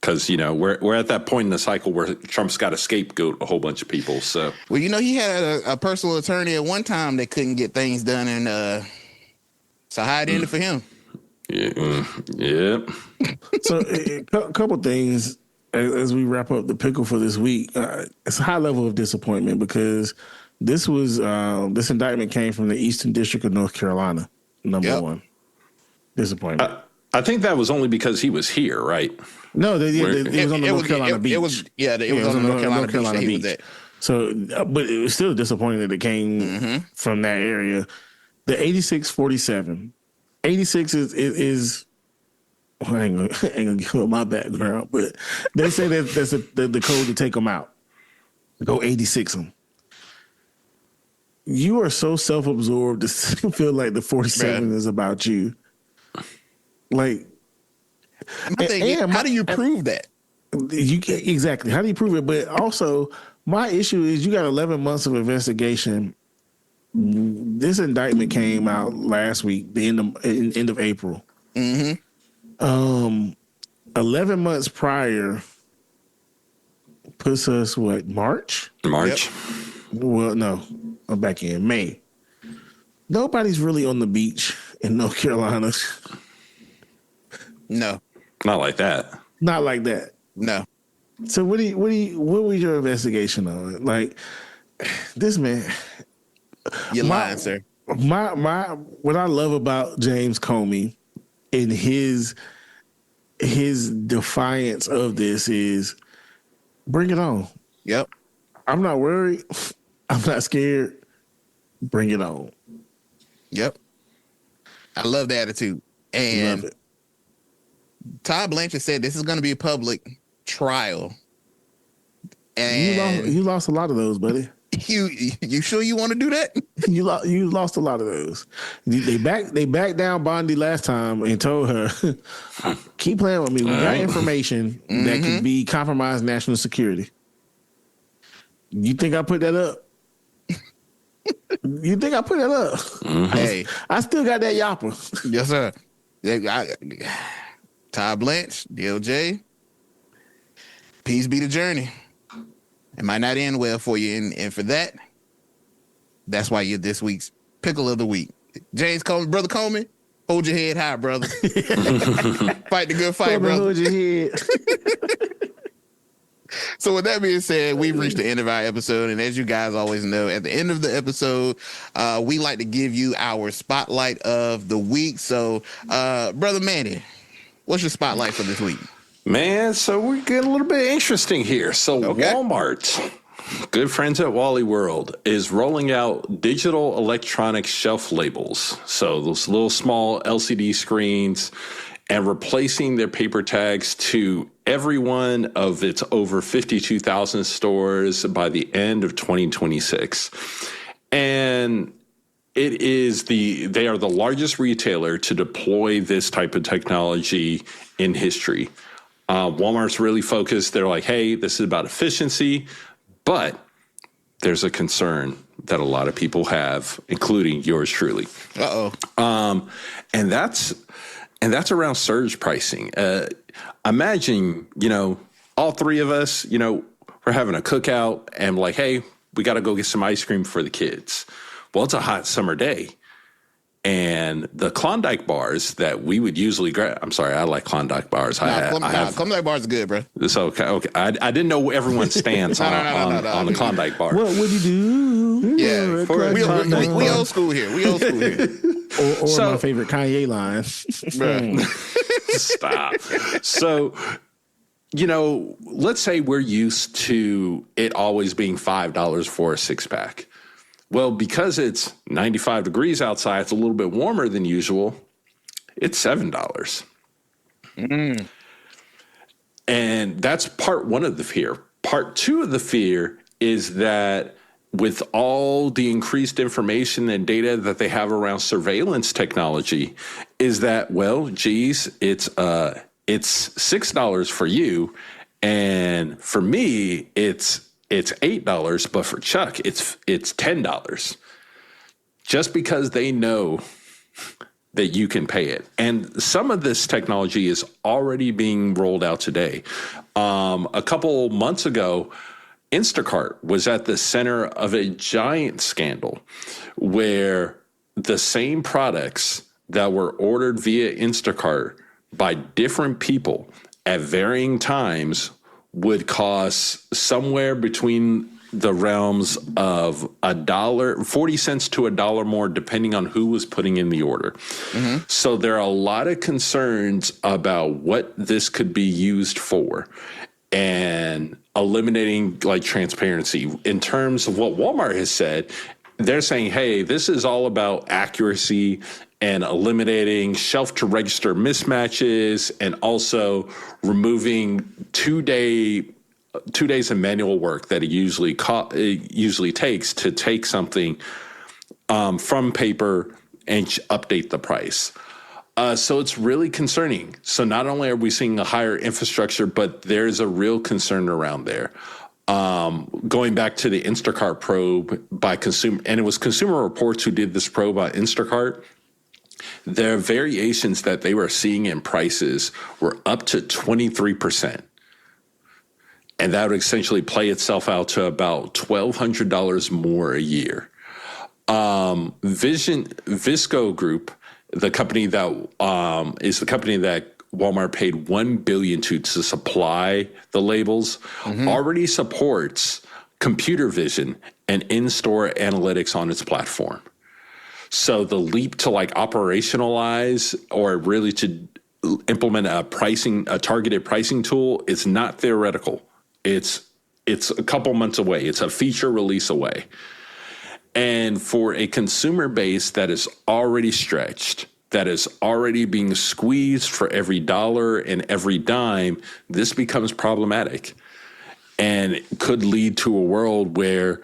Because, we're at that point in the cycle where Trump's got to scapegoat a whole bunch of people. So, well, he had a personal attorney at one time that couldn't get things done, and so how it ended for him. Yeah. So a couple things as we wrap up the pickle for this week. It's a high level of disappointment because This indictment came from the Eastern District of North Carolina. Number one. Disappointment. I think that was only because he was here, right? No, it was on the North Carolina beach. It was on the North Carolina beach. So, but it was still disappointing that it came from that area. The 8647. 86 is well, I ain't gonna give up my background, but they say that's the code to take them out. Go 86 them. You are so self-absorbed to feel like the 47 is about you. Like, how do you prove that? Exactly. How do you prove it? But also, my issue is you got 11 months of investigation. This indictment came out last week, the end of April. 11 months prior puts us March? March. Yep. Well, no, I'm back in May. Nobody's really on the beach in North Carolina. No, not like that. Not like that. No. So what was your investigation on? Like, this man. You're lying, sir. What I love about James Comey and his defiance of this is bring it on. Yep. I'm not worried. I'm not scared. Bring it on. Yep. I love the attitude. And love it. Todd Blanchard said this is going to be a public trial. And you lost a lot of those, buddy. You sure you want to do that? You lost a lot of those. They backed down Bondi last time and told her, keep playing with me. We got information that could be compromised national security. You think I put that up? You think I put that up? Hey, I still got that yapper. Yes, sir. Todd Blanche, DOJ. Peace be the journey. It might not end well for you, and for that, that's why you're this week's Pickle of the Week. James Comey, Brother Comey, hold your head high, brother. Fight the good fight, brother. Hold your head. So with that being said, we've reached the end of our episode, and as you guys always know, at the end of the episode, we like to give you our spotlight of the week. So, Brother Manny, what's your spotlight for this week? Man, so we're getting a little bit interesting here. So Walmart, good friends at Wally World, is rolling out digital electronic shelf labels. So those little small LCD screens, and replacing their paper tags to every one of its over 52,000 stores by the end of 2026. And they are the largest retailer to deploy this type of technology in history. Walmart's really focused. They're like, hey, this is about efficiency, but there's a concern that a lot of people have, including yours truly. And that's around surge pricing. Imagine, all three of us, we're having a cookout and like, hey, we got to go get some ice cream for the kids. Well, it's a hot summer day. And the Klondike bars that we would usually grab, I'm sorry, I like Klondike bars. Klondike bars are good, bro. It's okay. I didn't know everyone's stance on the Klondike bars. What would you do? Yeah, we old school here. Or my favorite Kanye line. Stop. So, let's say we're used to it always being $5 for a six-pack. Well, because it's 95 degrees outside, it's a little bit warmer than usual. It's $7. And that's part one of the fear. Part two of the fear is that with all the increased information and data that they have around surveillance technology, is that, well, geez, it's $6 for you, and for me, it's $8, but for Chuck, it's $10. Just because they know that you can pay it. And some of this technology is already being rolled out today. A couple months ago, Instacart was at the center of a giant scandal where the same products that were ordered via Instacart by different people at varying times would cost somewhere between the realms of $1.40 to $1 more, depending on who was putting in the order. Mm-hmm. So there are a lot of concerns about what this could be used for, and eliminating like transparency in terms of what Walmart has said. They're saying, hey, this is all about accuracy and eliminating shelf to register mismatches, and also removing 2 days of manual work that it usually takes to take something from paper and update the price. So it's really concerning. So not only are we seeing a higher infrastructure, but there's a real concern around there. Going back to the Instacart probe by Consumer, and it was Consumer Reports who did this probe on Instacart. Their variations that they were seeing in prices were up to 23%. And that would essentially play itself out to about $1,200 more a year. Visco Group, the company that is the company that Walmart paid $1 billion to supply the labels, already supports computer vision and in-store analytics on its platform. So the leap to like operationalize or really to implement a targeted pricing tool is not theoretical. It's a couple months away. It's a feature release away. And for a consumer base that is already stretched, that is already being squeezed for every dollar and every dime, this becomes problematic and could lead to a world where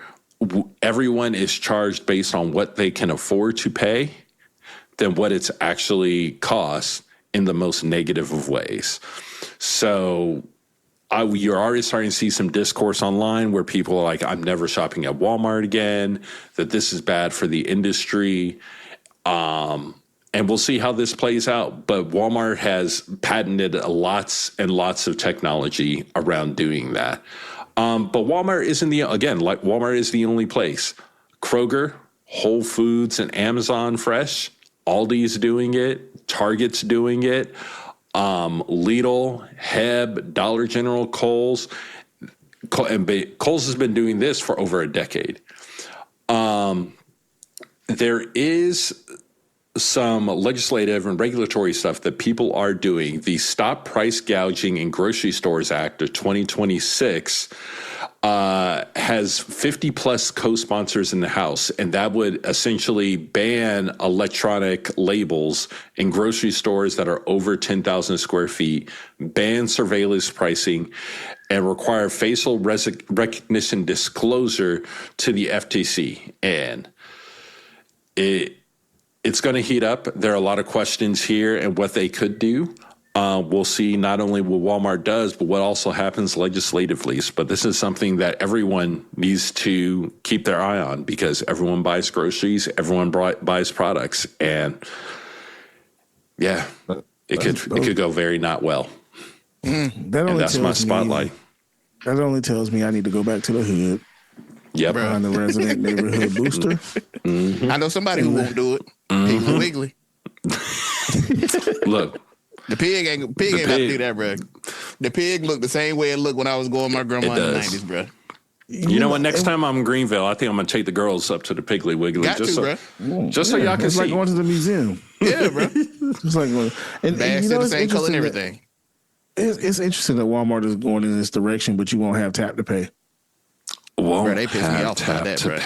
everyone is charged based on what they can afford to pay than what it's actually costs in the most negative of ways. So you're already starting to see some discourse online where people are like, I'm never shopping at Walmart again, that this is bad for the industry. And we'll see how this plays out. But Walmart has patented lots and lots of technology around doing that. But Walmart Walmart is the only place. Kroger, Whole Foods, and Amazon Fresh, Aldi's doing it, Target's doing it, Lidl, Heb, Dollar General, Kohl's. Kohl's has been doing this for over a decade. There is some legislative and regulatory stuff that people are doing. The Stop Price Gouging in Grocery Stores Act of 2026 has 50 plus co-sponsors in the House, and that would essentially ban electronic labels in grocery stores that are over 10,000 square feet, ban surveillance pricing, and require facial recognition disclosure to the FTC. And it's going to heat up. There are a lot of questions here and what they could do. We'll see not only what Walmart does, but what also happens legislatively. But this is something that everyone needs to keep their eye on, because everyone buys groceries, everyone buys products, and yeah, it could go very not well. And that's my spotlight. That only tells me I need to go back to the hood. Yep. Find the resident neighborhood booster. Mm-hmm. I know somebody who won't do it. Piggly Wiggly. Look. The pig ain't about to do that, bro. The pig looked the same way it looked when I was going with my grandma in the 90s, bro. You know what? Next time I'm in Greenville, I think I'm going to take the girls up to the Piggly Wiggly. Just so y'all can see. It's like going to the museum. Yeah, bro. It's like going. And bags the same color and everything. It's interesting that Walmart is going in this direction, but you won't have tap to pay. Bro, they piss me off about that, bro.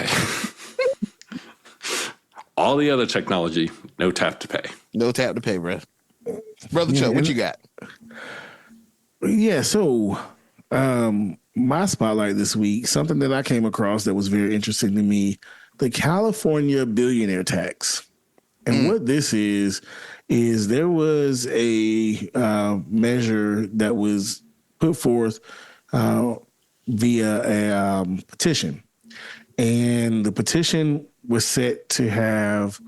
All the other technology, no tap to pay. No tap to pay, bro. Brother Chuck, what you got? Yeah, so my spotlight this week, something that I came across that was very interesting to me, the California billionaire tax. And what this is there was a measure that was put forth via a petition. And the petition was set to have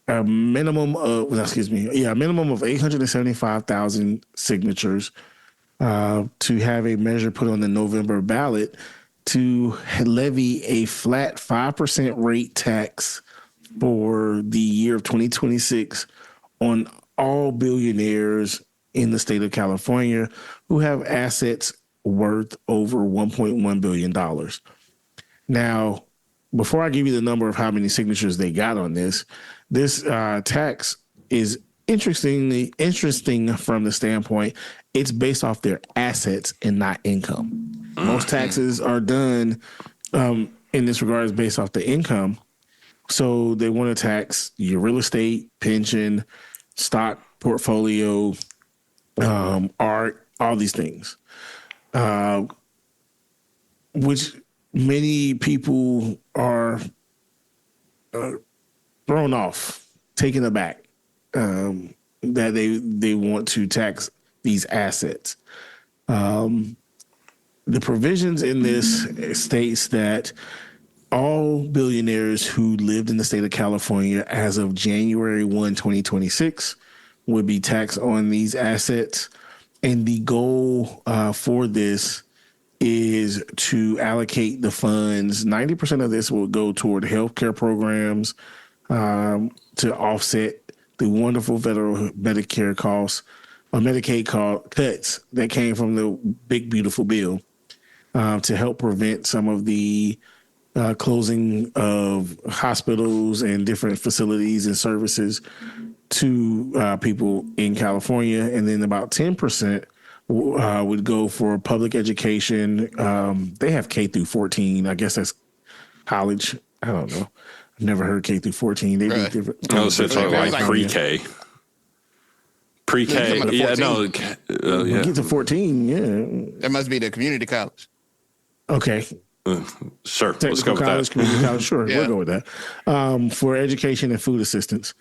a minimum of 875,000 signatures to have a measure put on the November ballot to levy a flat 5% rate tax for the year of 2026 on all billionaires in the state of California who have assets worth over $1.1 billion. Now, before I give you the number of how many signatures they got on this tax is interesting from the standpoint it's based off their assets and not income. Most taxes are done in this regard is based off the income. So they want to tax your real estate, pension, stock portfolio, art, all these things, which many people are thrown off, taken aback, that they want to tax these assets. The provisions in this states that all billionaires who lived in the state of California as of January 1, 2026 would be taxed on these assets. And the goal for this is to allocate the funds. 90% of this will go toward healthcare programs to offset the wonderful federal Medicare costs or Medicaid cuts that came from the big, beautiful bill to help prevent some of the closing of hospitals and different facilities and services to people in California. And then about 10% would go for public education. They have K through 14. I guess that's college. I don't know. I've never heard K through 14. They do different. Oh, so it's like pre-K. Pre-K. Yeah, no. Yeah. Get to 14, yeah. That must be the community college. Okay. Sure. Technical Let's go with college, that. community college, sure. Yeah. We'll go with that. For education and food assistance.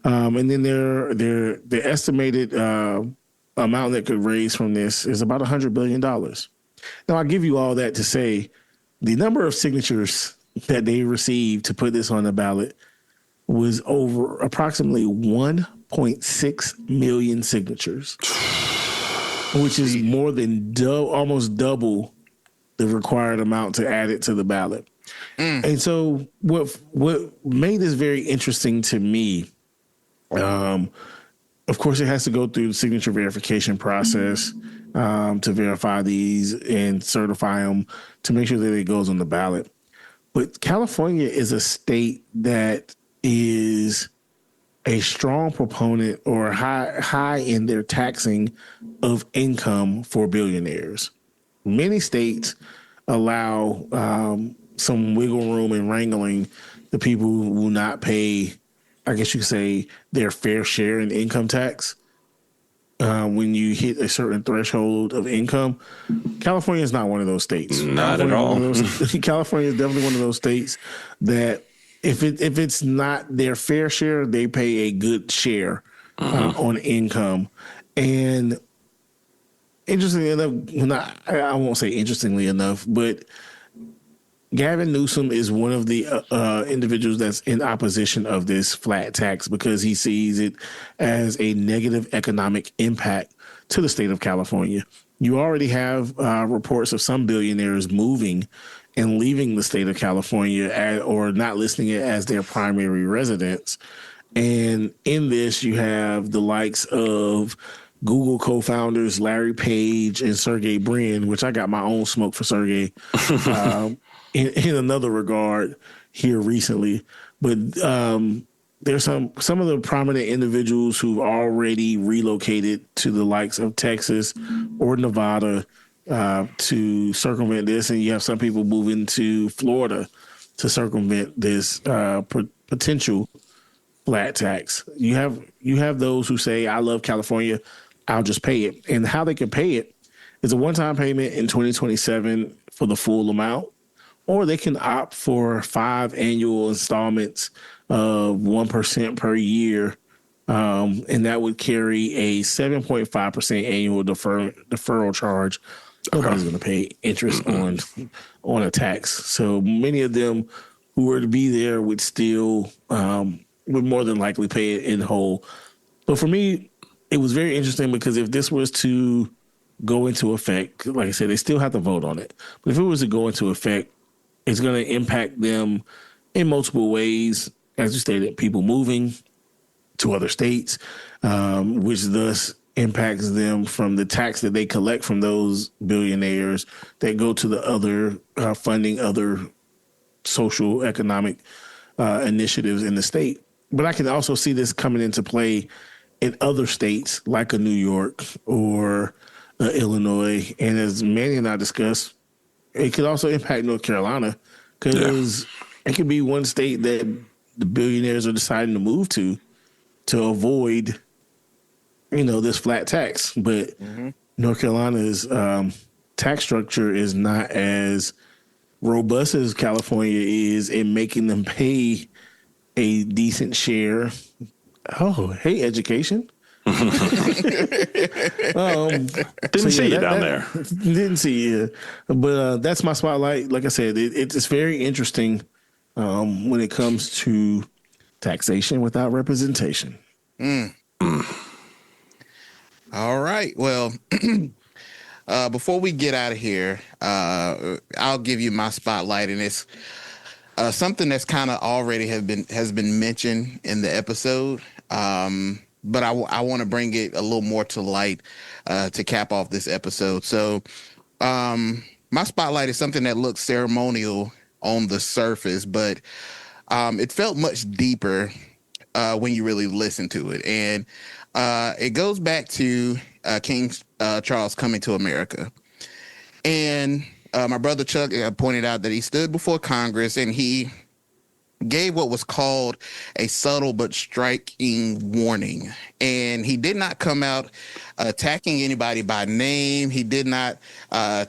And then the estimated amount that could raise from this is about $100 billion. Now, I'll give you all that to say the number of signatures that they received to put this on the ballot was over approximately 1.6 million signatures, which is more than almost double the required amount to add it to the ballot. And so what made this very interesting to me, of course, it has to go through the signature verification process to verify these and certify them to make sure that it goes on the ballot. But California is a state that is a strong proponent or high in their taxing of income for billionaires. Many states allow some wiggle room in wrangling the people who will not pay, I guess you could say, their fair share in income tax. When you hit a certain threshold of income, California is not one of those states. Not at all. California is definitely one of those states that if it's not their fair share, they pay a good share on income. And interestingly enough, I won't say interestingly enough, but Gavin Newsom is one of the individuals that's in opposition of this flat tax because he sees it as a negative economic impact to the state of California. You already have reports of some billionaires moving and leaving the state of California or not listing it as their primary residence. And in this, you have the likes of Google co-founders Larry Page and Sergey Brin, which I got my own smoke for Sergey in another regard here recently. But there's some of the prominent individuals who've already relocated to the likes of Texas or Nevada to circumvent this. And you have some people moving to Florida to circumvent this potential flat tax. You have those who say, I love California, I'll just pay it. And how they can pay it is a one-time payment in 2027 for the full amount, or they can opt for 5 annual installments of 1% per year. And that would carry a 7.5% annual deferral charge. Nobody's going to pay interest on a tax. So many of them who were to be there would still would more than likely pay it in whole. But for me, it was very interesting because if this was to go into effect, like I said, they still have to vote on it. But if it was to go into effect, it's going to impact them in multiple ways. As you stated, people moving to other states, which thus impacts them from the tax that they collect from those billionaires that go to the other funding other social economic initiatives in the state. But I can also see this coming into play in other states like a New York or Illinois. And as Manny and I discussed, it could also impact North Carolina because it could be one state that the billionaires are deciding to move to avoid, this flat tax. But North Carolina's tax structure is not as robust as California is in making them pay a decent share. Oh, hey, education. Didn't see you down there. Didn't see you. But that's my spotlight. Like I said, it's very interesting when it comes to taxation without representation. All right. Well, before we get out of here, I'll give you my spotlight, and it's something that's kind of already has been mentioned in the episode. But I want to bring it a little more to light to cap off this episode. So my spotlight is something that looks ceremonial on the surface, but it felt much deeper when you really listen to it. And it goes back to King Charles coming to America. And my brother Chuck pointed out that he stood before Congress and he gave what was called a subtle but striking warning. And he did not come out attacking anybody by name. He did not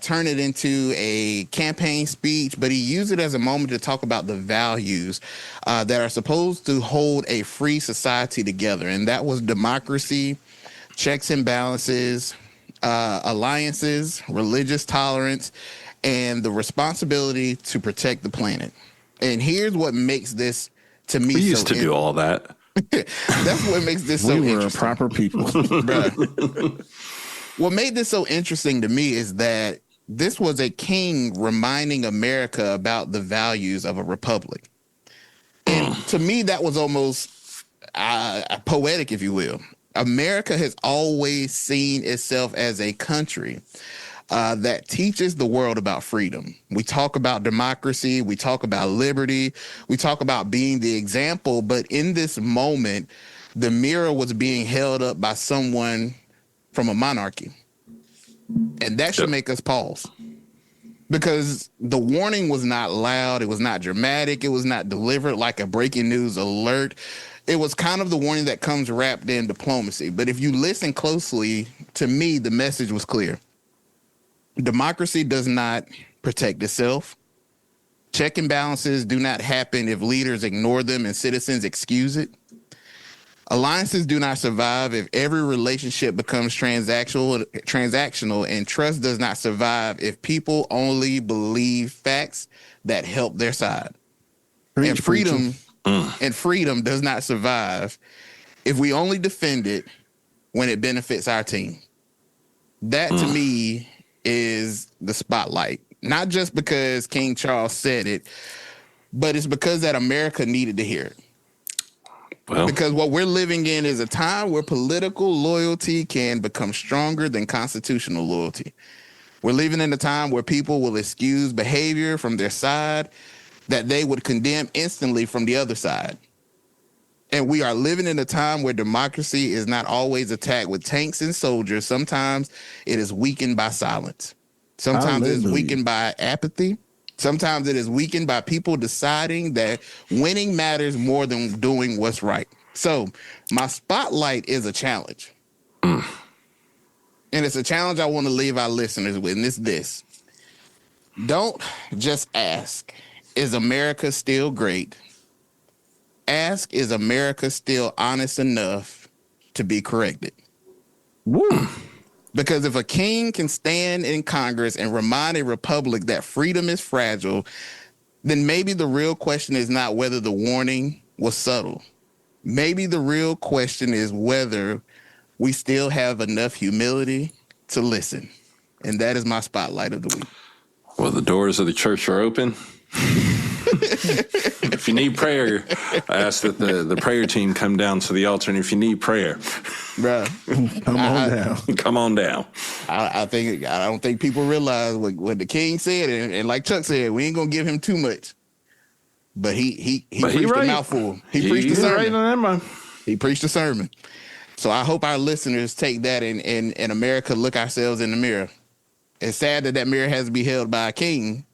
turn it into a campaign speech, but he used it as a moment to talk about the values that are supposed to hold a free society together. And that was democracy, checks and balances, alliances, religious tolerance, and the responsibility to protect the planet. And here's what makes this, to me, we used to do all that. That's what makes this so interesting. We were proper people. What made this so interesting to me is that this was a king reminding America about the values of a republic. And to me, that was almost poetic, if you will. America has always seen itself as a country that teaches the world about freedom. We talk about democracy. We talk about liberty. We talk about being the example. But in this moment, the mirror was being held up by someone from a monarchy. And that should make us pause. Because the warning was not loud. It was not dramatic. It was not delivered like a breaking news alert. It was kind of the warning that comes wrapped in diplomacy. But if you listen closely, to me, the message was clear. Democracy does not protect itself. Check and balances do not happen if leaders ignore them and citizens excuse it. Alliances do not survive if every relationship becomes transactional, and trust does not survive if people only believe facts that help their side. And freedom does not survive if we only defend it when it benefits our team. That to me is the spotlight, not just because King Charles said it, but it's because that America needed to hear it. Well, because what we're living in is a time where political loyalty can become stronger than constitutional loyalty. We're living in a time where people will excuse behavior from their side that they would condemn instantly from the other side. And we are living in a time where democracy is not always attacked with tanks and soldiers. Sometimes it is weakened by silence. Sometimes it is weakened by apathy. Sometimes it is weakened by people deciding that winning matters more than doing what's right. So my spotlight is a challenge. And it's a challenge I want to leave our listeners with, and it's this. Don't just ask, is America still great? Ask, is America still honest enough to be corrected? Woo. Because if a king can stand in Congress and remind a republic that freedom is fragile, then maybe the real question is not whether the warning was subtle. Maybe the real question is whether we still have enough humility to listen. And that is my spotlight of the week. Well, the doors of the church are open. If you need prayer, I ask that the prayer team come down to the altar. And if you need prayer, bro, come on down. Come on down. I don't think people realize what the king said, and like Chuck said, we ain't gonna give him too much. But he preached a mouthful. He preached a sermon. Right on that, man. He preached a sermon. So I hope our listeners take that and in America look ourselves in the mirror. It's sad that mirror has to be held by a king,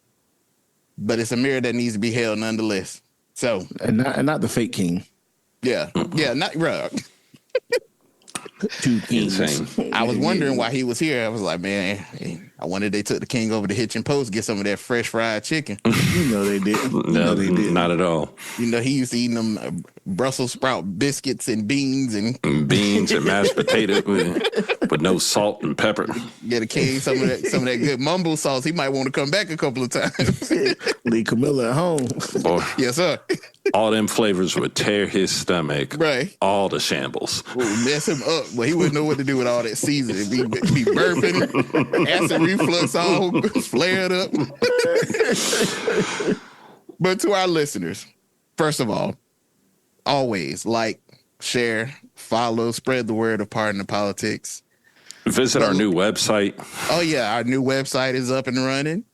but it's a mirror that needs to be held nonetheless. So and not the fake king. Yeah, not right. Two kings. Insane. I was wondering why he was here. I was like, man, I wondered they took the king over to Hitchin Post, get some of that fresh fried chicken. You know they didn't. No, they didn't. Not at all. You know, he used to eat them Brussels sprout biscuits and beans and mashed potato with no salt and pepper. Get a king some of that good mumble sauce. He might want to come back a couple of times. Leave Camilla at home. Boy, yes, sir. All them flavors would tear his stomach. Right. All the shambles. Would mess him up. Well, he wouldn't know what to do with all that seasoning. Be burping, acid reflux all flared up. But to our listeners, first of all, always like, share, follow, spread the word of Pardon the Politics. Visit our new website. Oh, yeah. Our new website is up and running.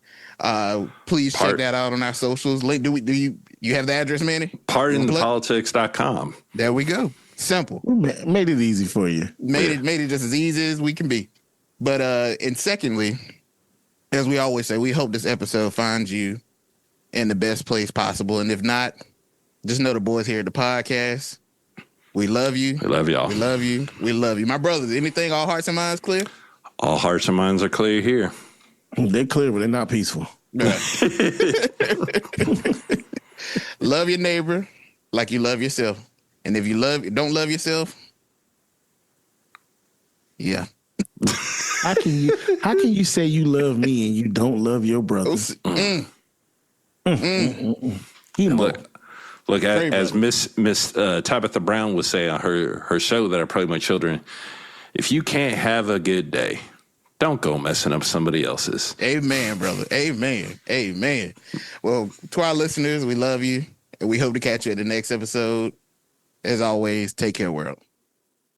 Please check that out on our socials. Link. Do you have the address, Manny? PardonThePolitics.com. There we go. Simple. Made it easy for you. Made it just as easy as we can be. But and secondly, as we always say, we hope this episode finds you in the best place possible. And if not, just know the boys here at the podcast. We love you. We love y'all. We love you. We love you. My brothers, anything, all hearts and minds clear? All hearts and minds are clear here. They're clear, but they're not peaceful. Love your neighbor like you love yourself. And if you don't love yourself, yeah. How can you say you love me and you don't love your brother? Look, as Miss Tabitha Brown would say on her show that I Pray My Children, if you can't have a good day, don't go messing up somebody else's. Amen, brother. Amen. Amen. Well, to our listeners, we love you, and we hope to catch you at the next episode. As always, take care, world.